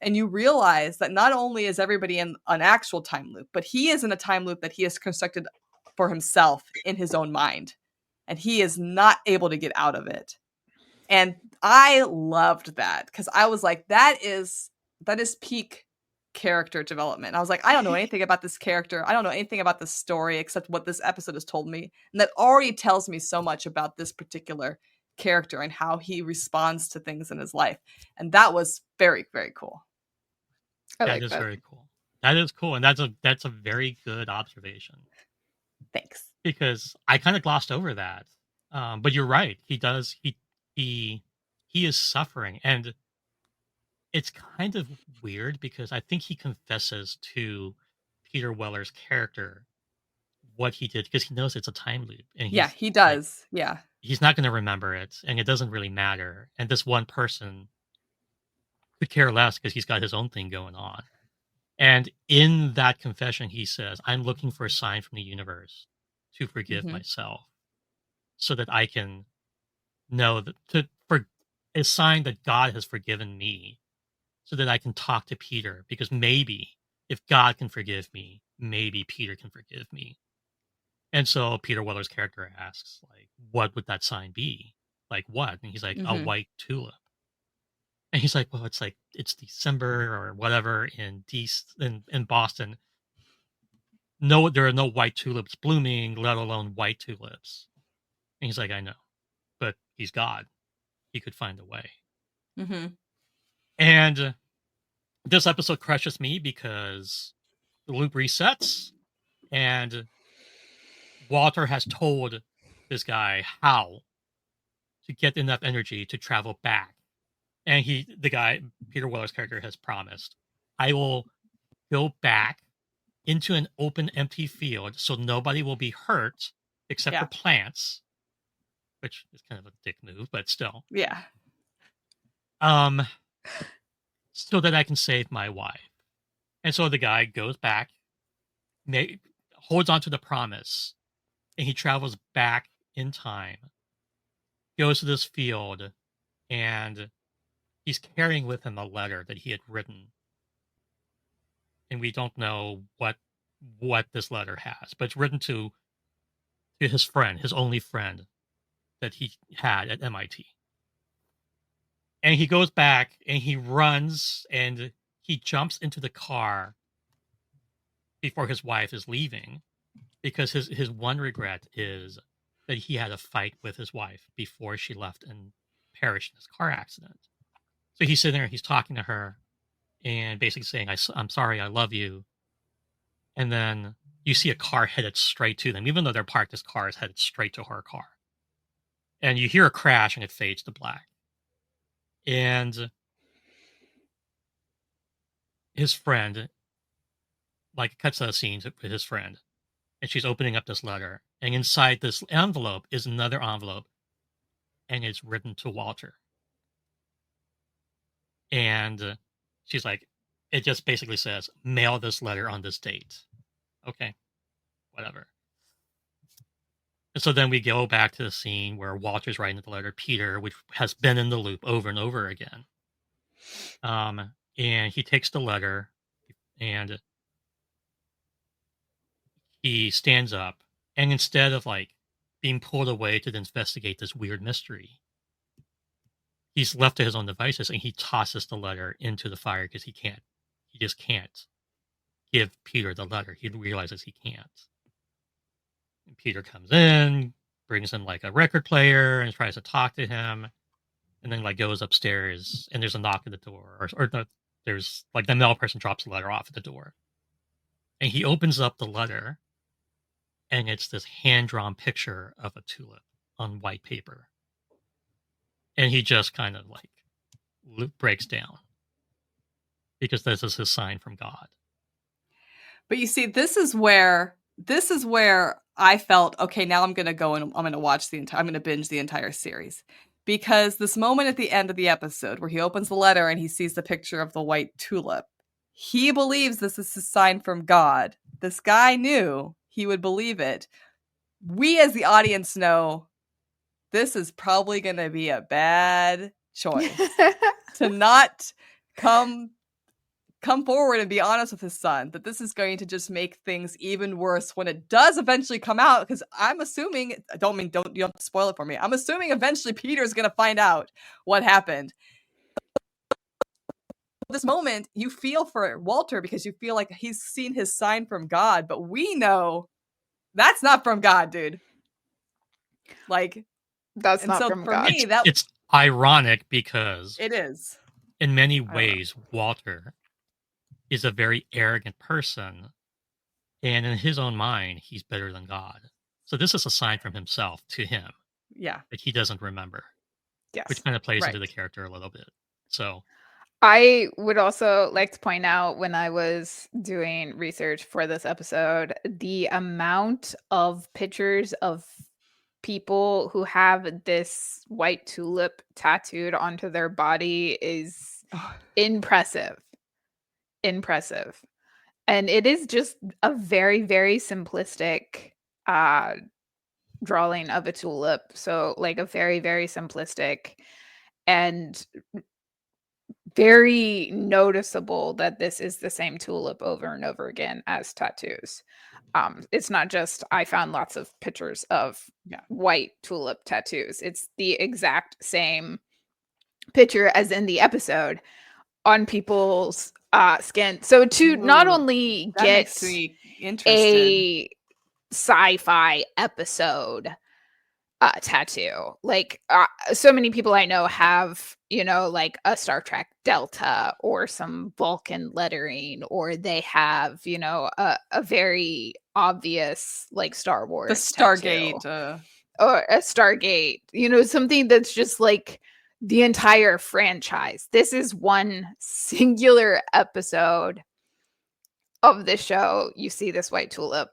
Speaker 2: And you realize that not only is everybody in an actual time loop, but he is in a time loop that he has constructed for himself in his own mind. And he is not able to get out of it. And I loved that because I was like, that is peak character development. I was like, I don't know anything about this character. I don't know anything about the story except what this episode has told me. And that already tells me so much about this particular character and how he responds to things in his life. And that was very, very cool.
Speaker 1: That is very cool. That is cool. And that's a very good observation.
Speaker 2: Thanks.
Speaker 1: Because I kind of glossed over that. But you're right. He is suffering. And it's kind of weird because I think he confesses to Peter Weller's character what he did because he knows it's a time loop. And
Speaker 2: yeah, he does. Yeah.
Speaker 1: He's not going to remember it, and it doesn't really matter. And this one person could care less because he's got his own thing going on. And in that confession, he says, I'm looking for a sign from the universe to forgive myself so that I can know that for a sign that God has forgiven me so that I can talk to Peter, because maybe if God can forgive me, maybe Peter can forgive me. And so Peter Weller's character asks, like, what would that sign be? Like, what? And he's like, a white tulip. And he's like, well, it's December or whatever in Boston. No, there are no white tulips blooming, let alone white tulips. And he's like, I know, but he's God. He could find a way. And this episode crushes me because the loop resets and Walter has told this guy how to get enough energy to travel back. And Peter Weller's character has promised, I will go back into an open, empty field so nobody will be hurt except for plants, which is kind of a dick move, but still.
Speaker 2: Yeah.
Speaker 1: So that I can save my wife. And so the guy goes back, holds on to the promise, and he travels back in time, goes to this field, and he's carrying with him a letter that he had written. And we don't know what this letter has, but it's written to his friend, his only friend that he had at MIT. And he goes back and he runs and he jumps into the car before his wife is leaving because his one regret is that he had a fight with his wife before she left and perished in this car accident. So he's sitting there, he's talking to her and basically saying, I'm sorry, I love you. And then you see a car headed straight to them. Even though they're parked, this car is headed straight to her car. And you hear a crash and it fades to black. And his friend, like, cuts to a scene with his friend. And she's opening up this letter. And inside this envelope is another envelope. And it's written to Walter. And she's like, it just basically says, mail this letter on this date. Okay, whatever. And so then we go back to the scene where Walter's writing the letter, Peter, which has been in the loop over and over again. And he takes the letter and he stands up. And instead of like being pulled away to investigate this weird mystery, he's left to his own devices and he tosses the letter into the fire because he just can't give Peter the letter. He realizes he can't. And Peter comes in, brings in like a record player and tries to talk to him, and then like goes upstairs and there's a knock at the door, there's like the mail person drops the letter off at the door. And he opens up the letter and it's this hand-drawn picture of a tulip on white paper. And he just kind of like breaks down because this is his sign from God.
Speaker 2: But you see, this is where I felt, okay, now I'm going to go and I'm going to watch I'm going to binge the entire series. Because this moment at the end of the episode where he opens the letter and he sees the picture of the white tulip, he believes this is his sign from God. This guy knew he would believe it. We as the audience know this is probably going to be a bad choice to not come forward and be honest with his son, that this is going to just make things even worse when it does eventually come out. Because I'm assuming, you don't have to spoil it for me. I'm assuming eventually Peter's going to find out what happened. this moment, you feel for Walter because you feel like he's seen his sign from God, but we know that's not from God, dude. Like,
Speaker 3: That's
Speaker 2: and
Speaker 3: not
Speaker 2: so
Speaker 3: from
Speaker 2: for
Speaker 3: God.
Speaker 2: me, that
Speaker 1: It's ironic because
Speaker 2: it is.
Speaker 1: in many
Speaker 2: don't know.
Speaker 1: ways, Walter is a very arrogant person, and in his own mind, he's better than God. So this is a sign from himself to him
Speaker 2: Yeah.
Speaker 1: that he doesn't remember,
Speaker 3: Yes.
Speaker 1: which kind of plays into
Speaker 2: Right.
Speaker 1: the character a little bit. So
Speaker 3: I would also like to point out when I was doing research for this episode, the amount of pictures of people who have this white tulip tattooed onto their body is impressive. Impressive. And it is just a very, very simplistic drawing of a tulip. So, like, a very, very simplistic and very noticeable that this is the same tulip over and over again as tattoos. It's not just I found lots of pictures of white tulip tattoos. It's the exact same picture as in the episode on people's skin. So to not only
Speaker 2: that
Speaker 3: get
Speaker 2: makes me interested.
Speaker 3: a sci-fi episode tattoo, like so many people I know have, you know, like a Star Trek Delta or some Vulcan lettering, or they have, you know, a very obvious like Star Wars
Speaker 2: The Stargate
Speaker 3: tattoo. Or a Stargate, you know, something that's just like the entire franchise. This is one singular episode of the show. You see this white tulip,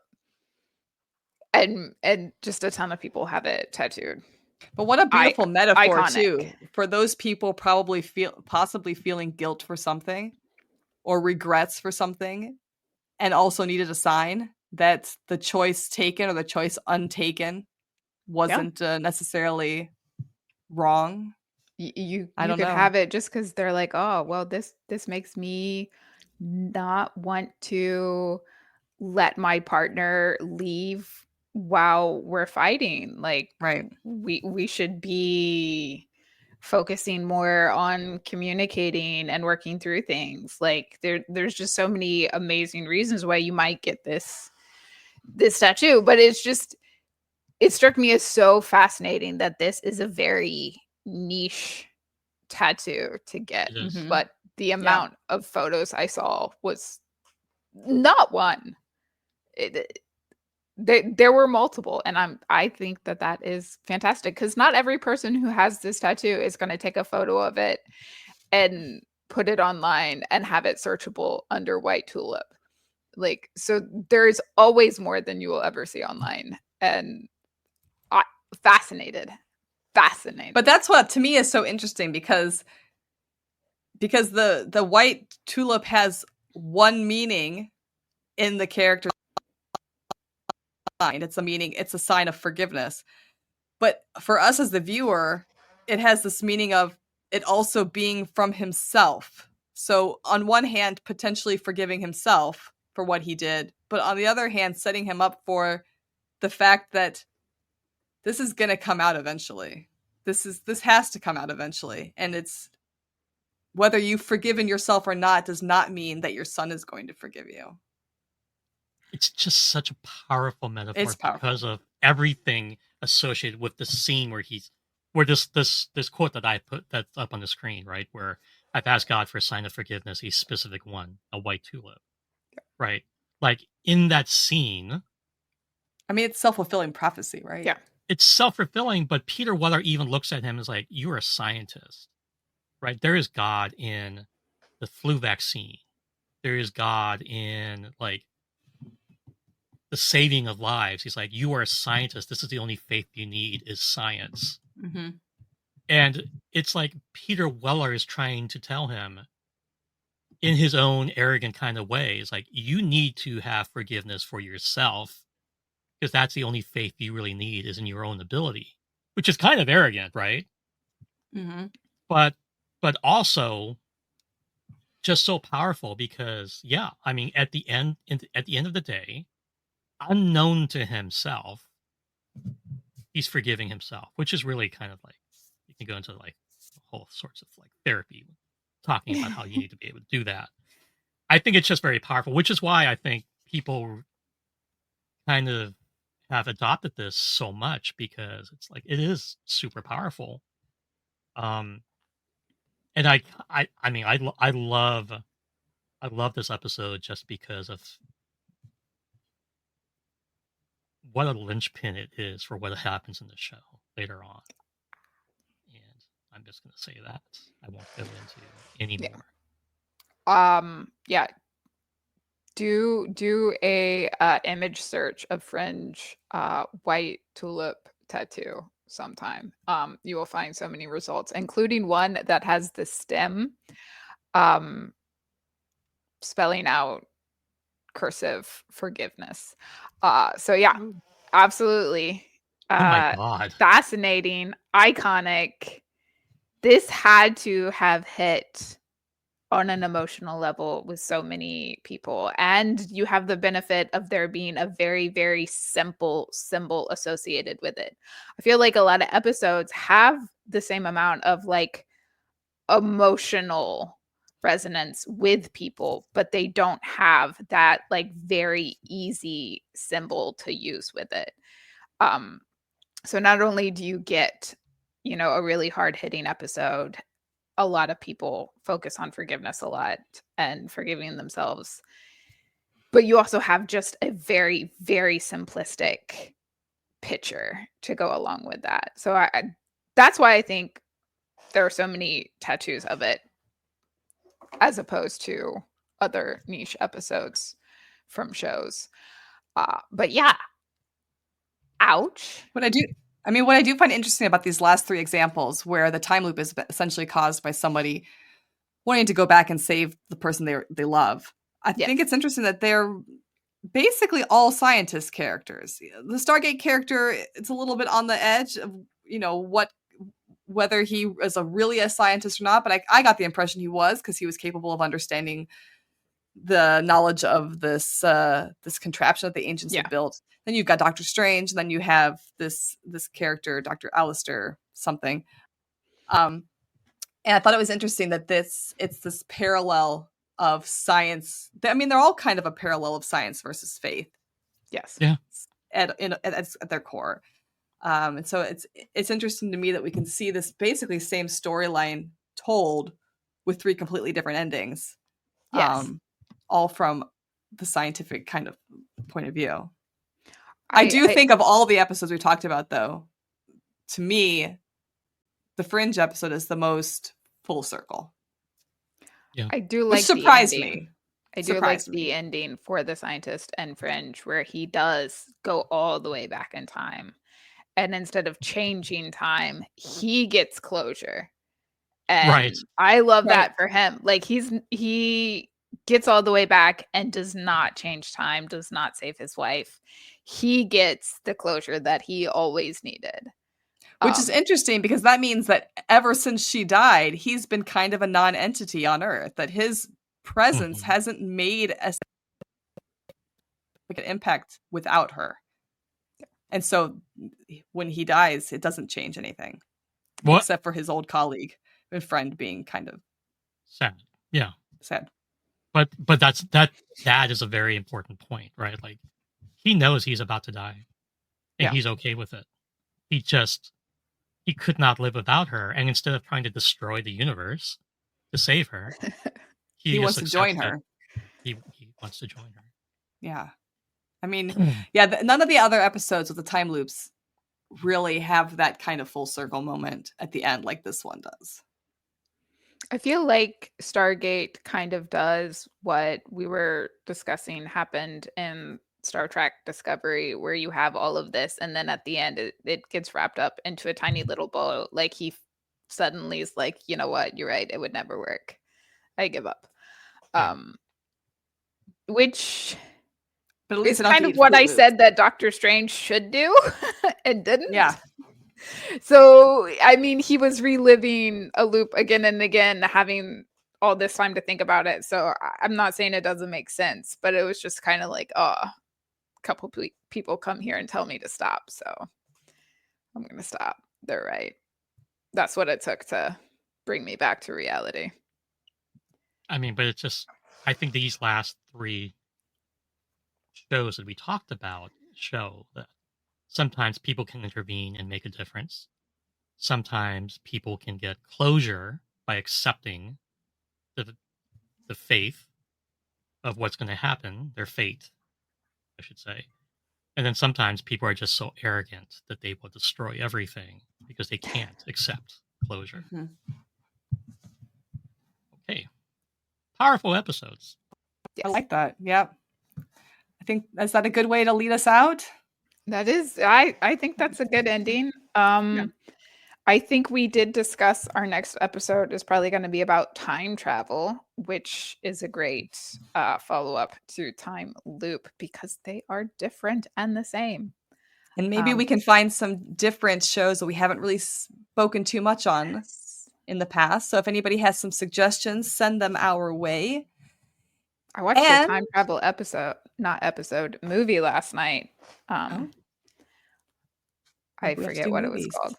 Speaker 3: and just a ton of people have it tattooed.
Speaker 2: But what a beautiful metaphor
Speaker 3: iconic.
Speaker 2: too, for those people possibly feeling guilt for something or regrets for something, and also needed a sign that the choice taken or the choice untaken wasn't necessarily wrong.
Speaker 3: You
Speaker 2: I don't
Speaker 3: could
Speaker 2: know.
Speaker 3: have it just because they're like, oh well, this makes me not want to let my partner leave while we're fighting. Like,
Speaker 2: Right.
Speaker 3: we should be focusing more on communicating and working through things. Like, there's just so many amazing reasons why you might get this tattoo, but it struck me as so fascinating that this is a very niche tattoo to get.
Speaker 1: it is.
Speaker 3: But the amount of photos I saw was not one. There were multiple, and I think that is fantastic, because not every person who has this tattoo is going to take a photo of it and put it online and have it searchable under white tulip. Like, so there's always more than you will ever see online, and fascinated.
Speaker 2: But that's what to me is so interesting, because the white tulip has one meaning in the character's mind. It's a sign of forgiveness. But for us as the viewer, it has this meaning of it also being from himself. So on one hand, potentially forgiving himself for what he did, but on the other hand, setting him up for the fact that this is going to come out eventually. This has to come out eventually. And it's whether you've forgiven yourself or not does not mean that your son is going to forgive you.
Speaker 1: It's just such a powerful metaphor.
Speaker 2: It's powerful
Speaker 1: because of everything associated with the scene where this quote that I put that's up on the screen, right? Where I've asked God for a sign of forgiveness, a specific one, a white tulip. Right? Like, in that scene,
Speaker 2: I mean, it's self-fulfilling prophecy, right?
Speaker 3: Yeah.
Speaker 1: It's self-fulfilling, but Peter Weller even looks at him as like, you're a scientist. Right? There is God in the flu vaccine. There is God in like the saving of lives. He's like, you are a scientist. This is the only faith you need is science.
Speaker 2: Mm-hmm.
Speaker 1: And it's like Peter Weller is trying to tell him in his own arrogant kind of way. It's like, you need to have forgiveness for yourself, because that's the only faith you really need is in your own ability, which is kind of arrogant, right?
Speaker 2: Mm-hmm.
Speaker 1: But also just so powerful, because I mean, at the end of the day, unknown to himself, he's forgiving himself, which is really kind of like, you can go into like whole sorts of like therapy talking about how you need to be able to do that. I think it's just very powerful, which is why I think people kind of have adopted this so much, because it's like it is super powerful. Um, and I mean, I love this episode just because of what a linchpin it is for what happens in the show later on. And I'm just gonna say that. I won't go into any
Speaker 3: Yeah.
Speaker 1: more.
Speaker 3: Yeah. Do a image search of Fringe white tulip tattoo sometime. You will find so many results, including one that has the stem spelling out cursive forgiveness. So yeah, absolutely.
Speaker 1: Oh my god.
Speaker 3: Fascinating, iconic. This had to have hit on an emotional level with so many people, and you have the benefit of there being a very, very simple symbol associated with it. I feel like a lot of episodes have the same amount of like emotional resonance with people, but they don't have that like very easy symbol to use with it. So not only do you get, a really hard-hitting episode, a lot of people focus on forgiveness a lot and forgiving themselves, but you also have just a very, very simplistic picture to go along with that. So that's why I think there are so many tattoos of it, as opposed to other niche episodes from shows. But yeah, ouch.
Speaker 2: What I do find interesting about these last three examples, where the time loop is essentially caused by somebody wanting to go back and save the person they love. I think it's interesting that they're basically all scientist characters. The Stargate character, it's a little bit on the edge of, whether he is really a scientist or not, but I got the impression he was, because he was capable of understanding the knowledge of this contraption that the ancients had built. Then you've got Doctor Strange, and then you have this character, Dr. Alistair something. And I thought it was interesting that it's this parallel of science. I mean, they're all kind of a parallel of science versus faith.
Speaker 3: Yes.
Speaker 1: Yeah.
Speaker 2: At their core. And so it's interesting to me that we can see this basically same storyline told with three completely different endings.
Speaker 3: Yes.
Speaker 2: All from the scientific kind of point of view. I think of all the episodes we talked about, though, to me, the Fringe episode is the most full circle.
Speaker 1: Yeah.
Speaker 3: I do like,
Speaker 2: which surprised
Speaker 3: the ending.
Speaker 2: me.
Speaker 3: I do like the ending for the scientist and Fringe, where he does go all the way back in time. And instead of changing time, he gets closure. And
Speaker 1: Right.
Speaker 3: I love that for him. Like he gets all the way back and does not change time, does not save his wife. He gets the closure that he always needed.
Speaker 2: Which is interesting, because that means that ever since she died, he's been kind of a non-entity on Earth, that his presence hasn't made an impact without her. And so when he dies, it doesn't change anything. Except for his old colleague and friend being kind of
Speaker 1: sad. Yeah.
Speaker 2: Sad.
Speaker 1: But that is a very important point, right? Like, he knows he's about to die, and he's okay with it. He could not live without her, and instead of trying to destroy the universe to save her,
Speaker 2: he wants to join her.
Speaker 1: He wants to join her.
Speaker 2: Yeah. I mean, none of the other episodes with the time loops really have that kind of full circle moment at the end like this one does.
Speaker 3: I feel like Stargate kind of does what we were discussing happened in Star Trek Discovery, where you have all of this, and then at the end it gets wrapped up into a tiny little bow. Like, he suddenly is like, you know what, you're right, it would never work. I give up. Which is kind of what I said that Doctor Strange should do and didn't.
Speaker 2: Yeah.
Speaker 3: So, I mean, he was reliving a loop again and again, having all this time to think about it. So I'm not saying it doesn't make sense, but it was just kind of like, a couple people come here and tell me to stop. So I'm going to stop. They're right. That's what it took to bring me back to reality.
Speaker 1: I mean, but it's just, I think these last 3 shows that we talked about show that sometimes people can intervene and make a difference. Sometimes people can get closure by accepting the faith of what's going to happen, their fate, I should say. And then sometimes people are just so arrogant that they will destroy everything because they can't accept closure.
Speaker 2: Mhm.
Speaker 1: Okay. Powerful episodes.
Speaker 2: I like that. Yep. I think, is that a good way to lead us out?
Speaker 3: That is, I think that's a good ending. I think we did discuss our next episode is probably going to be about time travel, which is a great follow-up to Time Loop because they are different and the same.
Speaker 2: And maybe we can find some different shows that we haven't really spoken too much on in the past. So if anybody has some suggestions, send them our way.
Speaker 3: I watched a time travel movie last night. I forget what it was called.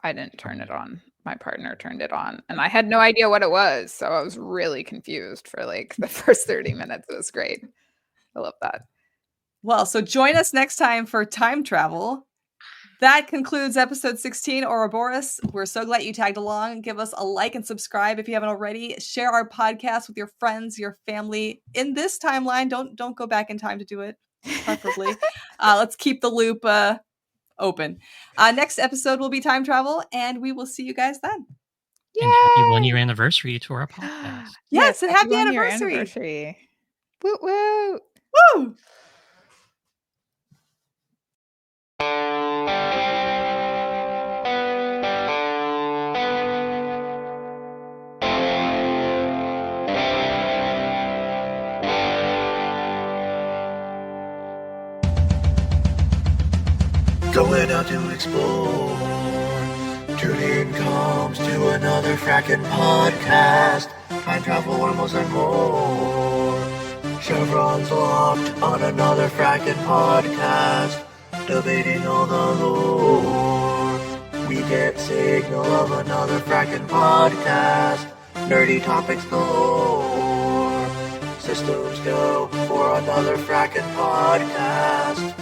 Speaker 3: I didn't turn it on. My partner turned it on, and I had no idea what it was. So I was really confused for like the first 30 minutes. It was great. I love that.
Speaker 2: Well, so join us next time for time travel. That concludes episode 16, Ouroboros. We're so glad you tagged along. Give us a like and subscribe if you haven't already. Share our podcast with your friends, your family. In this timeline, don't go back in time to do it, preferably. Let's keep the loop open. Next episode will be time travel, and we will see you guys then.
Speaker 1: Yay! And happy 1-year anniversary to our podcast.
Speaker 2: Yes, and happy anniversary.
Speaker 3: Woo woo.
Speaker 2: Woo!
Speaker 4: Going out to explore. Tune-in comes to another frackin' podcast. Time travel, wormholes, and more. Chevron's locked on another frackin' podcast. Debating all the lore. We get signal of another frackin' podcast. Nerdy topics galore. Systems go for another frackin' podcast.